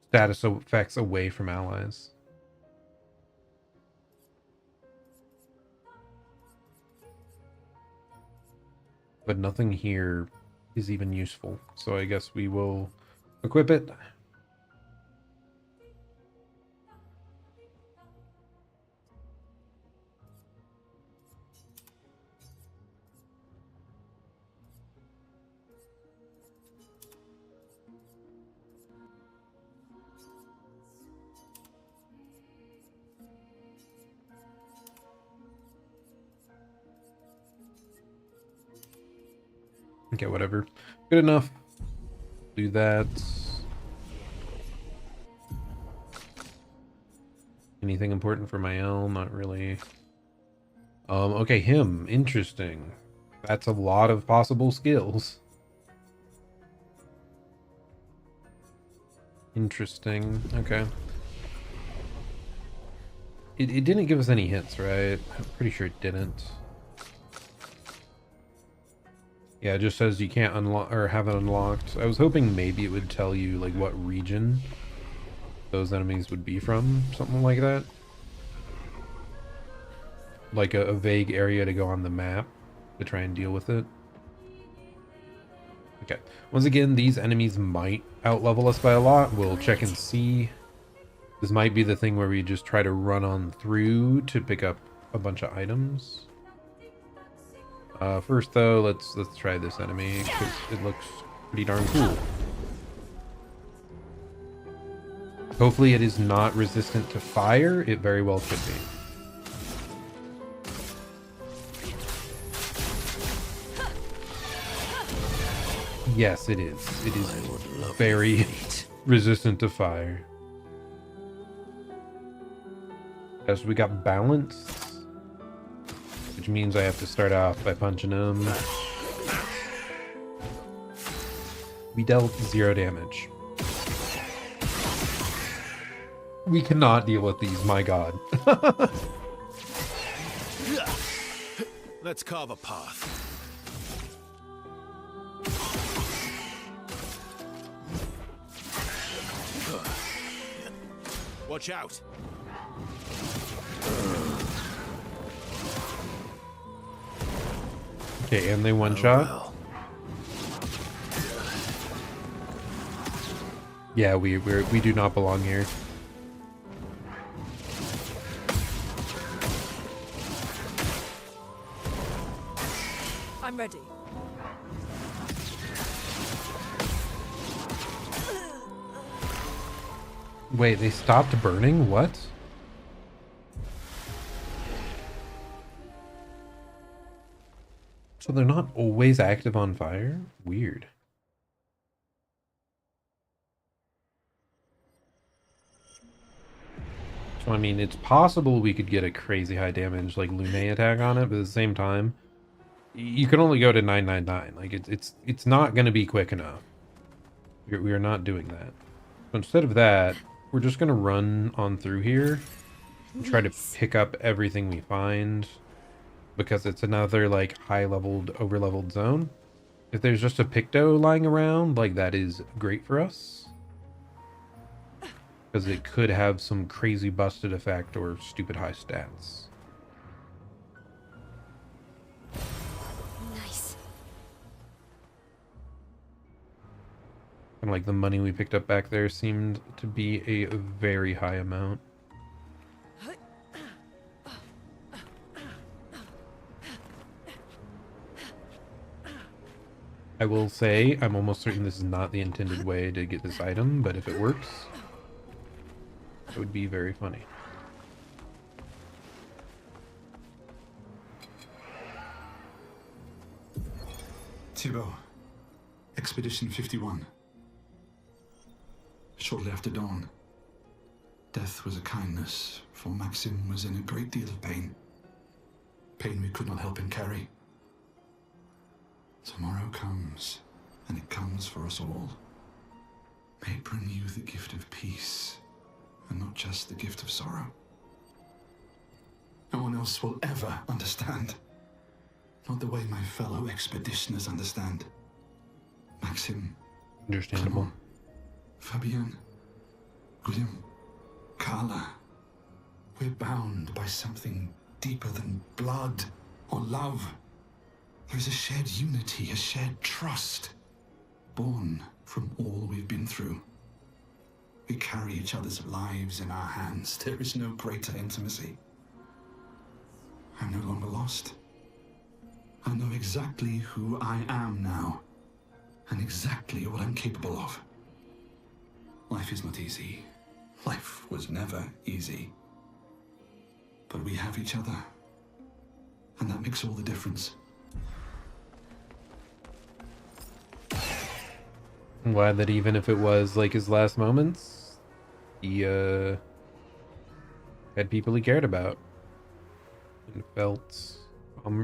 status effects away from allies. But nothing here is even useful. So I guess we will equip it. Okay, whatever. Good enough. Do that. Anything important for my L? Not really. Okay, him. Interesting. That's a lot of possible skills. Interesting. Okay. It didn't give us any hints, right? I'm pretty sure it didn't. Yeah, it just says you can't unlock or have it unlocked. I was hoping maybe it would tell you like what region those enemies would be from, something like that. Like a vague area to go on the map to try and deal with it. Okay. Once again, these enemies might outlevel us by a lot. We'll check and see. This might be the thing where we just try to run on through to pick up a bunch of items. First though, let's try this enemy because it looks pretty darn cool. Hopefully it is not resistant to fire. It very well could be. Yes, it is. It is very resistant to fire. As we got balanced, which means I have to start off by punching him. We dealt 0 damage. We cannot deal with these, my god. Let's carve a path. Watch out. Okay, and they one-shot. Well. Yeah, we do not belong here. I'm ready. Wait, they stopped burning? What? So they're not always active on fire? Weird. So I mean, it's possible we could get a crazy high damage like Luné attack on it, but at the same time, you can only go to 999. Like it's not going to be quick enough. We are not doing that. So instead of that, we're just going to run on through here and try to pick up everything we find, because it's another like high-leveled, over-leveled zone. If there's just a Picto lying around, like, that is great for us, because it could have some crazy busted effect or stupid high stats. Nice. And like the money we picked up back there seemed to be a very high amount. I will say, I'm almost certain this is not the intended way to get this item, but if it works, it would be very funny. Thibaut, Expedition 51. Shortly after dawn, death was a kindness, for Maxim was in a great deal of pain. Pain we could not help him carry. Tomorrow comes, and it comes for us all. May it bring you the gift of peace, and not just the gift of sorrow. No one else will ever understand. Not the way my fellow expeditioners understand. Maxim. Understandable. Clement, Fabienne, William, Carla. We're bound by something deeper than blood or love. There's a shared unity, a shared trust, born from all we've been through. We carry each other's lives in our hands. There is no greater intimacy. I'm no longer lost. I know exactly who I am now, and exactly what I'm capable of. Life is not easy. Life was never easy. But we have each other, and that makes all the difference. I'm glad that even if it was like his last moments, he had people he cared about and felt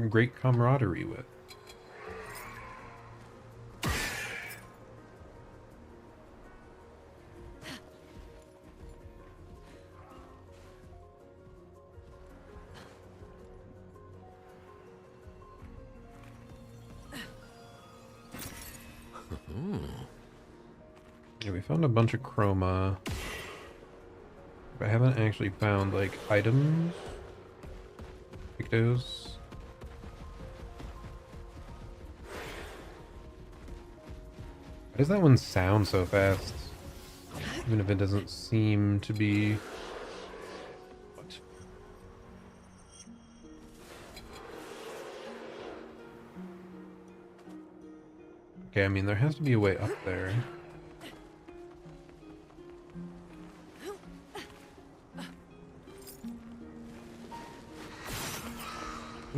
great camaraderie with. Yeah, we found a bunch of chroma, but I haven't actually found like items, Pictos. Why does that one sound so fast? Even if it doesn't seem to be. What? Okay, I mean, there has to be a way up there.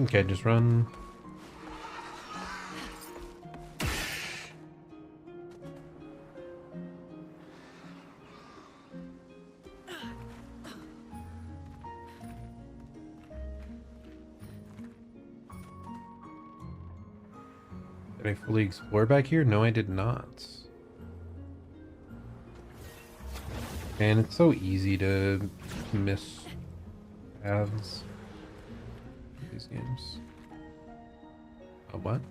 Okay, just run. Did I fully explore back here? No, I did not. And it's so easy to miss paths in these games. Oh, what?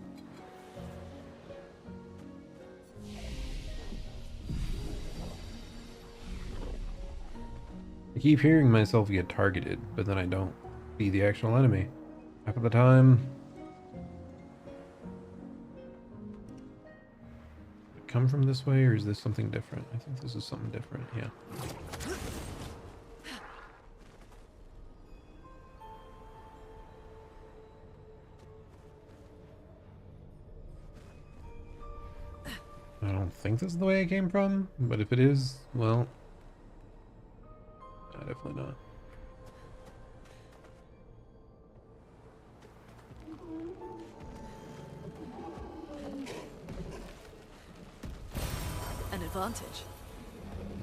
I keep hearing myself get targeted, but then I don't see the actual enemy half of the time. Come from this way, or is this something different? I think this is something different, yeah. I don't think this is the way I came from, but if it is, well, definitely not. An advantage.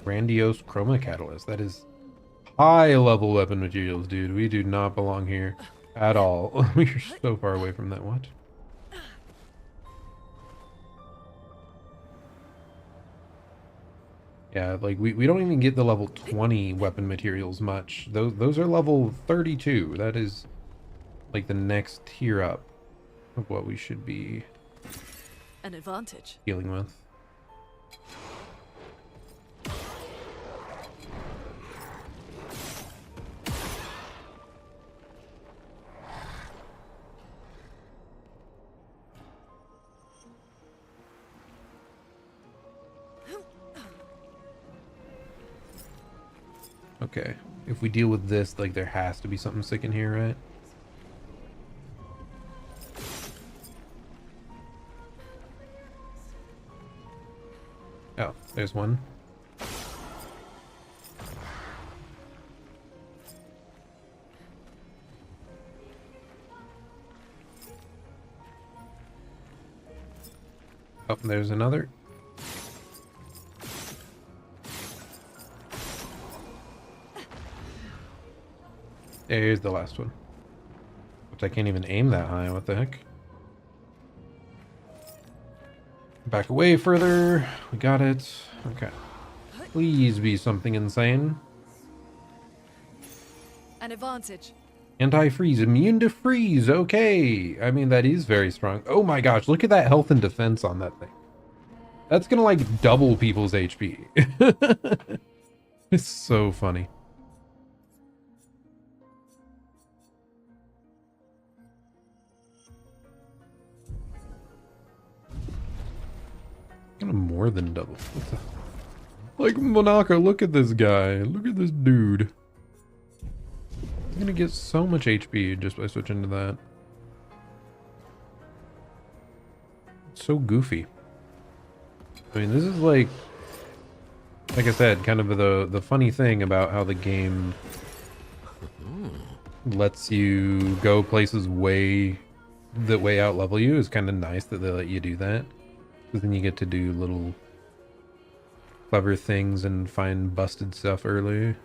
Grandiose chroma catalyst. That is high level weapon materials, dude. We do not belong here at all. We are so far away from that. What? Yeah, like we don't even get the level 20 weapon materials much. Those are level 32. That is like the next tier up of what we should be An advantage. dealing with. Okay, if we deal with this, like there has to be something sick in here, right? Oh, there's one. Oh, there's another. There's the last one. Which I can't even aim that high. What the heck? Back away further. We got it. Okay. Please be something insane. An advantage. Anti-freeze. Immune to freeze. Okay. I mean, that is very strong. Oh my gosh. Look at that health and defense on that thing. That's gonna like double people's HP. It's so funny. Kind of more than double. What the... Like, Monaco, look at this guy. Look at this dude. He's gonna get so much HP just by switching to that. It's so goofy. I mean, this is like I said, kind of the funny thing about how the game lets you go places that way out level you is kind of nice that they let you do that. Because then you get to do little clever things and find busted stuff early.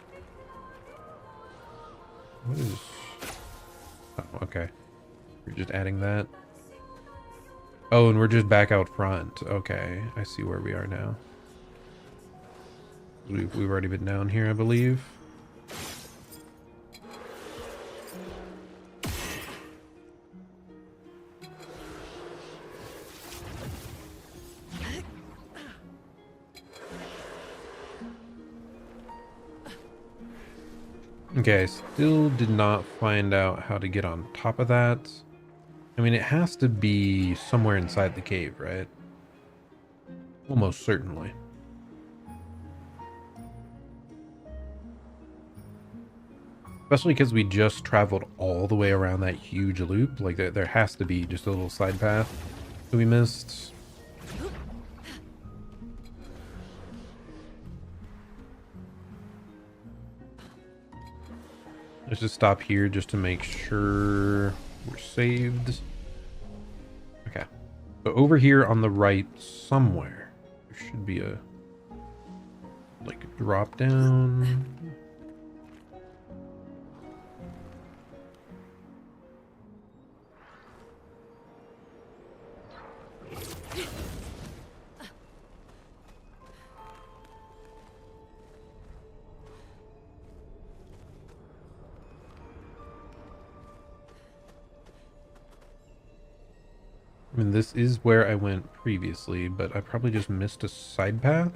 What is... Oh, okay. We're just adding that. Oh, and we're just back out front. Okay, I see where we are now. We've already been down here, I believe. Okay, I still did not find out how to get on top of that. I mean, it has to be somewhere inside the cave, right? Almost certainly. Especially because we just traveled all the way around that huge loop. Like, there has to be just a little side path that we missed. Let's just stop here just to make sure we're saved. Okay. So over here on the right somewhere, there should be a, like, a drop down. I mean, this is where I went previously, but I probably just missed a side path.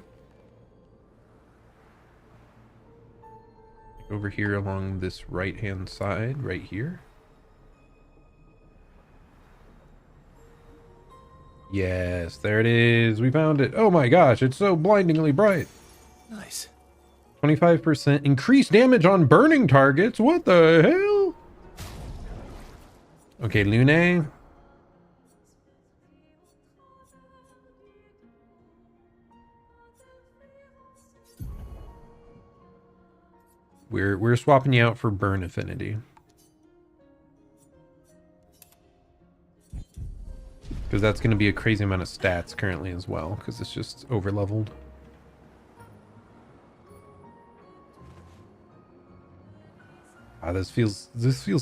Like over here along this right-hand side, right here. Yes, there it is. We found it. Oh my gosh, it's so blindingly bright. Nice. 25% increased damage on burning targets. What the hell? Okay, Lune. We're swapping you out for burn affinity. Because that's going to be a crazy amount of stats currently as well, because it's just over leveled. Ah, this feels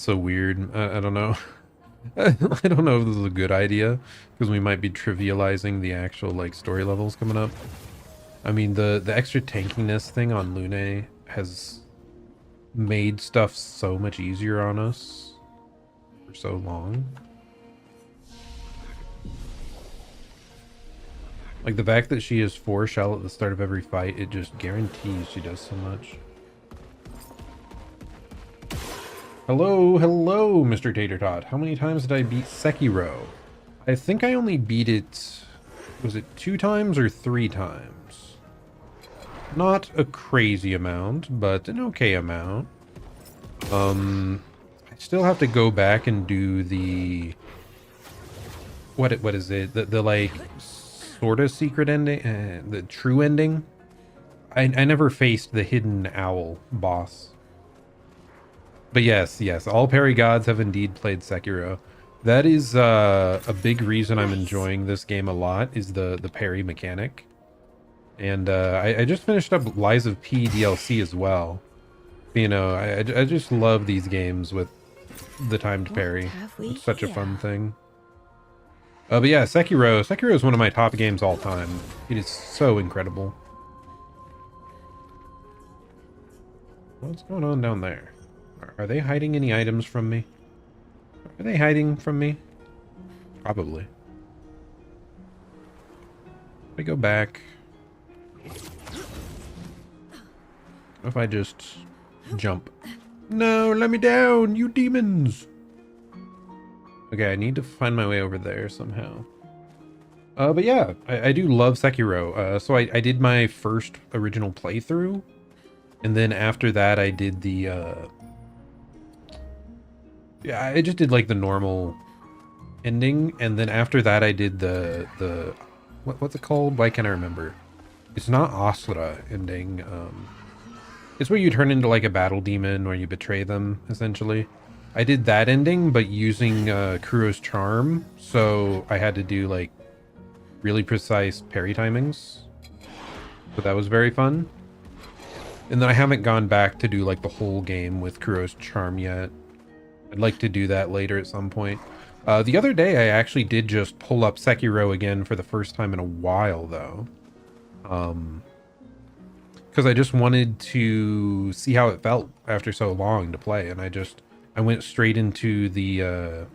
so weird. I don't know. I don't know if this is a good idea, because we might be trivializing the actual like story levels coming up. I mean, the extra tankiness thing on Lune has made stuff so much easier on us for so long. Like, the fact that she is 4 shell at the start of every fight, it just guarantees she does so much. Hello, hello, Mr. Tater Tot. How many times did I beat Sekiro? I think I only beat it... Was it 2 times or 3 times? Not a crazy amount, but an okay amount. I still have to go back and do the... What is it? The like... sort of secret ending, the true ending. I never faced the hidden owl boss. But yes, all Parry gods have indeed played Sekiro. That is a big reason I'm enjoying this game a lot, is the parry mechanic. And I just finished up Lies of P DLC as well. You know, I just love these games with the timed parry. It's such a fun thing. But yeah, Sekiro is one of my top games all time. It is so incredible. What's going on down there? Are they hiding any items from me? Are they hiding from me? Probably. Let me go back. What if I just jump? No, let me down, you demons! Okay, I need to find my way over there somehow. But yeah, I do love Sekiro. So I did my first original playthrough. And then after that, I did the... Yeah, I just did like the normal ending. And then after that, I did the what's it called? Why can't I remember? It's not Asura ending. It's where you turn into like a battle demon or you betray them, essentially. I did that ending, but using Kuro's charm, so I had to do like really precise parry timings. So that was very fun. And then I haven't gone back to do like the whole game with Kuro's charm yet. I'd like to do that later at some point. The other day I actually did just pull up Sekiro again for the first time in a while though. Because I just wanted to see how it felt after so long to play, and I went straight into the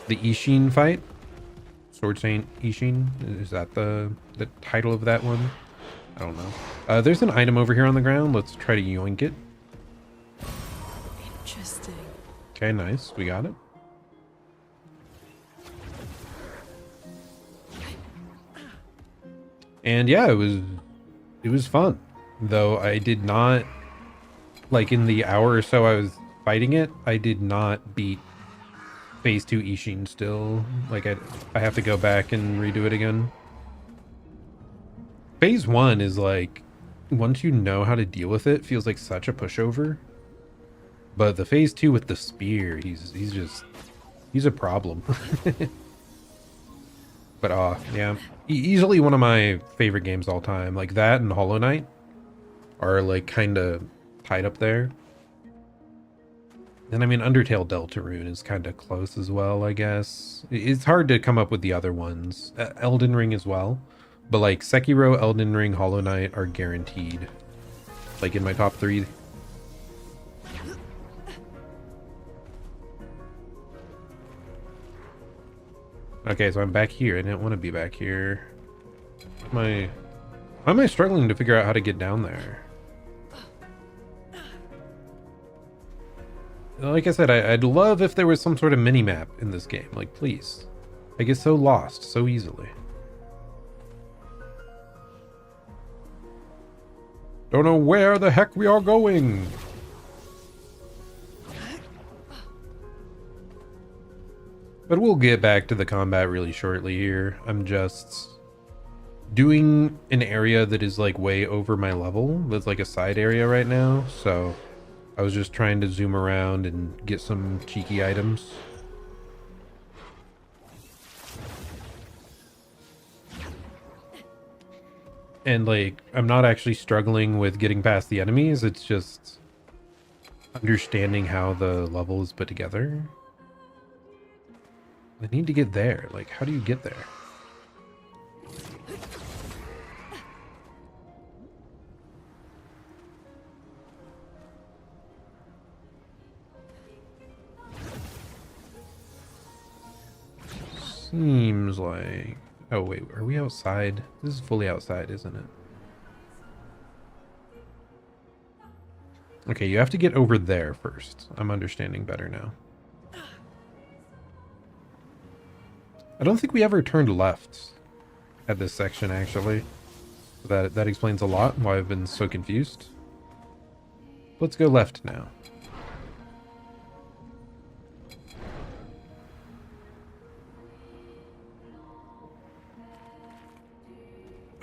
Ishin fight. Sword Saint Ishin? Is that the title of that one? I don't know. There's an item over here on the ground. Let's try to yoink it. Interesting. Okay, nice. We got it. And yeah, it was fun. Though I did not, like in the hour or so I was fighting it, I did not beat phase 2 Ishin still. Like I have to go back and redo it again. Phase 1 is like, once you know how to deal with it, feels like such a pushover. But the phase 2 with the spear, he's a problem. But yeah, easily one of my favorite games all time. Like that and Hollow Knight are like kind of tied up there. And I mean, Undertale Deltarune is kind of close as well, I guess. It's hard to come up with the other ones. Elden Ring as well. But like Sekiro, Elden Ring, Hollow Knight are guaranteed. Like in my top 3. Okay, so I'm back here. I didn't want to be back here. Why am I struggling to figure out how to get down there? Like I said, I'd love if there was some sort of mini-map in this game. Like, please. I get so lost so easily. Don't know where the heck we are going. But we'll get back to the combat really shortly here. I'm just doing an area that is like way over my level. That's like a side area right now. So I was just trying to zoom around and get some cheeky items. And like, I'm not actually struggling with getting past the enemies. It's just understanding how the level is put together. I need to get there. Like, how do you get there? seems like... Oh, wait, are we outside? This is fully outside, isn't it? Okay, you have to get over there first. I'm understanding better now. I don't think we ever turned left at this section, actually. That explains a lot why I've been so confused. Let's go left now.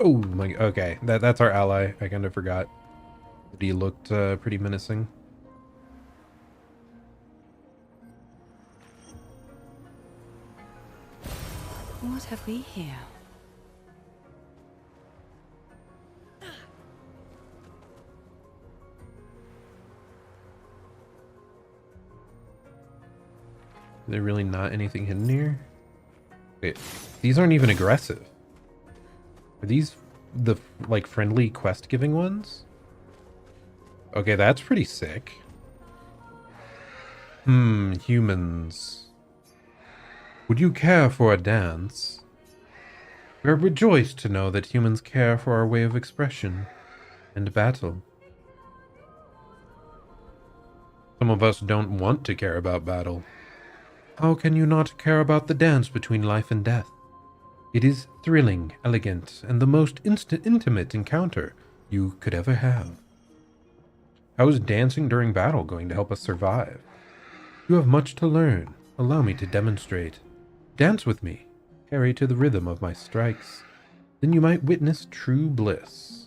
Oh my, okay, that's our ally. I kind of forgot that he looked pretty menacing. What have we here? Is there really not anything hidden here? Wait, these aren't even aggressive. Are these the, like, friendly quest-giving ones? Okay, that's pretty sick. Humans. Would you care for a dance? We are rejoiced to know that humans care for our way of expression and battle. Some of us don't want to care about battle. How can you not care about the dance between life and death? It is thrilling, elegant, and the most intimate encounter you could ever have. How is dancing during battle going to help us survive? You have much to learn. Allow me to demonstrate. Dance with me. Carry to the rhythm of my strikes. Then you might witness true bliss.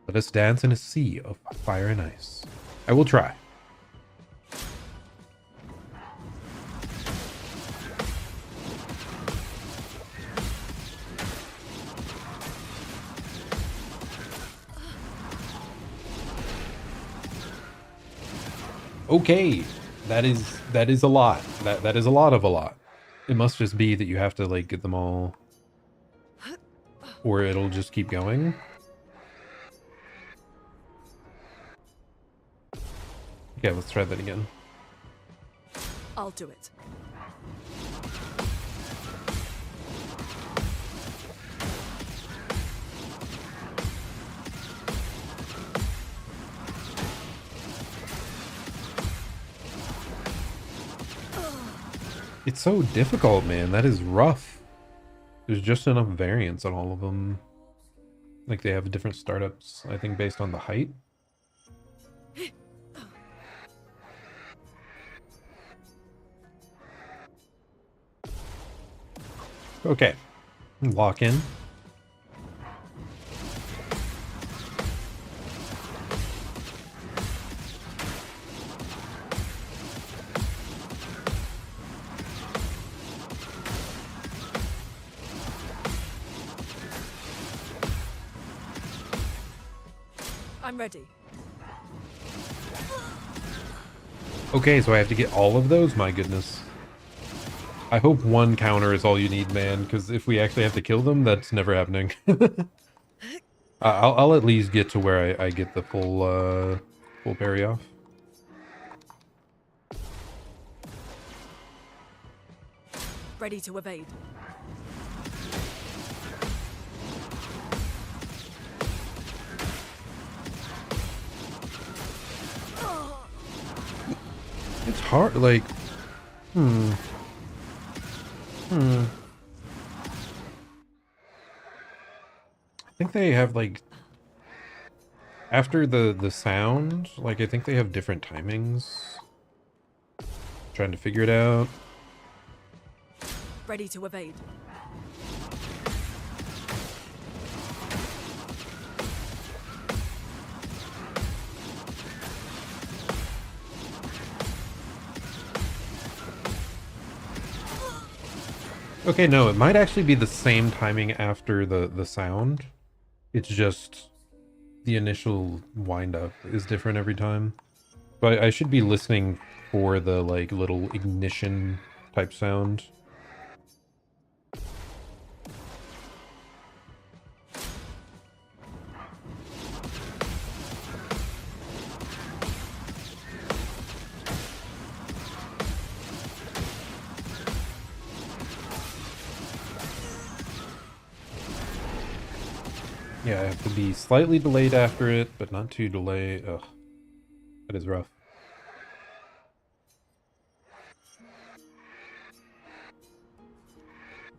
Let us dance in a sea of fire and ice. I will try. Okay, that is a lot. That is a lot of a lot. It must just be that you have to, like, get them all, or it'll just keep going. Okay, let's try that again. I'll do it. It's so difficult, man. That is rough. There's just enough variance on all of them. Like, they have different startups, I think, based on the height. Okay. Lock in. I'm ready. Okay, so I have to get all of those? My goodness. I hope one counter is all you need, man, because if we actually have to kill them, that's never happening. I'll at least get to where I get the full parry off. Ready to evade. It's hard, like... I think they have, like... After the sound, like, I think they have different timings. Trying to figure it out. Ready to evade. Okay, no, it might actually be the same timing after the sound. It's just the initial wind-up is different every time. But I should be listening for the, like, little ignition type sound. Yeah, I have to be slightly delayed after it, but not too delayed. Ugh, that is rough.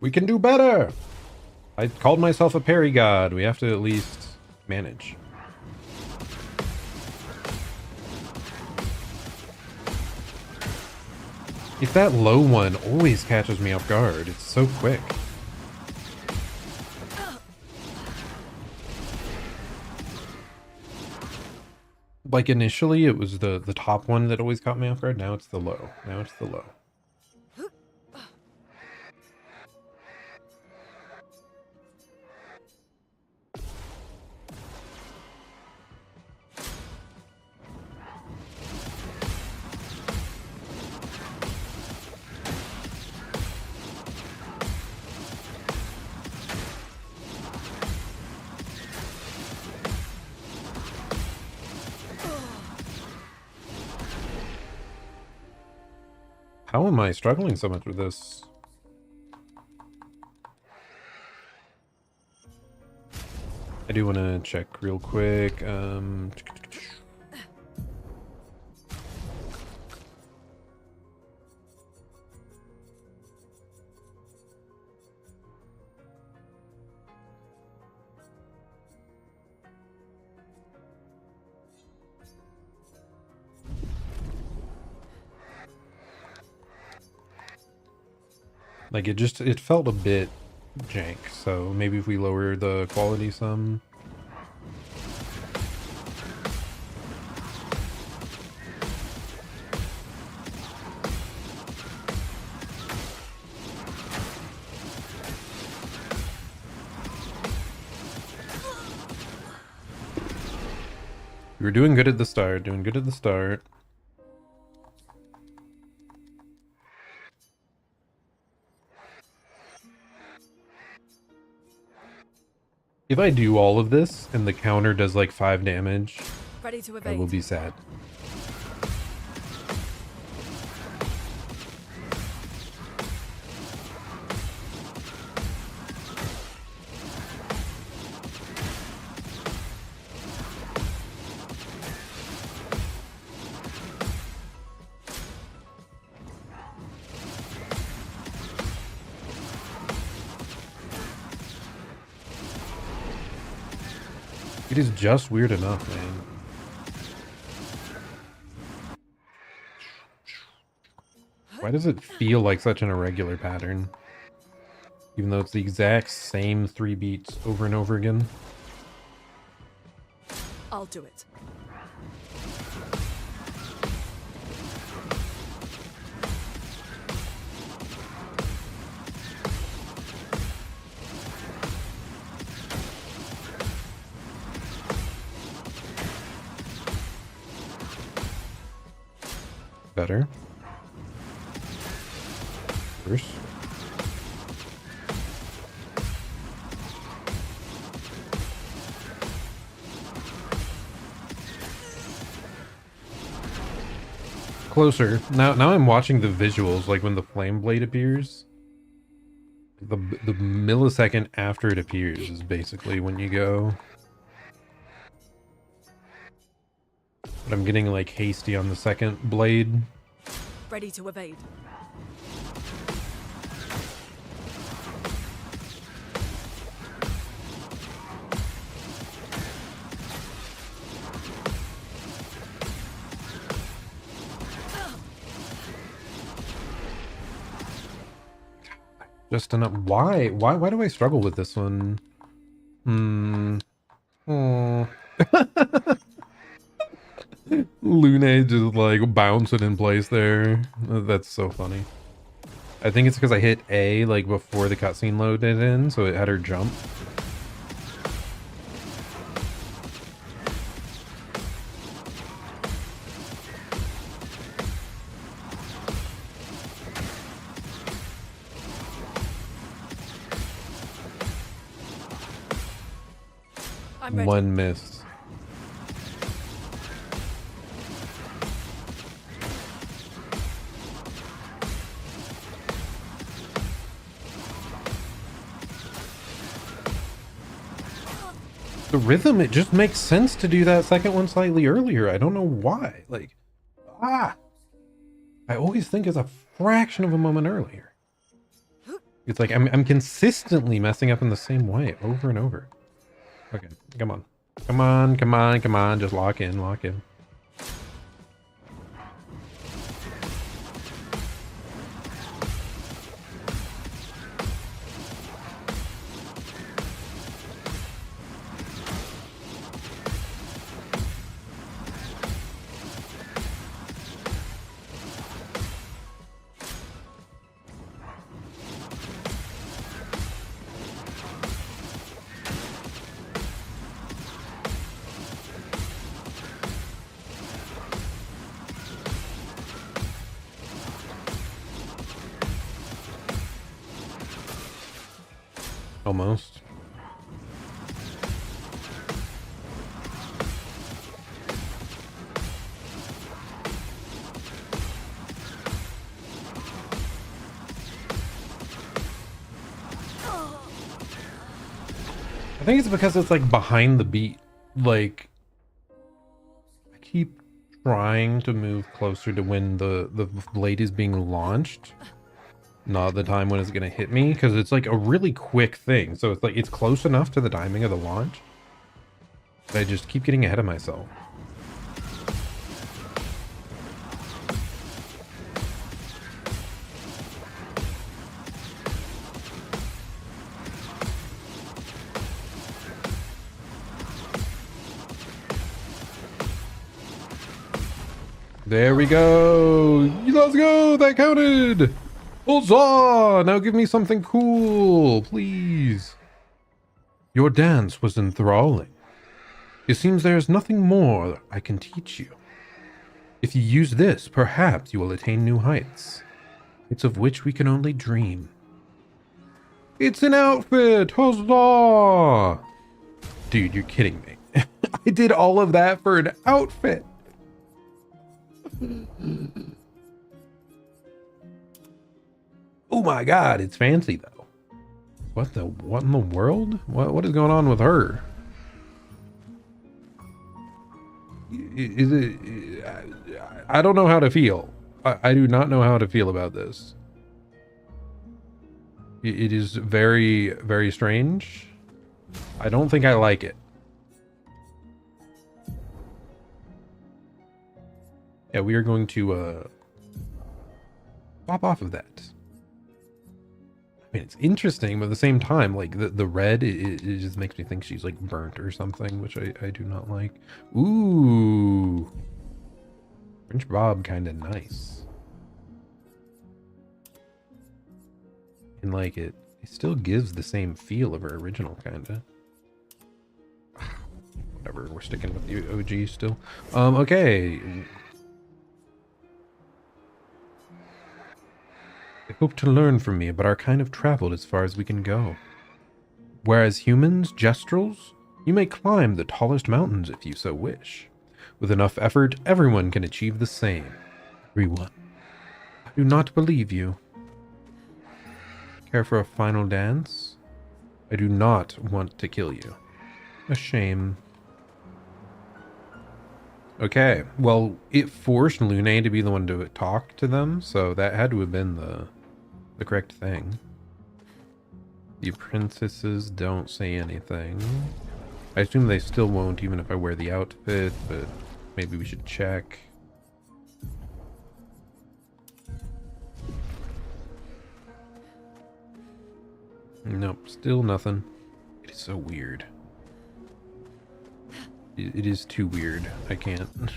We can do better! I called myself a parry god. We have to at least manage. If that low one always catches me off guard, it's so quick. Like initially it was the top one that always caught me off guard, now it's the low. Now it's the low. How am I struggling so much with this? I do want to check real quick. Like it felt a bit jank, so maybe if we lower the quality some. We were doing good at the start, If I do all of this and the counter does like 5 damage, Ready to I evade. will be sad. It is just weird enough, man. Why does it feel like such an irregular pattern? Even though it's the exact same 3 beats over and over again. I'll do it. Better. Worse. Closer. Now I'm watching the visuals, like when the flame blade appears. The millisecond after it appears is basically when you go. But I'm getting like hasty on the second blade. Ready to evade. Just enough. Why do I struggle with this one? Oh. Lune just like bouncing in place there. That's so funny. I think it's because I hit A like before the cutscene loaded in, so it had her jump. I'm ready. One miss. The rhythm, it just makes sense to do that second one slightly earlier. I don't know why. Like, I always think it's a fraction of a moment earlier. It's like I'm consistently messing up in the same way over and over. Okay, come on. Come on, come on, come on. Just lock in, lock in. Almost. I think it's because it's like behind the beat. Like, I keep trying to move closer to when the blade is being launched. Not the time when it's gonna hit me, because it's like a really quick thing. So it's like it's close enough to the timing of the launch, but I just keep getting ahead of myself. There we go. Let's go. That counted. Huzzah! Now give me something cool, please. Your dance was enthralling. It seems there is nothing more I can teach you. If you use this, perhaps you will attain new heights. Heights of which we can only dream. It's an outfit! Huzzah! Dude, you're kidding me. I did all of that for an outfit. Oh my god, it's fancy though. What in the world? What is going on with her? Is it I don't know how to feel. I do not know how to feel about this. It is very, very strange. I don't think I like it. Yeah, we are going to pop off of that. I mean, it's interesting, but at the same time, like the red, it just makes me think she's like burnt or something, which I do not like. Ooh, French Bob, kind of nice. And like it still gives the same feel of her original, kind of. Whatever, we're sticking with the OG still. Okay. I hope to learn from me, but our kind of traveled as far as we can go. Whereas humans, Gestrels, you may climb the tallest mountains if you so wish. With enough effort, everyone can achieve the same. Everyone. I do not believe you. Care for a final dance? I do not want to kill you. A shame. Okay, well, it forced Lune to be the one to talk to them, so that had to have been the correct thing. The princesses don't say anything. I assume they still won't even if I wear the outfit, but maybe we should check. Nope, still nothing. It is so weird. It is too weird. I can't.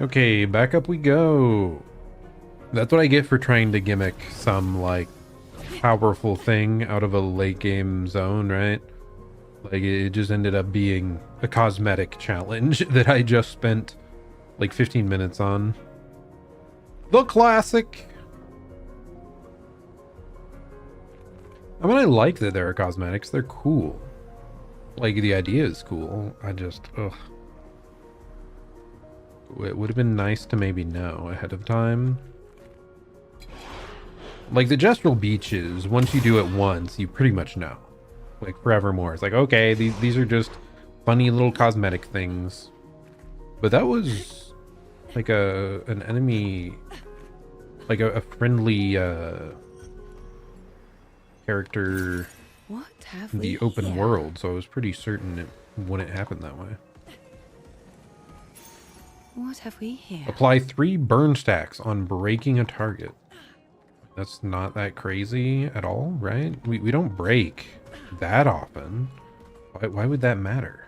Okay, back up we go. That's what I get for trying to gimmick some, like, powerful thing out of a late game zone, right? Like, it just ended up being a cosmetic challenge that I just spent, like, 15 minutes on. The classic! I mean, I like that there are cosmetics. They're cool. Like, the idea is cool. I just, ugh. It would have been nice to maybe know ahead of time. Like the Gestural Beaches, once you do it once, you pretty much know. Like forevermore. It's like, okay, these are just funny little cosmetic things. But that was like an enemy, like a friendly character What have in we the open here? world, so I was pretty certain it wouldn't happen that way. What have we here? Apply 3 burn stacks on breaking a target. That's not that crazy at all, right? We don't break that often. Why would that matter?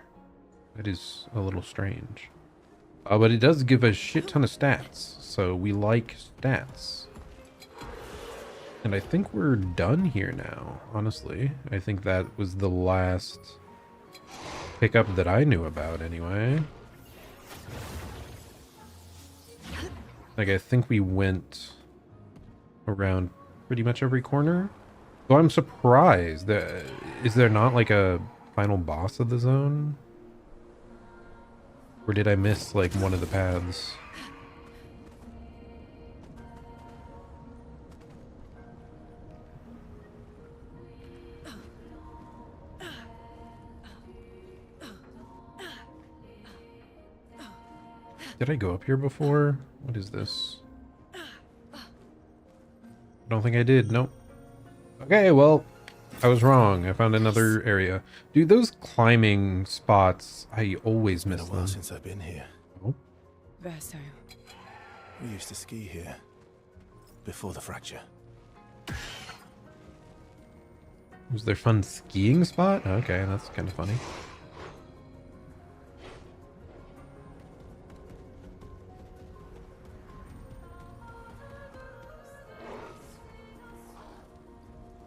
That is a little strange. But it does give a shit ton of stats, so we like stats. And I think we're done here now, honestly. I think that was the last pickup that I knew about anyway. Like, I think we went around pretty much every corner. So I'm surprised that is there not like a final boss of the zone? Or did I miss like one of the paths? Did I go up here before? What is this? I don't think I did. Nope. Okay, well, I was wrong. I found another area. Dude, those climbing spots, I always miss Been a while them. since I've been here. Oh, Verso. We used to ski here before the fracture. was there fun skiing spot? Okay, that's kind of funny.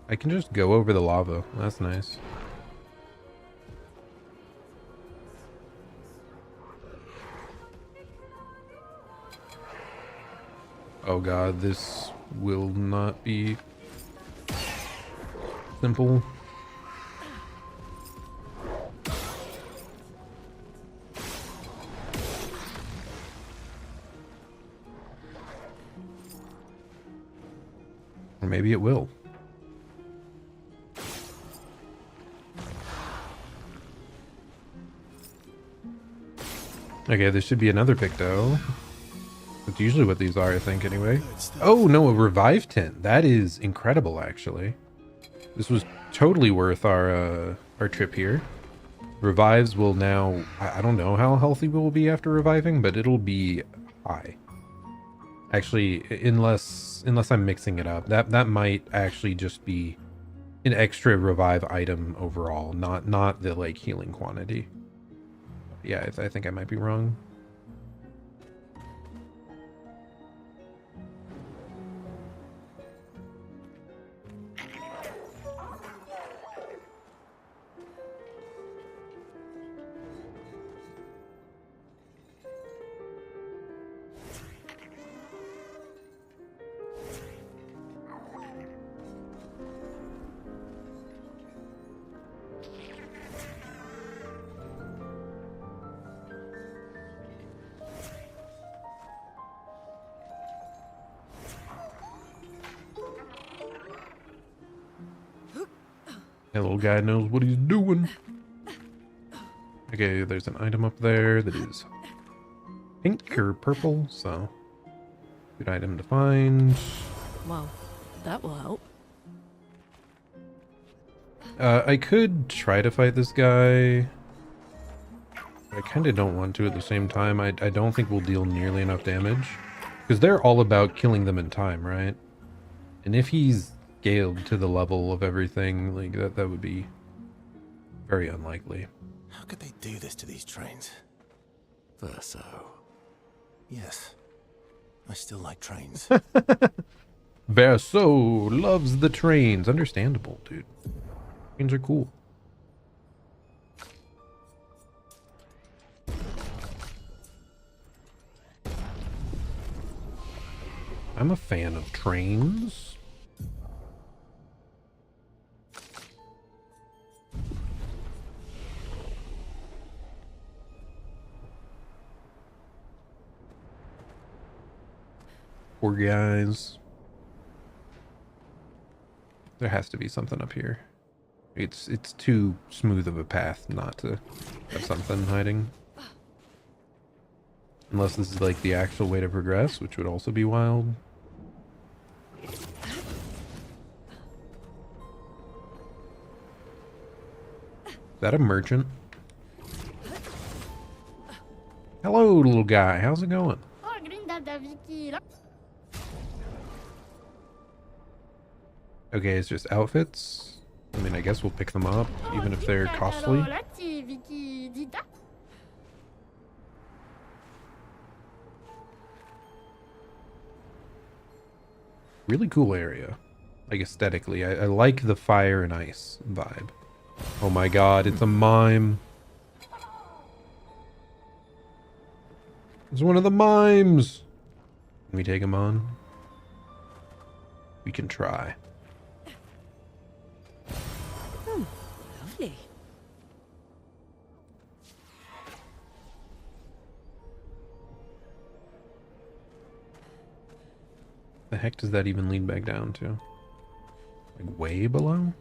I can just go over the lava. That's nice. Oh god, this will not be simple. Or maybe it will. Okay, there should be another Picto. That's usually what these are, I think, anyway. Oh, no, a revive tint. That is incredible, actually. This was totally worth our trip here. Revives will now... I don't know how healthy we'll be after reviving, but it'll be high. Actually, unless I'm mixing it up. That might actually just be an extra revive item overall, not the, like, healing quantity. Yeah, I think I might be wrong. That little guy knows what he's doing. Okay, there's an item up there that is pink or purple, so good item to find. Well, that will help. I could try to fight this guy. But I kind of don't want to at the same time. I don't think we'll deal nearly enough damage. Because they're all about killing them in time, right? And if he's scaled to the level of everything, like that would be very unlikely. How could they do this to these trains? Verso. Yes. I still like trains. Verso loves the trains. Understandable, dude. Trains are cool. I'm a fan of trains. Poor guys. There has to be something up here. It's too smooth of a path not to have something hiding. Unless this is like the actual way to progress, which would also be wild. Is that a merchant? Hello, little guy. How's it going? Okay, it's just outfits. I mean, I guess we'll pick them up, even if they're costly. Really cool area. Like, aesthetically. I like the fire and ice vibe. Oh my god, it's a mime. It's one of the mimes. Can we take him on? We can try. Lovely. The heck does that even lead back down to? Like way below?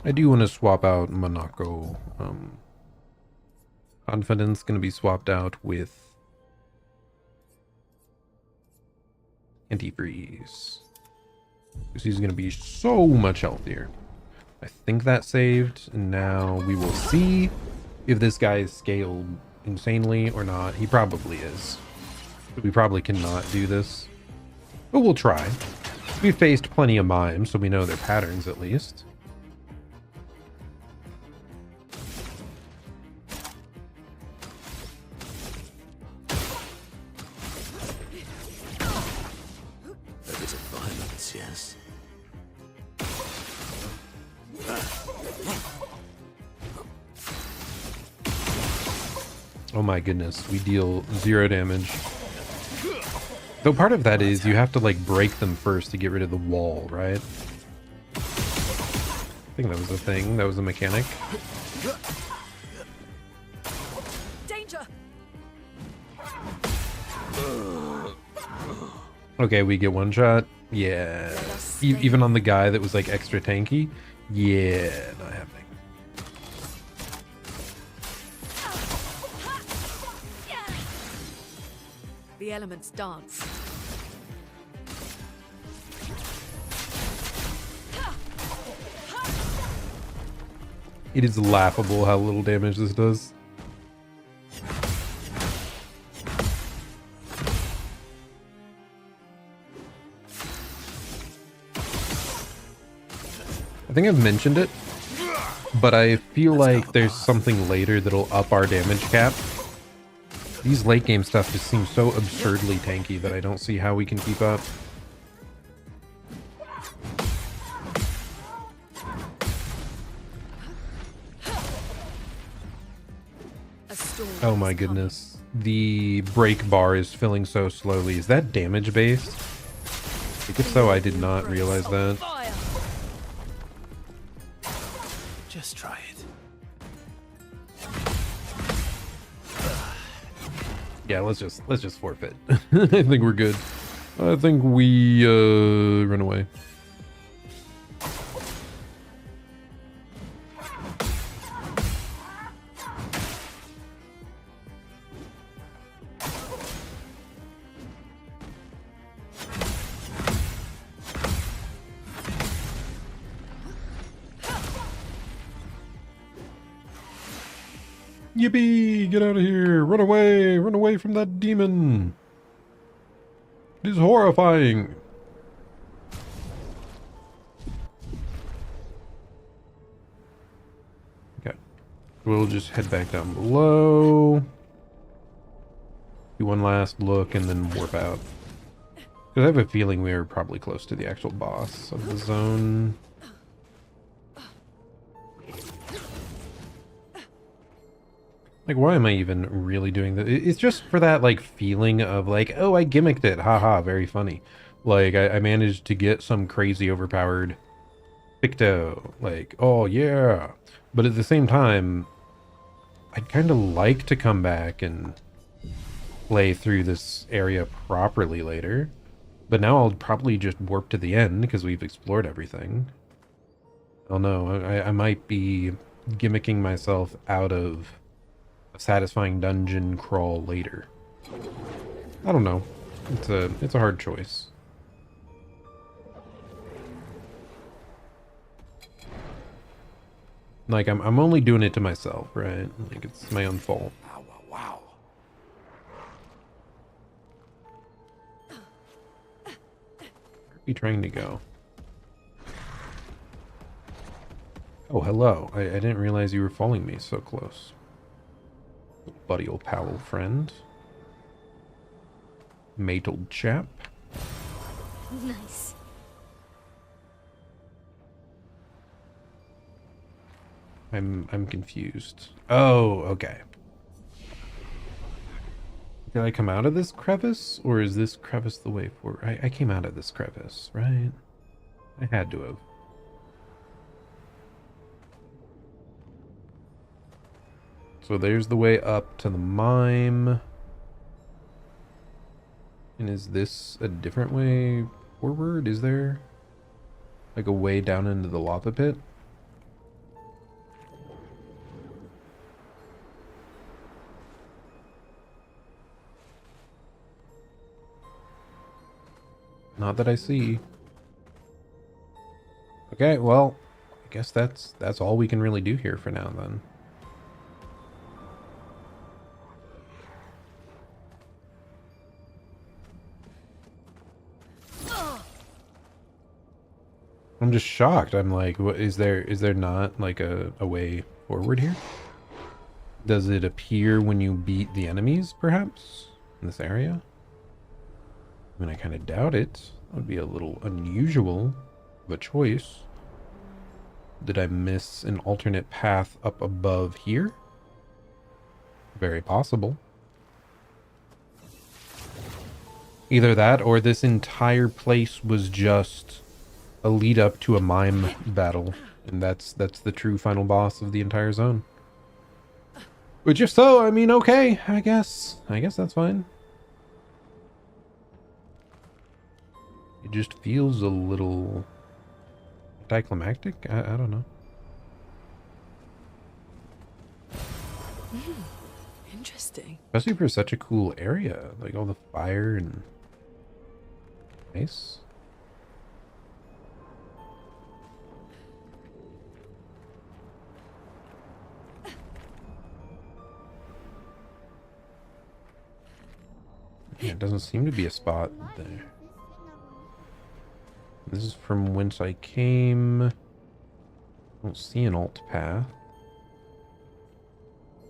I do want to swap out Monaco. Confidence going to be swapped out with antifreeze. Because he's going to be so much healthier. I think that saved. And now we will see if this guy is scaled insanely or not. He probably is. But we probably cannot do this. But we'll try. We've faced plenty of mimes, so we know their patterns at least. A bit of violence, yes. Oh my goodness, we deal 0 damage. Though part of that is you have to like break them first to get rid of the wall, right? I think that was a thing. That was a mechanic. Danger! Okay, we get one shot. Yeah. Even on the guy that was like extra tanky. Yeah, not happening. The elements dance. It is laughable how little damage this does. I think I've mentioned it, but I feel like there's something later that'll up our damage cap. These late game stuff just seems so absurdly tanky that I don't see how we can keep up. Oh my goodness. The break bar is filling so slowly. Is that damage based? If so, I did not realize that. Just try it. Yeah, let's just forfeit. I think we're good. I think we run away. Yippee! Get out of here! Run away! Run away from that demon! It is horrifying! Okay. We'll just head back down below. Do one last look and then warp out. Because I have a feeling we are probably close to the actual boss of the zone. Like, why am I even really doing this? It's just for that, like, feeling of, like, oh, I gimmicked it. Haha, very funny. Like, I managed to get some crazy overpowered Picto. Like, oh, yeah. But at the same time, I'd kind of like to come back and play through this area properly later. But now I'll probably just warp to the end because we've explored everything. I don't know. I might be gimmicking myself out of a satisfying dungeon crawl later. I don't know. It's a hard choice. Like I'm only doing it to myself, right? Like it's my own fault. Wow, wow, wow. Where are you trying to go? Oh, hello. I didn't realize you were following me so close. Buddy old pal friend. Mate old chap. Nice. I'm confused. Oh, okay. Did I come out of this crevice? Or is this crevice the way forward? I came out of this crevice, right? I had to have. So there's the way up to the mime. And is this a different way forward? Is there like a way down into the lava pit? Not that I see. Okay, well, I guess that's all we can really do here for now then. I'm just shocked. I'm like, what is there not like a way forward here? Does it appear when you beat the enemies, perhaps? In this area? I mean, I kind of doubt it. That would be a little unusual of a choice. Did I miss an alternate path up above here? Very possible. Either that or this entire place was just a lead up to a mime battle, and that's the true final boss of the entire zone. Which, if so, I mean, okay, I guess that's fine. It just feels a little anticlimactic. I don't know. Interesting. Especially for such a cool area, like all the fire and nice. Yeah, it doesn't seem to be a spot there. This is from whence I came. I don't see an alt path.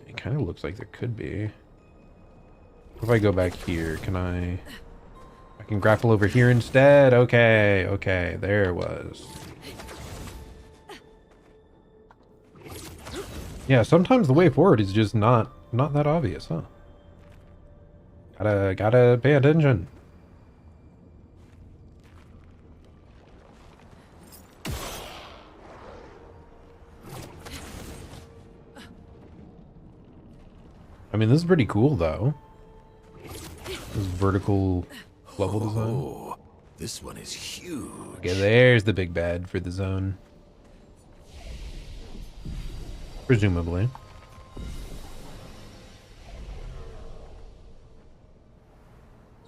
It kind of looks like there could be. If I go back here, can I can grapple over here instead? Okay, okay, there it was. Yeah, sometimes the way forward is just not that obvious, huh? Gotta pay attention. I mean, this is pretty cool, though. This vertical level design. Oh, this one is huge. Okay, there's the big bad for the zone. Presumably.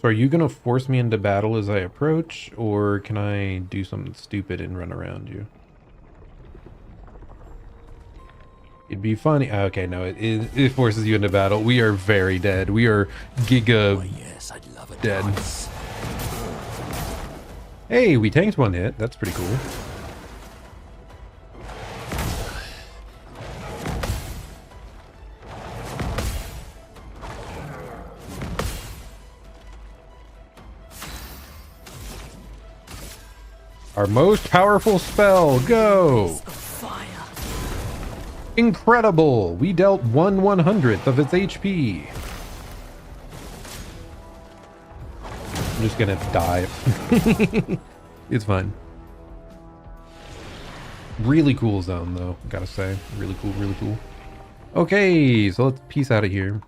So are you gonna force me into battle as I approach, or can I do something stupid and run around you? It'd be funny. Okay, no, it forces you into battle. We are very dead. We are giga Oh, yes, I'd love it. dead. Hey, we tanked one hit. That's pretty cool. Our most powerful spell, go! Incredible! We dealt 1/100th of its HP. I'm just gonna die. It's fine. Really cool zone, though, gotta say. Really cool, really cool. Okay, so let's peace out of here.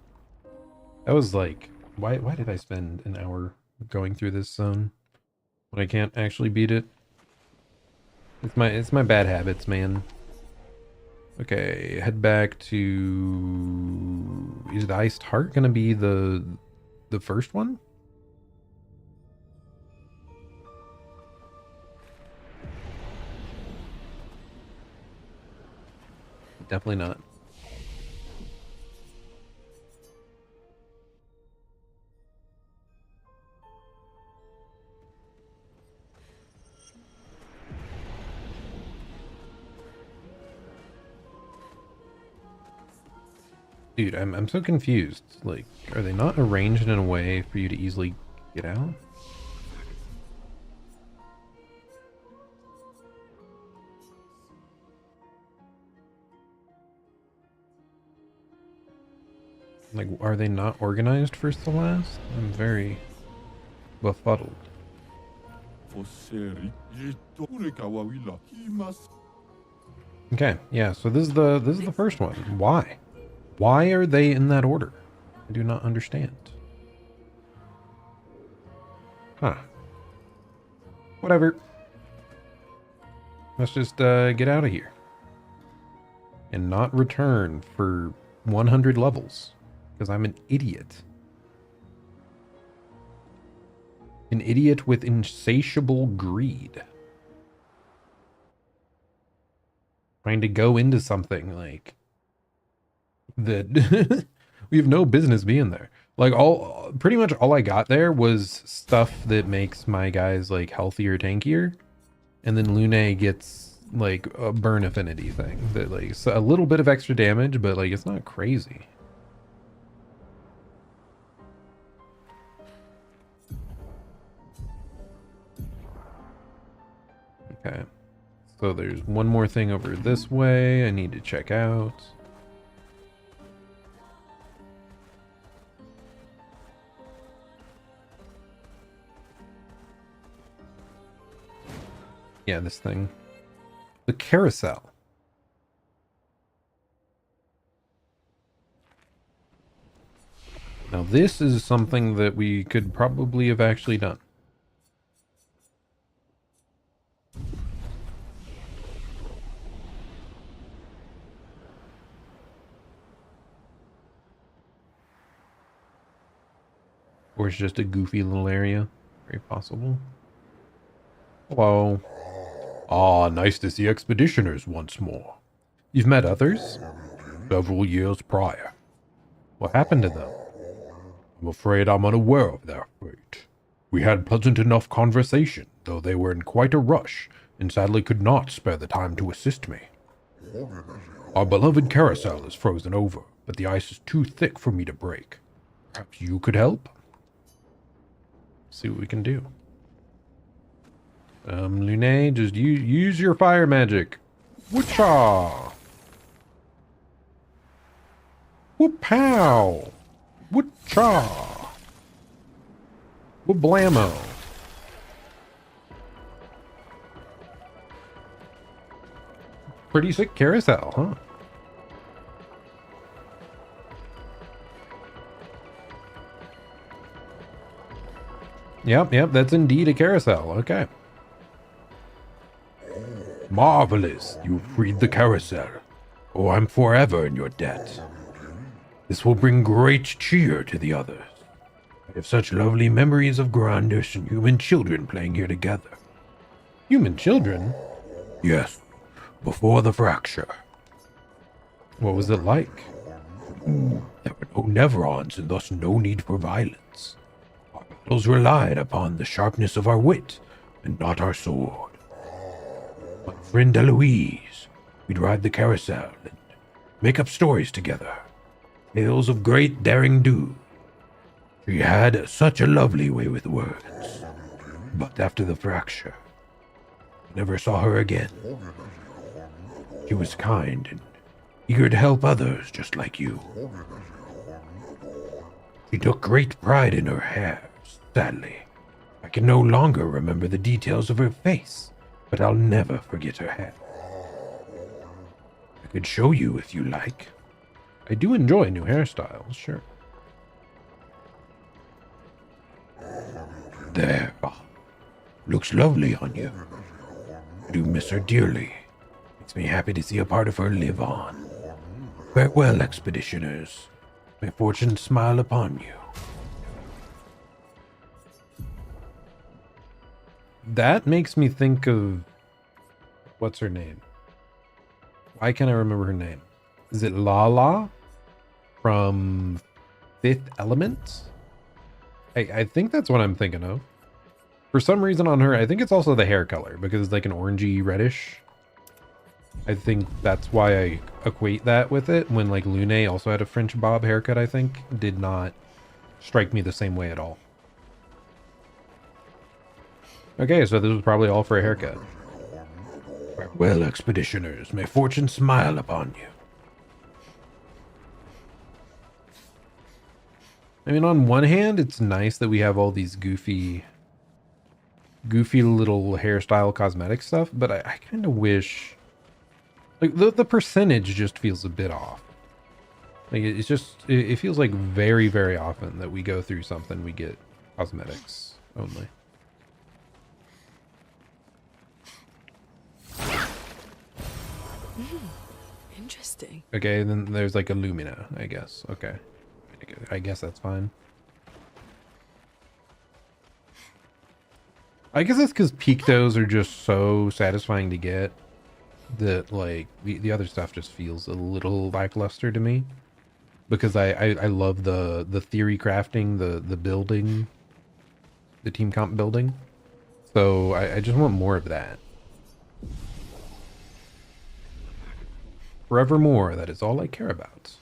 That was like Why did I spend an hour going through this zone when I can't actually beat it? It's my bad habits, man. Okay, head back to... Is the Iced Heart gonna be the first one? Definitely not. Dude, I'm so confused. Like, are they not arranged in a way for you to easily get out? Like, are they not organized first to last? I'm very befuddled. Okay, yeah, so this is the first one. Why? Why are they in that order? I do not understand. Huh. Whatever. Let's just get out of here. And not return for 100 levels. Because I'm an idiot. An idiot with insatiable greed. Trying to go into something like that we have no business being there. Like pretty much all I got there was stuff that makes my guys like healthier, tankier, and then Lune gets like a burn affinity thing that like a little bit of extra damage, but like it's not crazy. Okay, so there's one more thing over this way I need to check out. Yeah, this thing. The carousel. Now this is something that we could probably have actually done. Or it's just a goofy little area. Very possible. Hello. Ah, nice to see expeditioners once more. You've met others? Several years prior. What happened to them? I'm afraid I'm unaware of their fate. We had pleasant enough conversation, though they were in quite a rush, and sadly could not spare the time to assist me. Our beloved carousel is frozen over, but the ice is too thick for me to break. Perhaps you could help? See what we can do. Lune, just use your fire magic. Woocha! Whoop-pow! Woocha! Whoop-blammo! Pretty sick carousel, huh? Yep, that's indeed a carousel. Okay. Marvelous, you freed the carousel. Oh, I'm forever in your debt. This will bring great cheer to the others. I have such lovely memories of Grandis and human children playing here together. Human children? Yes, before the fracture. What was it like? There were no Nevrons and thus no need for violence. Our battles relied upon the sharpness of our wit and not our sword. My friend Eloise, we'd ride the carousel and make up stories together. Tales of great daring do. She had such a lovely way with words. But after the fracture, I never saw her again. She was kind and eager to help others just like you. She took great pride in her hair, sadly. I can no longer remember the details of her face, but I'll never forget her hair. I could show you if you like. I do enjoy new hairstyles, sure. there. Looks lovely on you. I do miss her dearly. Makes me happy to see a part of her live on. Farewell, expeditioners. May fortune smile upon you. That makes me think of... What's her name? Why can't I remember her name? Is it Lala from Fifth Element? I think that's what I'm thinking of. For some reason on her, I think it's also the hair color because it's like an orangey reddish. I think that's why I equate that with it, when like Lune also had a French bob haircut, I think. Did not strike me the same way at all. Okay, so this was probably all for a haircut. Well, expeditioners, may fortune smile upon you. I mean, on one hand, it's nice that we have all these goofy little hairstyle cosmetic stuff, but I kind of wish... Like, the percentage just feels a bit off. Like, it's just... It feels like very, very often that we go through something, we get cosmetics only. Interesting. Okay, then there's like a Lumina, I guess. Okay. I guess that's fine. I guess that's because Pictos are just so satisfying to get that, like, the other stuff just feels a little lackluster to me. Because I love the theory crafting, the building, the team comp building. So I just want more of that. Forevermore, that is all I care about.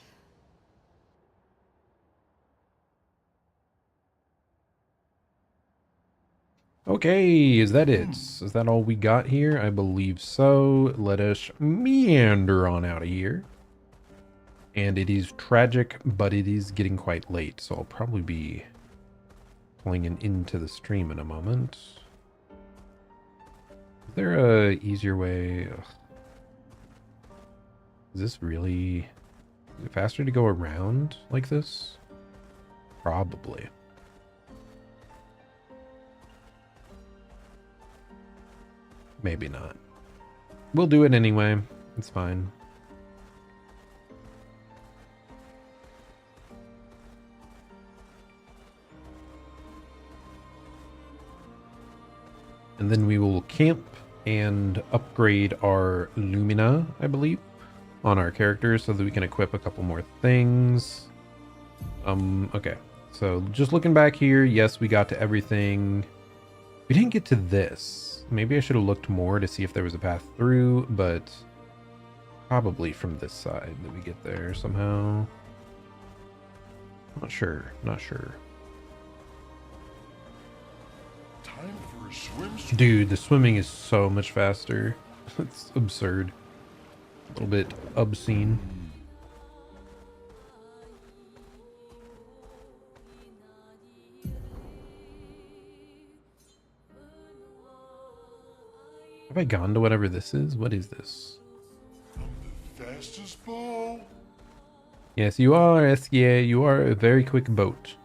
Okay, is that it? Is that all we got here? I believe so. Let us meander on out of here. And it is tragic, but it is getting quite late, so I'll probably be pulling into the stream in a moment. Is there a easier way? Ugh. Is this really... Is it faster to go around like this? Probably. Maybe not. We'll do it anyway. It's fine. And then we will camp and upgrade our Lumina, I believe, on our characters so that we can equip a couple more things. Okay. So just looking back here, yes, we got to everything. We didn't get to this. Maybe I should have looked more to see if there was a path through, but probably from this side that we get there somehow. Not sure. Not sure. Time for a swim. Dude, the swimming is so much faster. It's absurd. A little bit obscene. Have I gone to whatever this is? What is this? I'm the fastest ball. Yes, you are, Eskia. You are a very quick boat.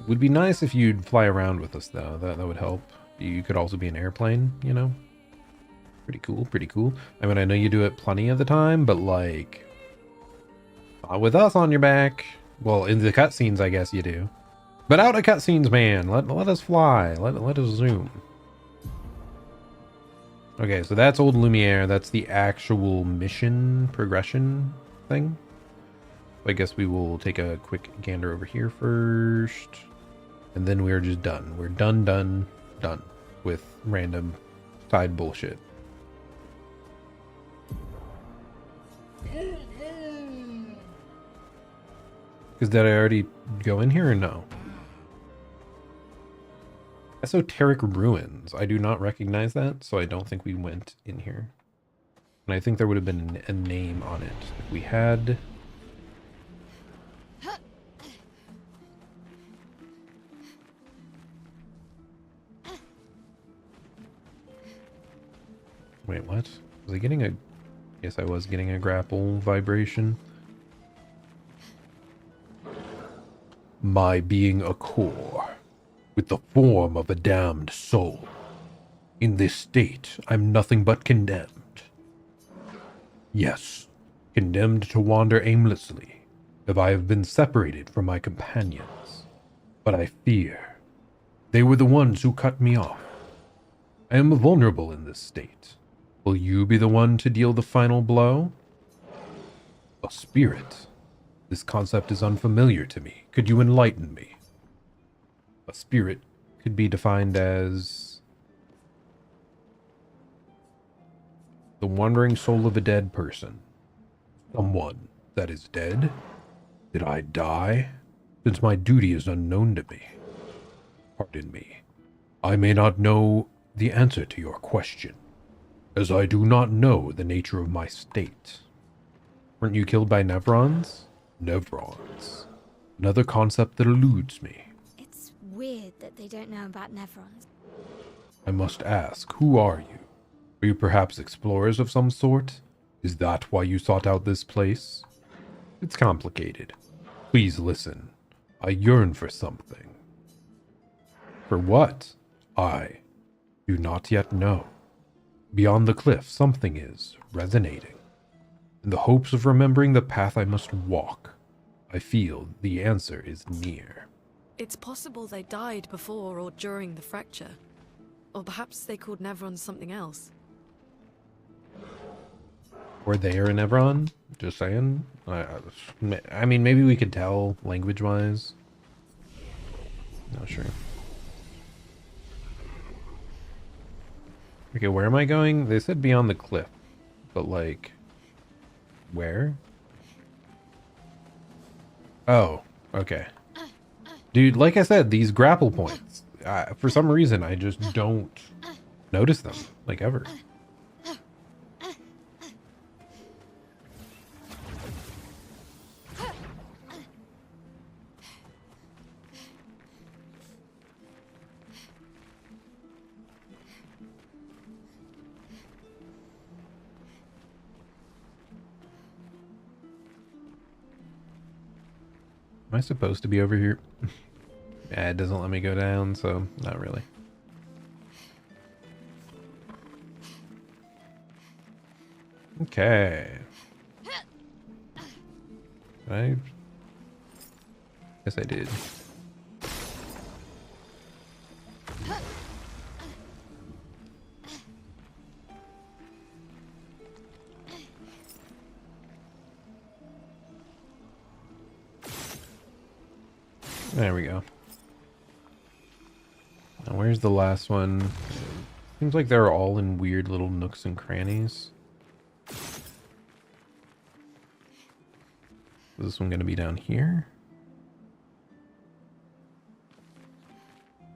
Would be nice if you'd fly around with us, though. That would help. You could also be an airplane, you know? Pretty cool, pretty cool. I mean, I know you do it plenty of the time, but, like... Not with us on your back. Well, in the cutscenes, I guess you do. But out of cutscenes, man. Let us fly. Let us zoom. Okay, so that's Old Lumiere. That's the actual mission progression thing. I guess we will take a quick gander over here first. And then we are just done. We're done with random side bullshit. Because did I already go in here or no? Esoteric Ruins. I do not recognize that, so I don't think we went in here. And I think there would have been a name on it if we had. Wait, what? Was I getting a... Yes, I was getting a grapple vibration. My being a core. with the form of a damned soul. In this state, I'm nothing but condemned. Yes, condemned to wander aimlessly, if I have been separated from my companions. But I fear they were the ones who cut me off. I am vulnerable in this state. Will you be the one to deal the final blow? A spirit. This concept is unfamiliar to me. Could you enlighten me? A spirit could be defined as the wandering soul of a dead person. Someone that is dead? Did I die? Since my duty is unknown to me. Pardon me. I may not know the answer to your question, as I do not know the nature of my state. Weren't you killed by Nevrons? Nevrons. Another concept that eludes me. It's weird that they don't know about Nevrons. I must ask, who are you? Are you perhaps explorers of some sort? Is that why you sought out this place? It's complicated. Please listen. I yearn for something. For what? I do not yet know. Beyond the cliff, something is resonating. In the hopes of remembering the path I must walk, I feel the answer is near. It's possible they died before or during the fracture. Or perhaps they called Nevrons something else. Were they an Nevron? Just saying. I mean, maybe we could tell language-wise. Not sure. Okay, where am I going? They said beyond the cliff. But, like, where? Oh, okay. Dude, like I said, these grapple points, for some reason, I just don't notice them, like, ever. Am I supposed to be over here? Yeah, it doesn't let me go down, so not really. Okay. I guess I did. There we go. Now where's the last one? Seems like they're all in weird little nooks and crannies. Is this one going to be down here?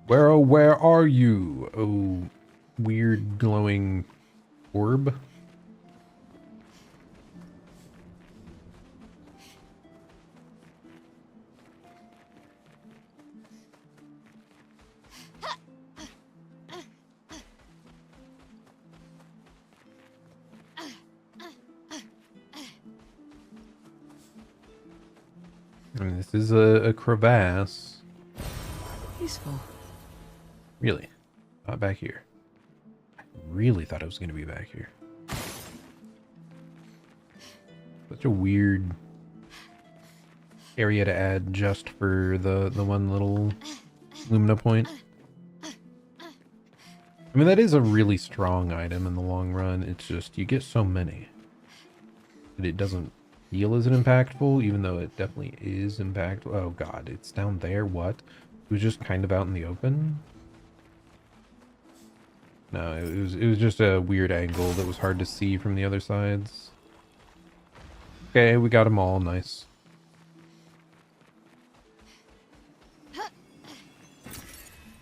Where are you? Oh, weird glowing orb. I mean, this is a crevasse. Peaceful. Really? Not back here. I really thought it was going to be back here. Such a weird area to add just for the one little Lumina point. I mean, that is a really strong item in the long run. It's just, you get so many that it doesn't feel as impactful, even though it definitely is impactful. Oh god, it's down there. What? It was just kind of out in the open. No, it was just a weird angle that was hard to see from the other sides. Okay, we got them all. Nice.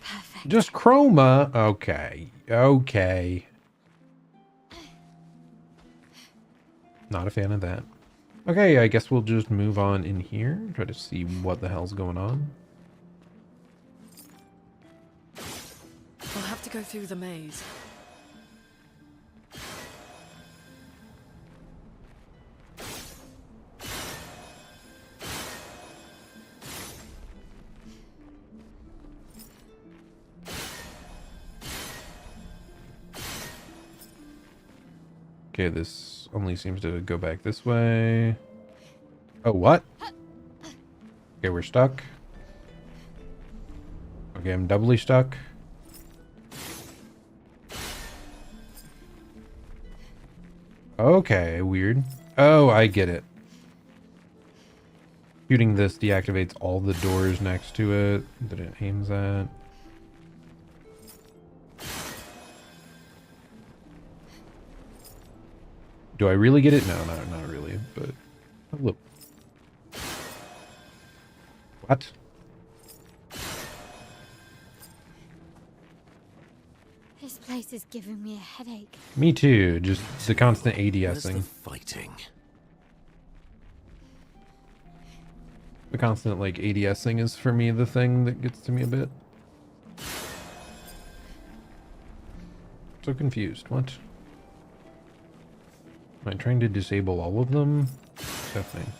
Perfect. Just chroma. Okay. Okay. Not a fan of that. Okay, I guess we'll just move on in here. Try to see what the hell's going on. We'll have to go through the maze. Okay, this only seems to go back this way. Oh, what? Okay, we're stuck. Okay, I'm doubly stuck. Okay, weird. Oh, I get it. Shooting this deactivates all the doors next to it that it aims at. Do I really get it? No, not really, but a little. What? This place is giving me a headache. Me too, just the constant Where's the ADSing. fighting? The constant, like, ADSing is for me the thing that gets to me a bit. So confused. What? Am I trying to disable all of them? What's happening?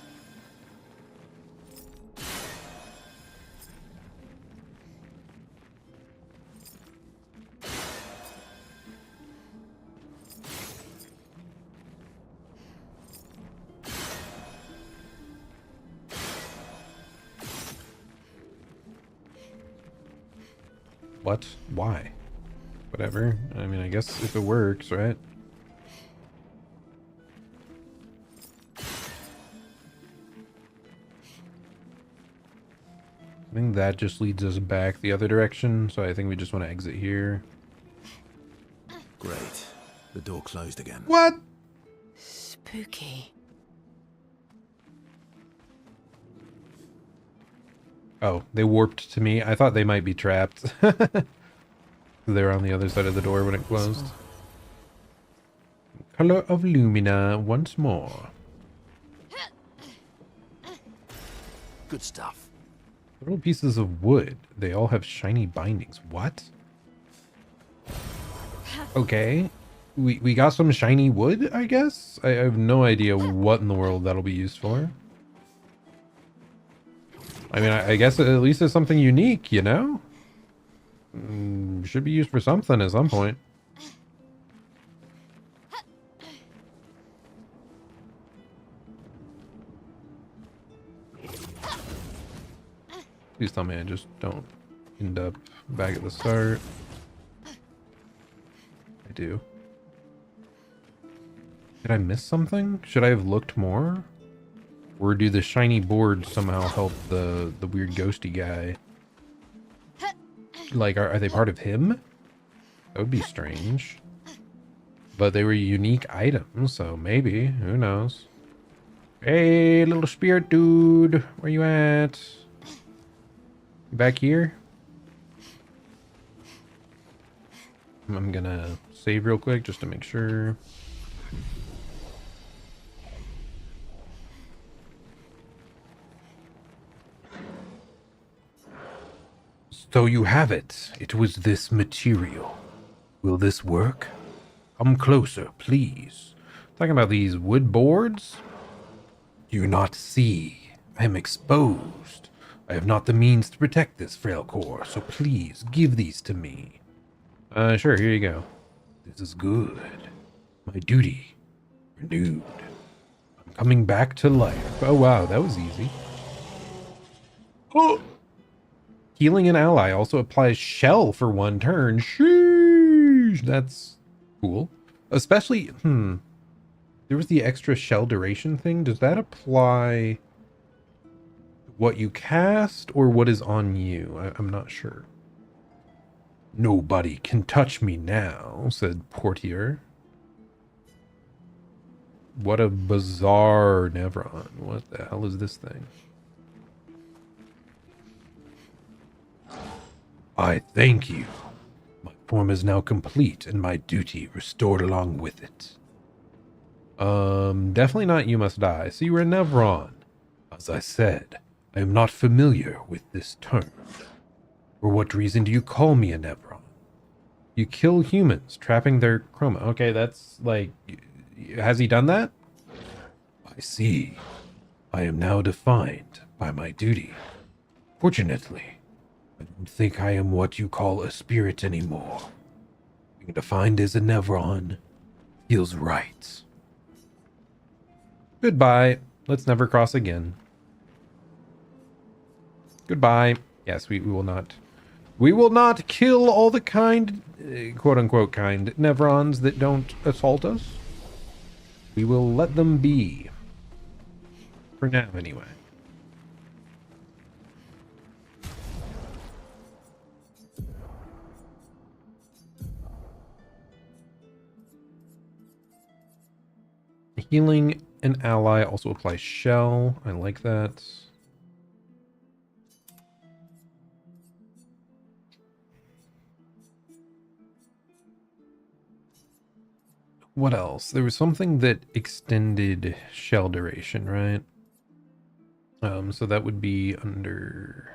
What? Why? Whatever. I mean, I guess if it works, right? I think that just leads us back the other direction, so I think we just want to exit here. Great. The door closed again. What? Spooky. Oh, they warped to me. I thought they might be trapped. They were on the other side of the door when it closed. Color of Lumina once more. Good stuff. Little pieces of wood. They all have shiny bindings. What? Okay. We got some shiny wood, I guess? I have no idea what in the world that'll be used for. I mean, I guess at least it's something unique, you know? Should be used for something at some point. Please tell me I just don't end up back at the start. I do. Did I miss something? Should I have looked more? Or do the shiny boards somehow help the weird ghosty guy? Like, are they part of him? That would be strange. But they were unique items, so maybe. Who knows? Hey, little spirit dude. Where you at? You back here? I'm gonna save real quick just to make sure. So you have it. It was this material. Will this work? Come closer, please. Talking about these wood boards? Do you not see? I am exposed. I have not the means to protect this frail core, so please give these to me. Sure, here you go. This is good. My duty renewed. I'm coming back to life. Oh wow, that was easy. Oh! Healing an ally also applies shell for 1 turn. Sheesh, that's cool. Especially, there was the extra shell duration thing. Does that apply what you cast or what is on you? I'm not sure. Nobody can touch me now, said Portier. What a bizarre Nevron. What the hell is this thing? I thank you. My form is now complete and my duty restored along with it. Definitely not you must die. So you were a Nevron. As I said, I am not familiar with this term. For what reason do you call me a Nevron? You kill humans, trapping their chroma. Okay, that's like... Has he done that? I see. I am now defined by my duty. Fortunately, I don't think I am what you call a spirit anymore. Being defined as a Nevron Feels right. Goodbye. Let's never cross again. Goodbye. Yes, we will not. We will not kill all the kind, quote unquote kind, Nevrons that don't assault us. We will let them be. For now, anyway. Healing an ally also applies shell. I like that. What else? There was something that extended shell duration, right? So that would be under...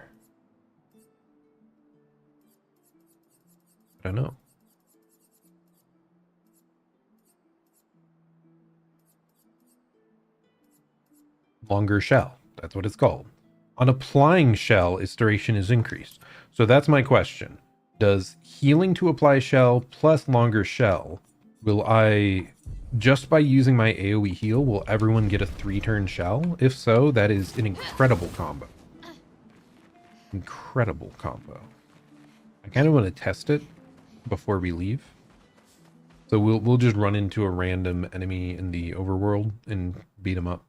I don't know. Longer shell. That's what it's called. On applying shell, its duration is increased. So that's my question. Does healing to apply shell plus longer shell, will I, just by using my AoE heal, will everyone get a 3-turn shell? If so, that is an incredible combo. Incredible combo. I kind of want to test it before we leave. So we'll just run into a random enemy in the overworld and beat them up.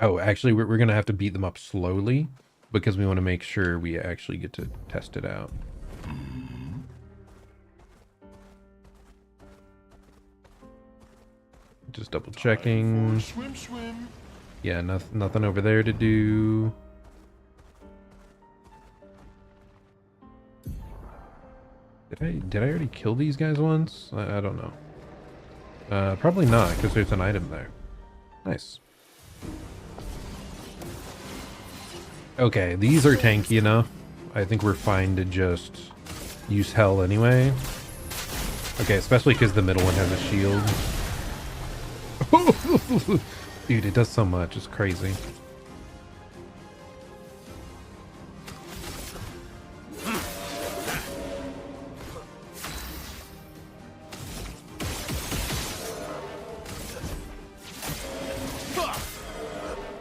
Oh, actually, we're going to have to beat them up slowly because we want to make sure we actually get to test it out. Just double checking. Swim, swim. Yeah, nothing over there to do. Did I already kill these guys once? I don't know. Probably not, because there's an item there. Nice. Okay, these are tanky enough. I think we're fine to just use hell anyway. Okay, especially because the middle one has a shield. Dude, it does so much. It's crazy.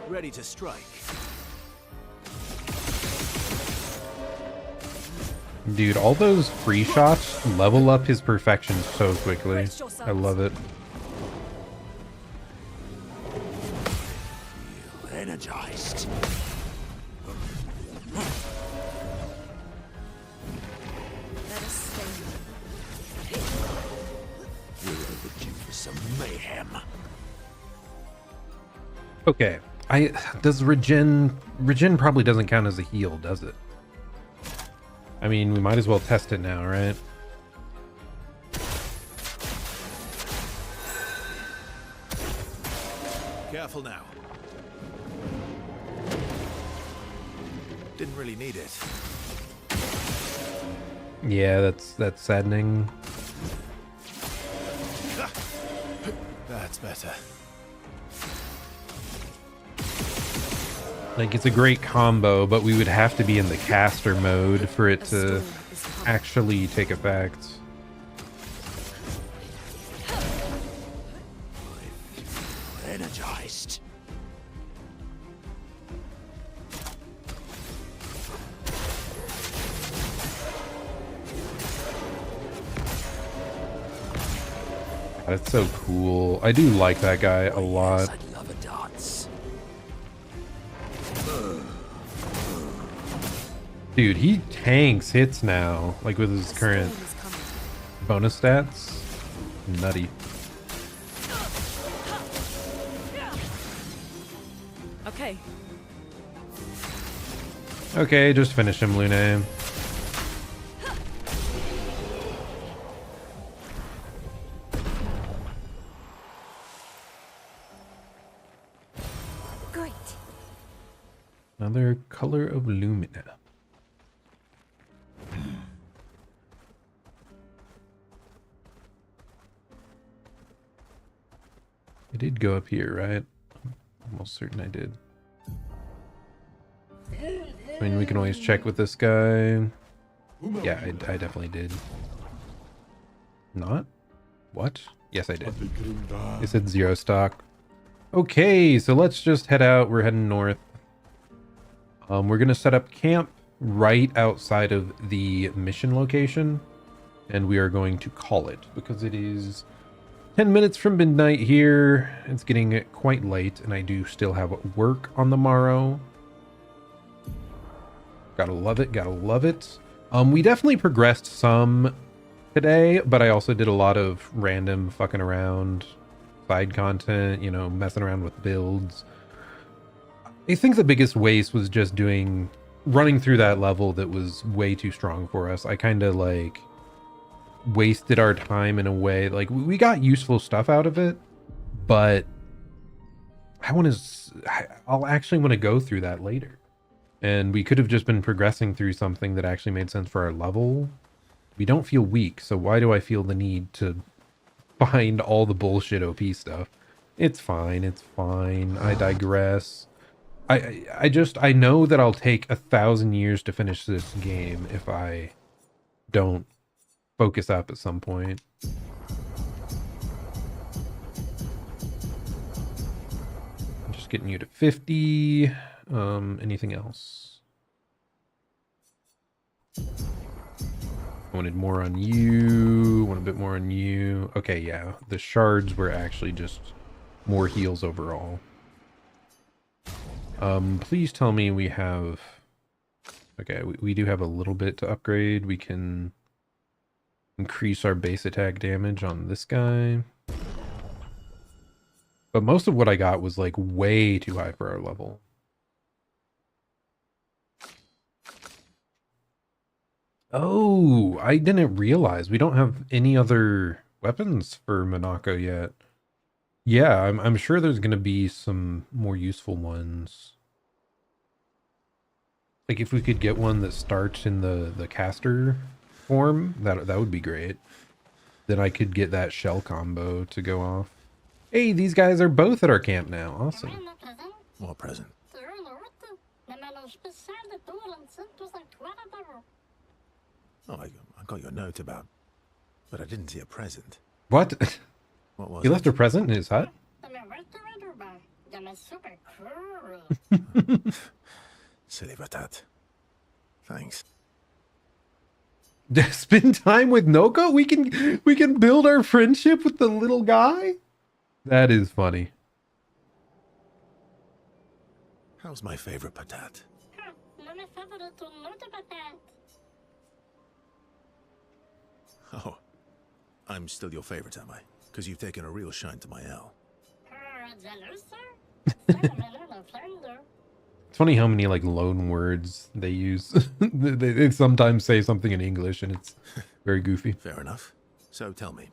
Ready to strike. Dude, all those free shots level up his perfection so quickly. I love it. Feel energized. We're overdue for some mayhem. Okay, does regen probably doesn't count as a heal, does it? I mean, we might as well test it now, right? Careful now. Didn't really need it. Yeah, that's saddening. That's better. Like, it's a great combo, but we would have to be in the caster mode for it to actually take effect. Energized. That's so cool. I do like that guy a lot. Yes, I'd love a dance. Dude, he tanks hits now, like with his current bonus stats. Nutty. Okay. Okay, just finish him, Lune. Great. Another color of Lumina. I did go up here, right? I'm almost certain I did. I mean, we can always check with this guy. Yeah, I definitely did. Not? What? Yes, I did. It said 0 stock. Okay, so let's just head out. We're heading north. We're gonna set up camp right outside of the mission location, and we are going to call it because it is 10 minutes from midnight here. It's getting quite late, and I do still have work on the morrow. Gotta love it, gotta love it. We definitely progressed some today, but I also did a lot of random fucking around, side content, you know, messing around with builds. I think the biggest waste was just running through that level that was way too strong for us. I kind of like wasted our time in a way. Like we got useful stuff out of it, but I'll actually want to go through that later. And we could have just been progressing through something that actually made sense for our level. We don't feel weak, so why do I feel the need to find all the bullshit OP stuff? It's fine, it's fine. I digress. I know that I'll take 1,000 years to finish this game if I don't focus up at some point. I'm just getting you to 50. Anything else? I wanted more on you, want a bit more on you. Okay, yeah, the shards were actually just more heals overall. Please tell me we have... Okay, we do have a little bit to upgrade. We can increase our base attack damage on this guy. But most of what I got was like way too high for our level. Oh, I didn't realize we don't have any other weapons for Monako yet. Yeah, I'm sure there's gonna be some more useful ones. Like if we could get one that starts in the caster form, that would be great. Then I could get that shell combo to go off. Hey, these guys are both at our camp now. Awesome. What present? Oh, I got your note about, but I didn't see a present. What? What was He it? left a present in his hut? Silly Batat. Thanks. Spend time with Noko? We can build our friendship with the little guy? That is funny. How's my favorite Batat? Oh, I'm still your favorite, am I? Because you've taken a real shine to my L. It's funny how many like loan words they use. they sometimes say something in English and it's very goofy. Fair enough. So tell me,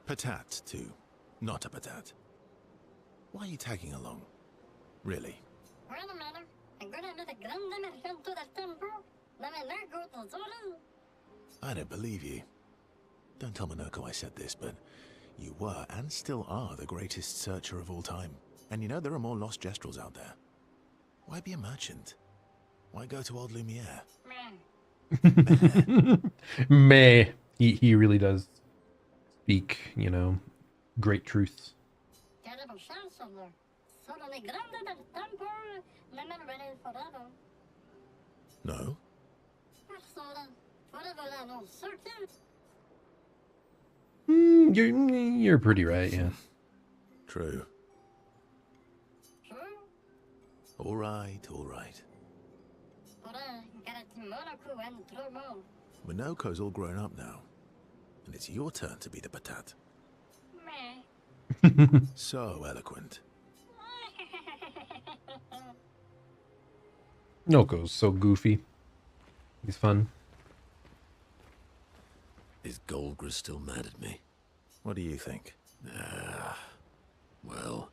Patat to not a Patat. Why are you tagging along? Really? I don't believe you. Don't tell Monoko I said this, but you were and still are the greatest searcher of all time. And you know there are more lost Gestrels out there. Why be a merchant? Why go to old Lumiere? Meh. He really does speak, you know, great truths. No? You're pretty right, yeah. True. All right, all right. Monoko's all grown up now, and it's your turn to be the Patat. So eloquent. Noko's so goofy. He's fun. Is Golgra still mad at me? What do you think? Well,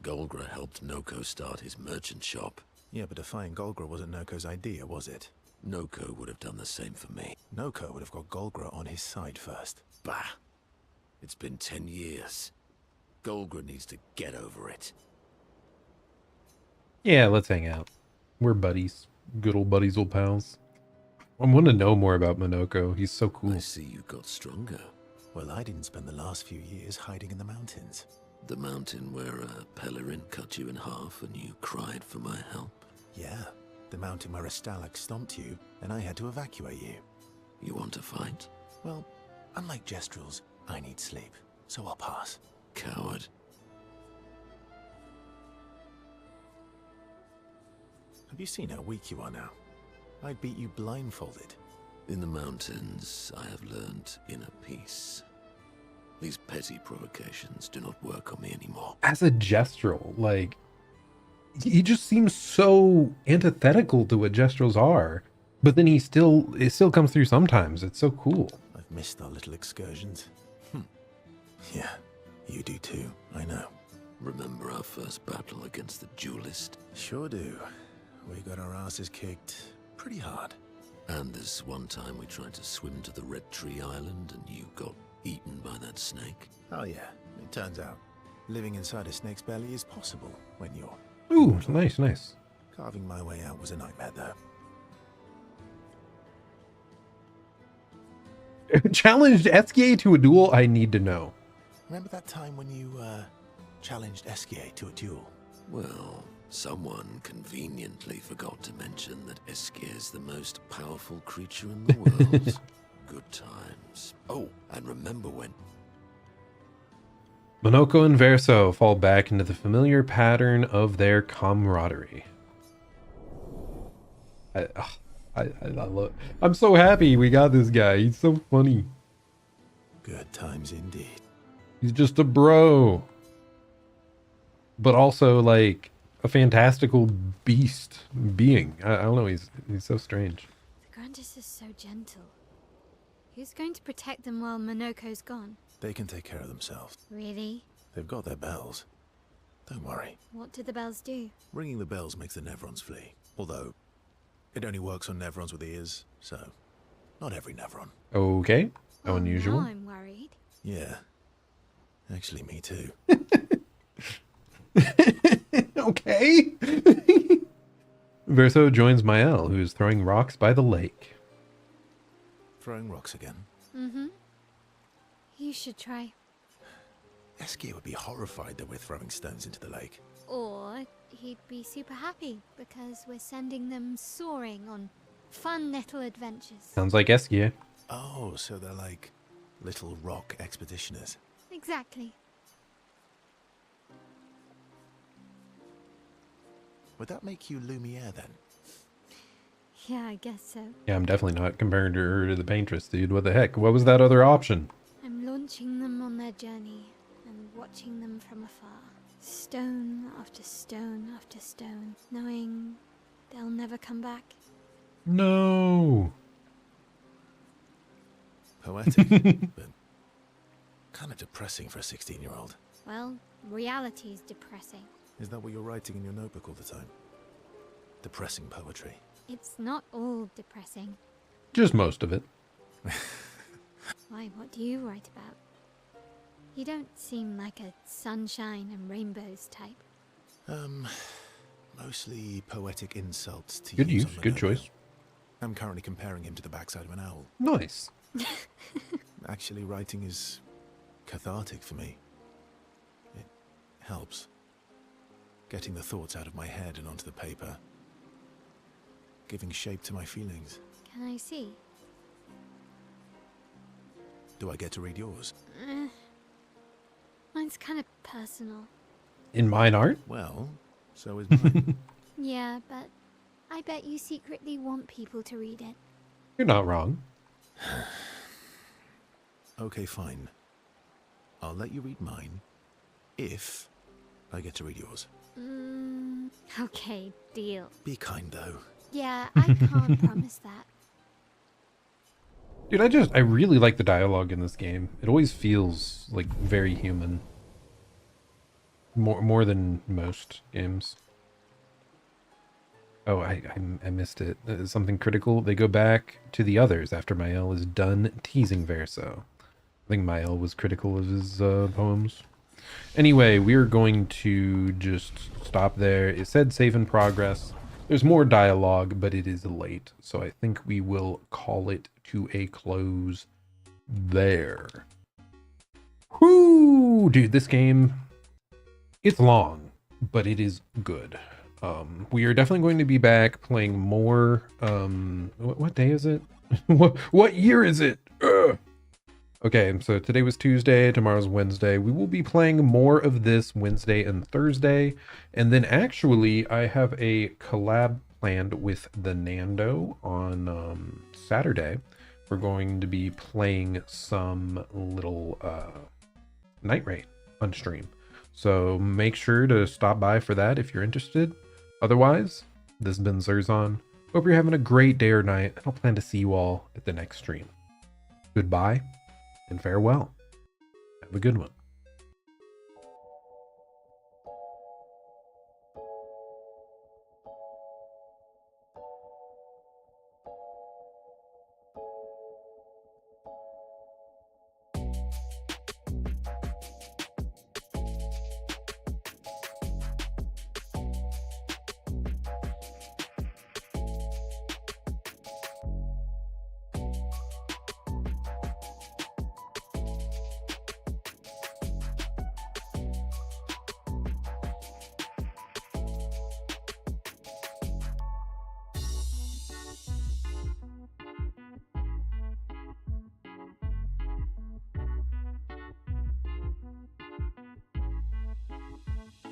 Golgra helped Noko start his merchant shop. Yeah, but defying Golgra wasn't Noko's idea, was it? Noko would have done the same for me. Noko would have got Golgra on his side first. Bah! It's been 10 years. Golgra needs to get over it. Yeah, let's hang out. We're buddies. Good old buddies, old pals. I want to know more about Monoko. He's so cool. I see you got stronger. Well, I didn't spend the last few years hiding in the mountains. The mountain where a Pellerin cut you in half and you cried for my help? Yeah, the mountain where a Stalac stomped you, and I had to evacuate you. You want to fight? Well, unlike Jestrels, I need sleep, so I'll pass. Coward. Have you seen how weak you are now? I'd beat you blindfolded. In the mountains, I have learned inner peace. These petty provocations do not work on me anymore. As a Gestrel, like, he just seems so antithetical to what Gestrels are. But then it still comes through sometimes. It's so cool. I've missed our little excursions. Yeah, you do too, I know. Remember our first battle against the duelist? Sure do. We got our asses kicked pretty hard. And this one time we tried to swim to the Red Tree Island and you got eaten by that snake? Oh yeah, it turns out living inside a snake's belly is possible when you're... Ooh, nice, nice. Carving my way out was a nightmare though. Challenged Esquier to a duel? I need to know. Remember that time when you challenged Esquier to a duel? Well, someone conveniently forgot to mention that Esquier is the most powerful creature in the world. Good times. Oh, and remember when... Monoko and Verso fall back into the familiar pattern of their camaraderie. I love. I'm so happy we got this guy. He's so funny. Good times indeed. He's just a bro, but also like a fantastical being. I don't know. He's so strange. The Grandis is so gentle. Who's going to protect them while Monoko's gone? They can take care of themselves. Really? They've got their bells. Don't worry. What do the bells do? Ringing the bells makes the Nevrons flee. Although, it only works on Nevrons with ears, so not every Nevron. Okay. How unusual. Now I'm worried. Yeah. Actually, me too. Okay. Verso joins Mael, who is throwing rocks by the lake. Throwing rocks again? Mm-hmm. You should try. Esquier would be horrified that we're throwing stones into the lake. Or he'd be super happy because we're sending them soaring on fun little adventures. Sounds like Esquier. Oh, so they're like little rock expeditioners. Exactly. Would that make you Lumiere then? Yeah, I guess so. Yeah, I'm definitely not comparing her to the paintress, dude. What the heck? What was that other option? I'm launching them on their journey and watching them from afar. Stone after stone after stone, knowing they'll never come back. No. Poetic, but kind of depressing for a 16-year-old. Well, reality's depressing. Is that what you're writing in your notebook all the time? Depressing poetry. It's not all depressing. Just most of it. Why, what do you write about? You don't seem like a sunshine and rainbows type. Mostly poetic insults to Good use use, on good Monoko. choice. I'm currently comparing him to the backside of an owl. Nice. Actually, writing is cathartic for me. It helps. Getting the thoughts out of my head and onto the paper. Giving shape to my feelings. Can I see? Do I get to read yours? Mine's kind of personal. In mine art? Well, so is mine. Yeah, but I bet you secretly want people to read it. You're not wrong. Okay, fine. I'll let you read mine if I get to read yours. Okay, deal. Be kind, though. Yeah, I can't promise that. Dude, I really like the dialogue in this game. It always feels like very human. More than most games. Oh, I missed it. Something critical. They go back to the others after Mael is done teasing Verso. I think Mael was critical of his poems. Anyway, we're going to just stop there. It said save in progress. There's more dialogue, but it is late. So I think we will call it to a close there. Whoo, dude, this game, it's long, but it is good. We are definitely going to be back playing more. What day is it? what year is it? Ugh. Okay, so today was Tuesday, tomorrow's Wednesday. We will be playing more of this Wednesday and Thursday. And then actually, I have a collab planned with the Nando on Saturday. We're going to be playing some little night raid on stream. So make sure to stop by for that if you're interested. Otherwise, this has been Zerzon. Hope you're having a great day or night, and I'll plan to see you all at the next stream. Goodbye and farewell. Have a good one.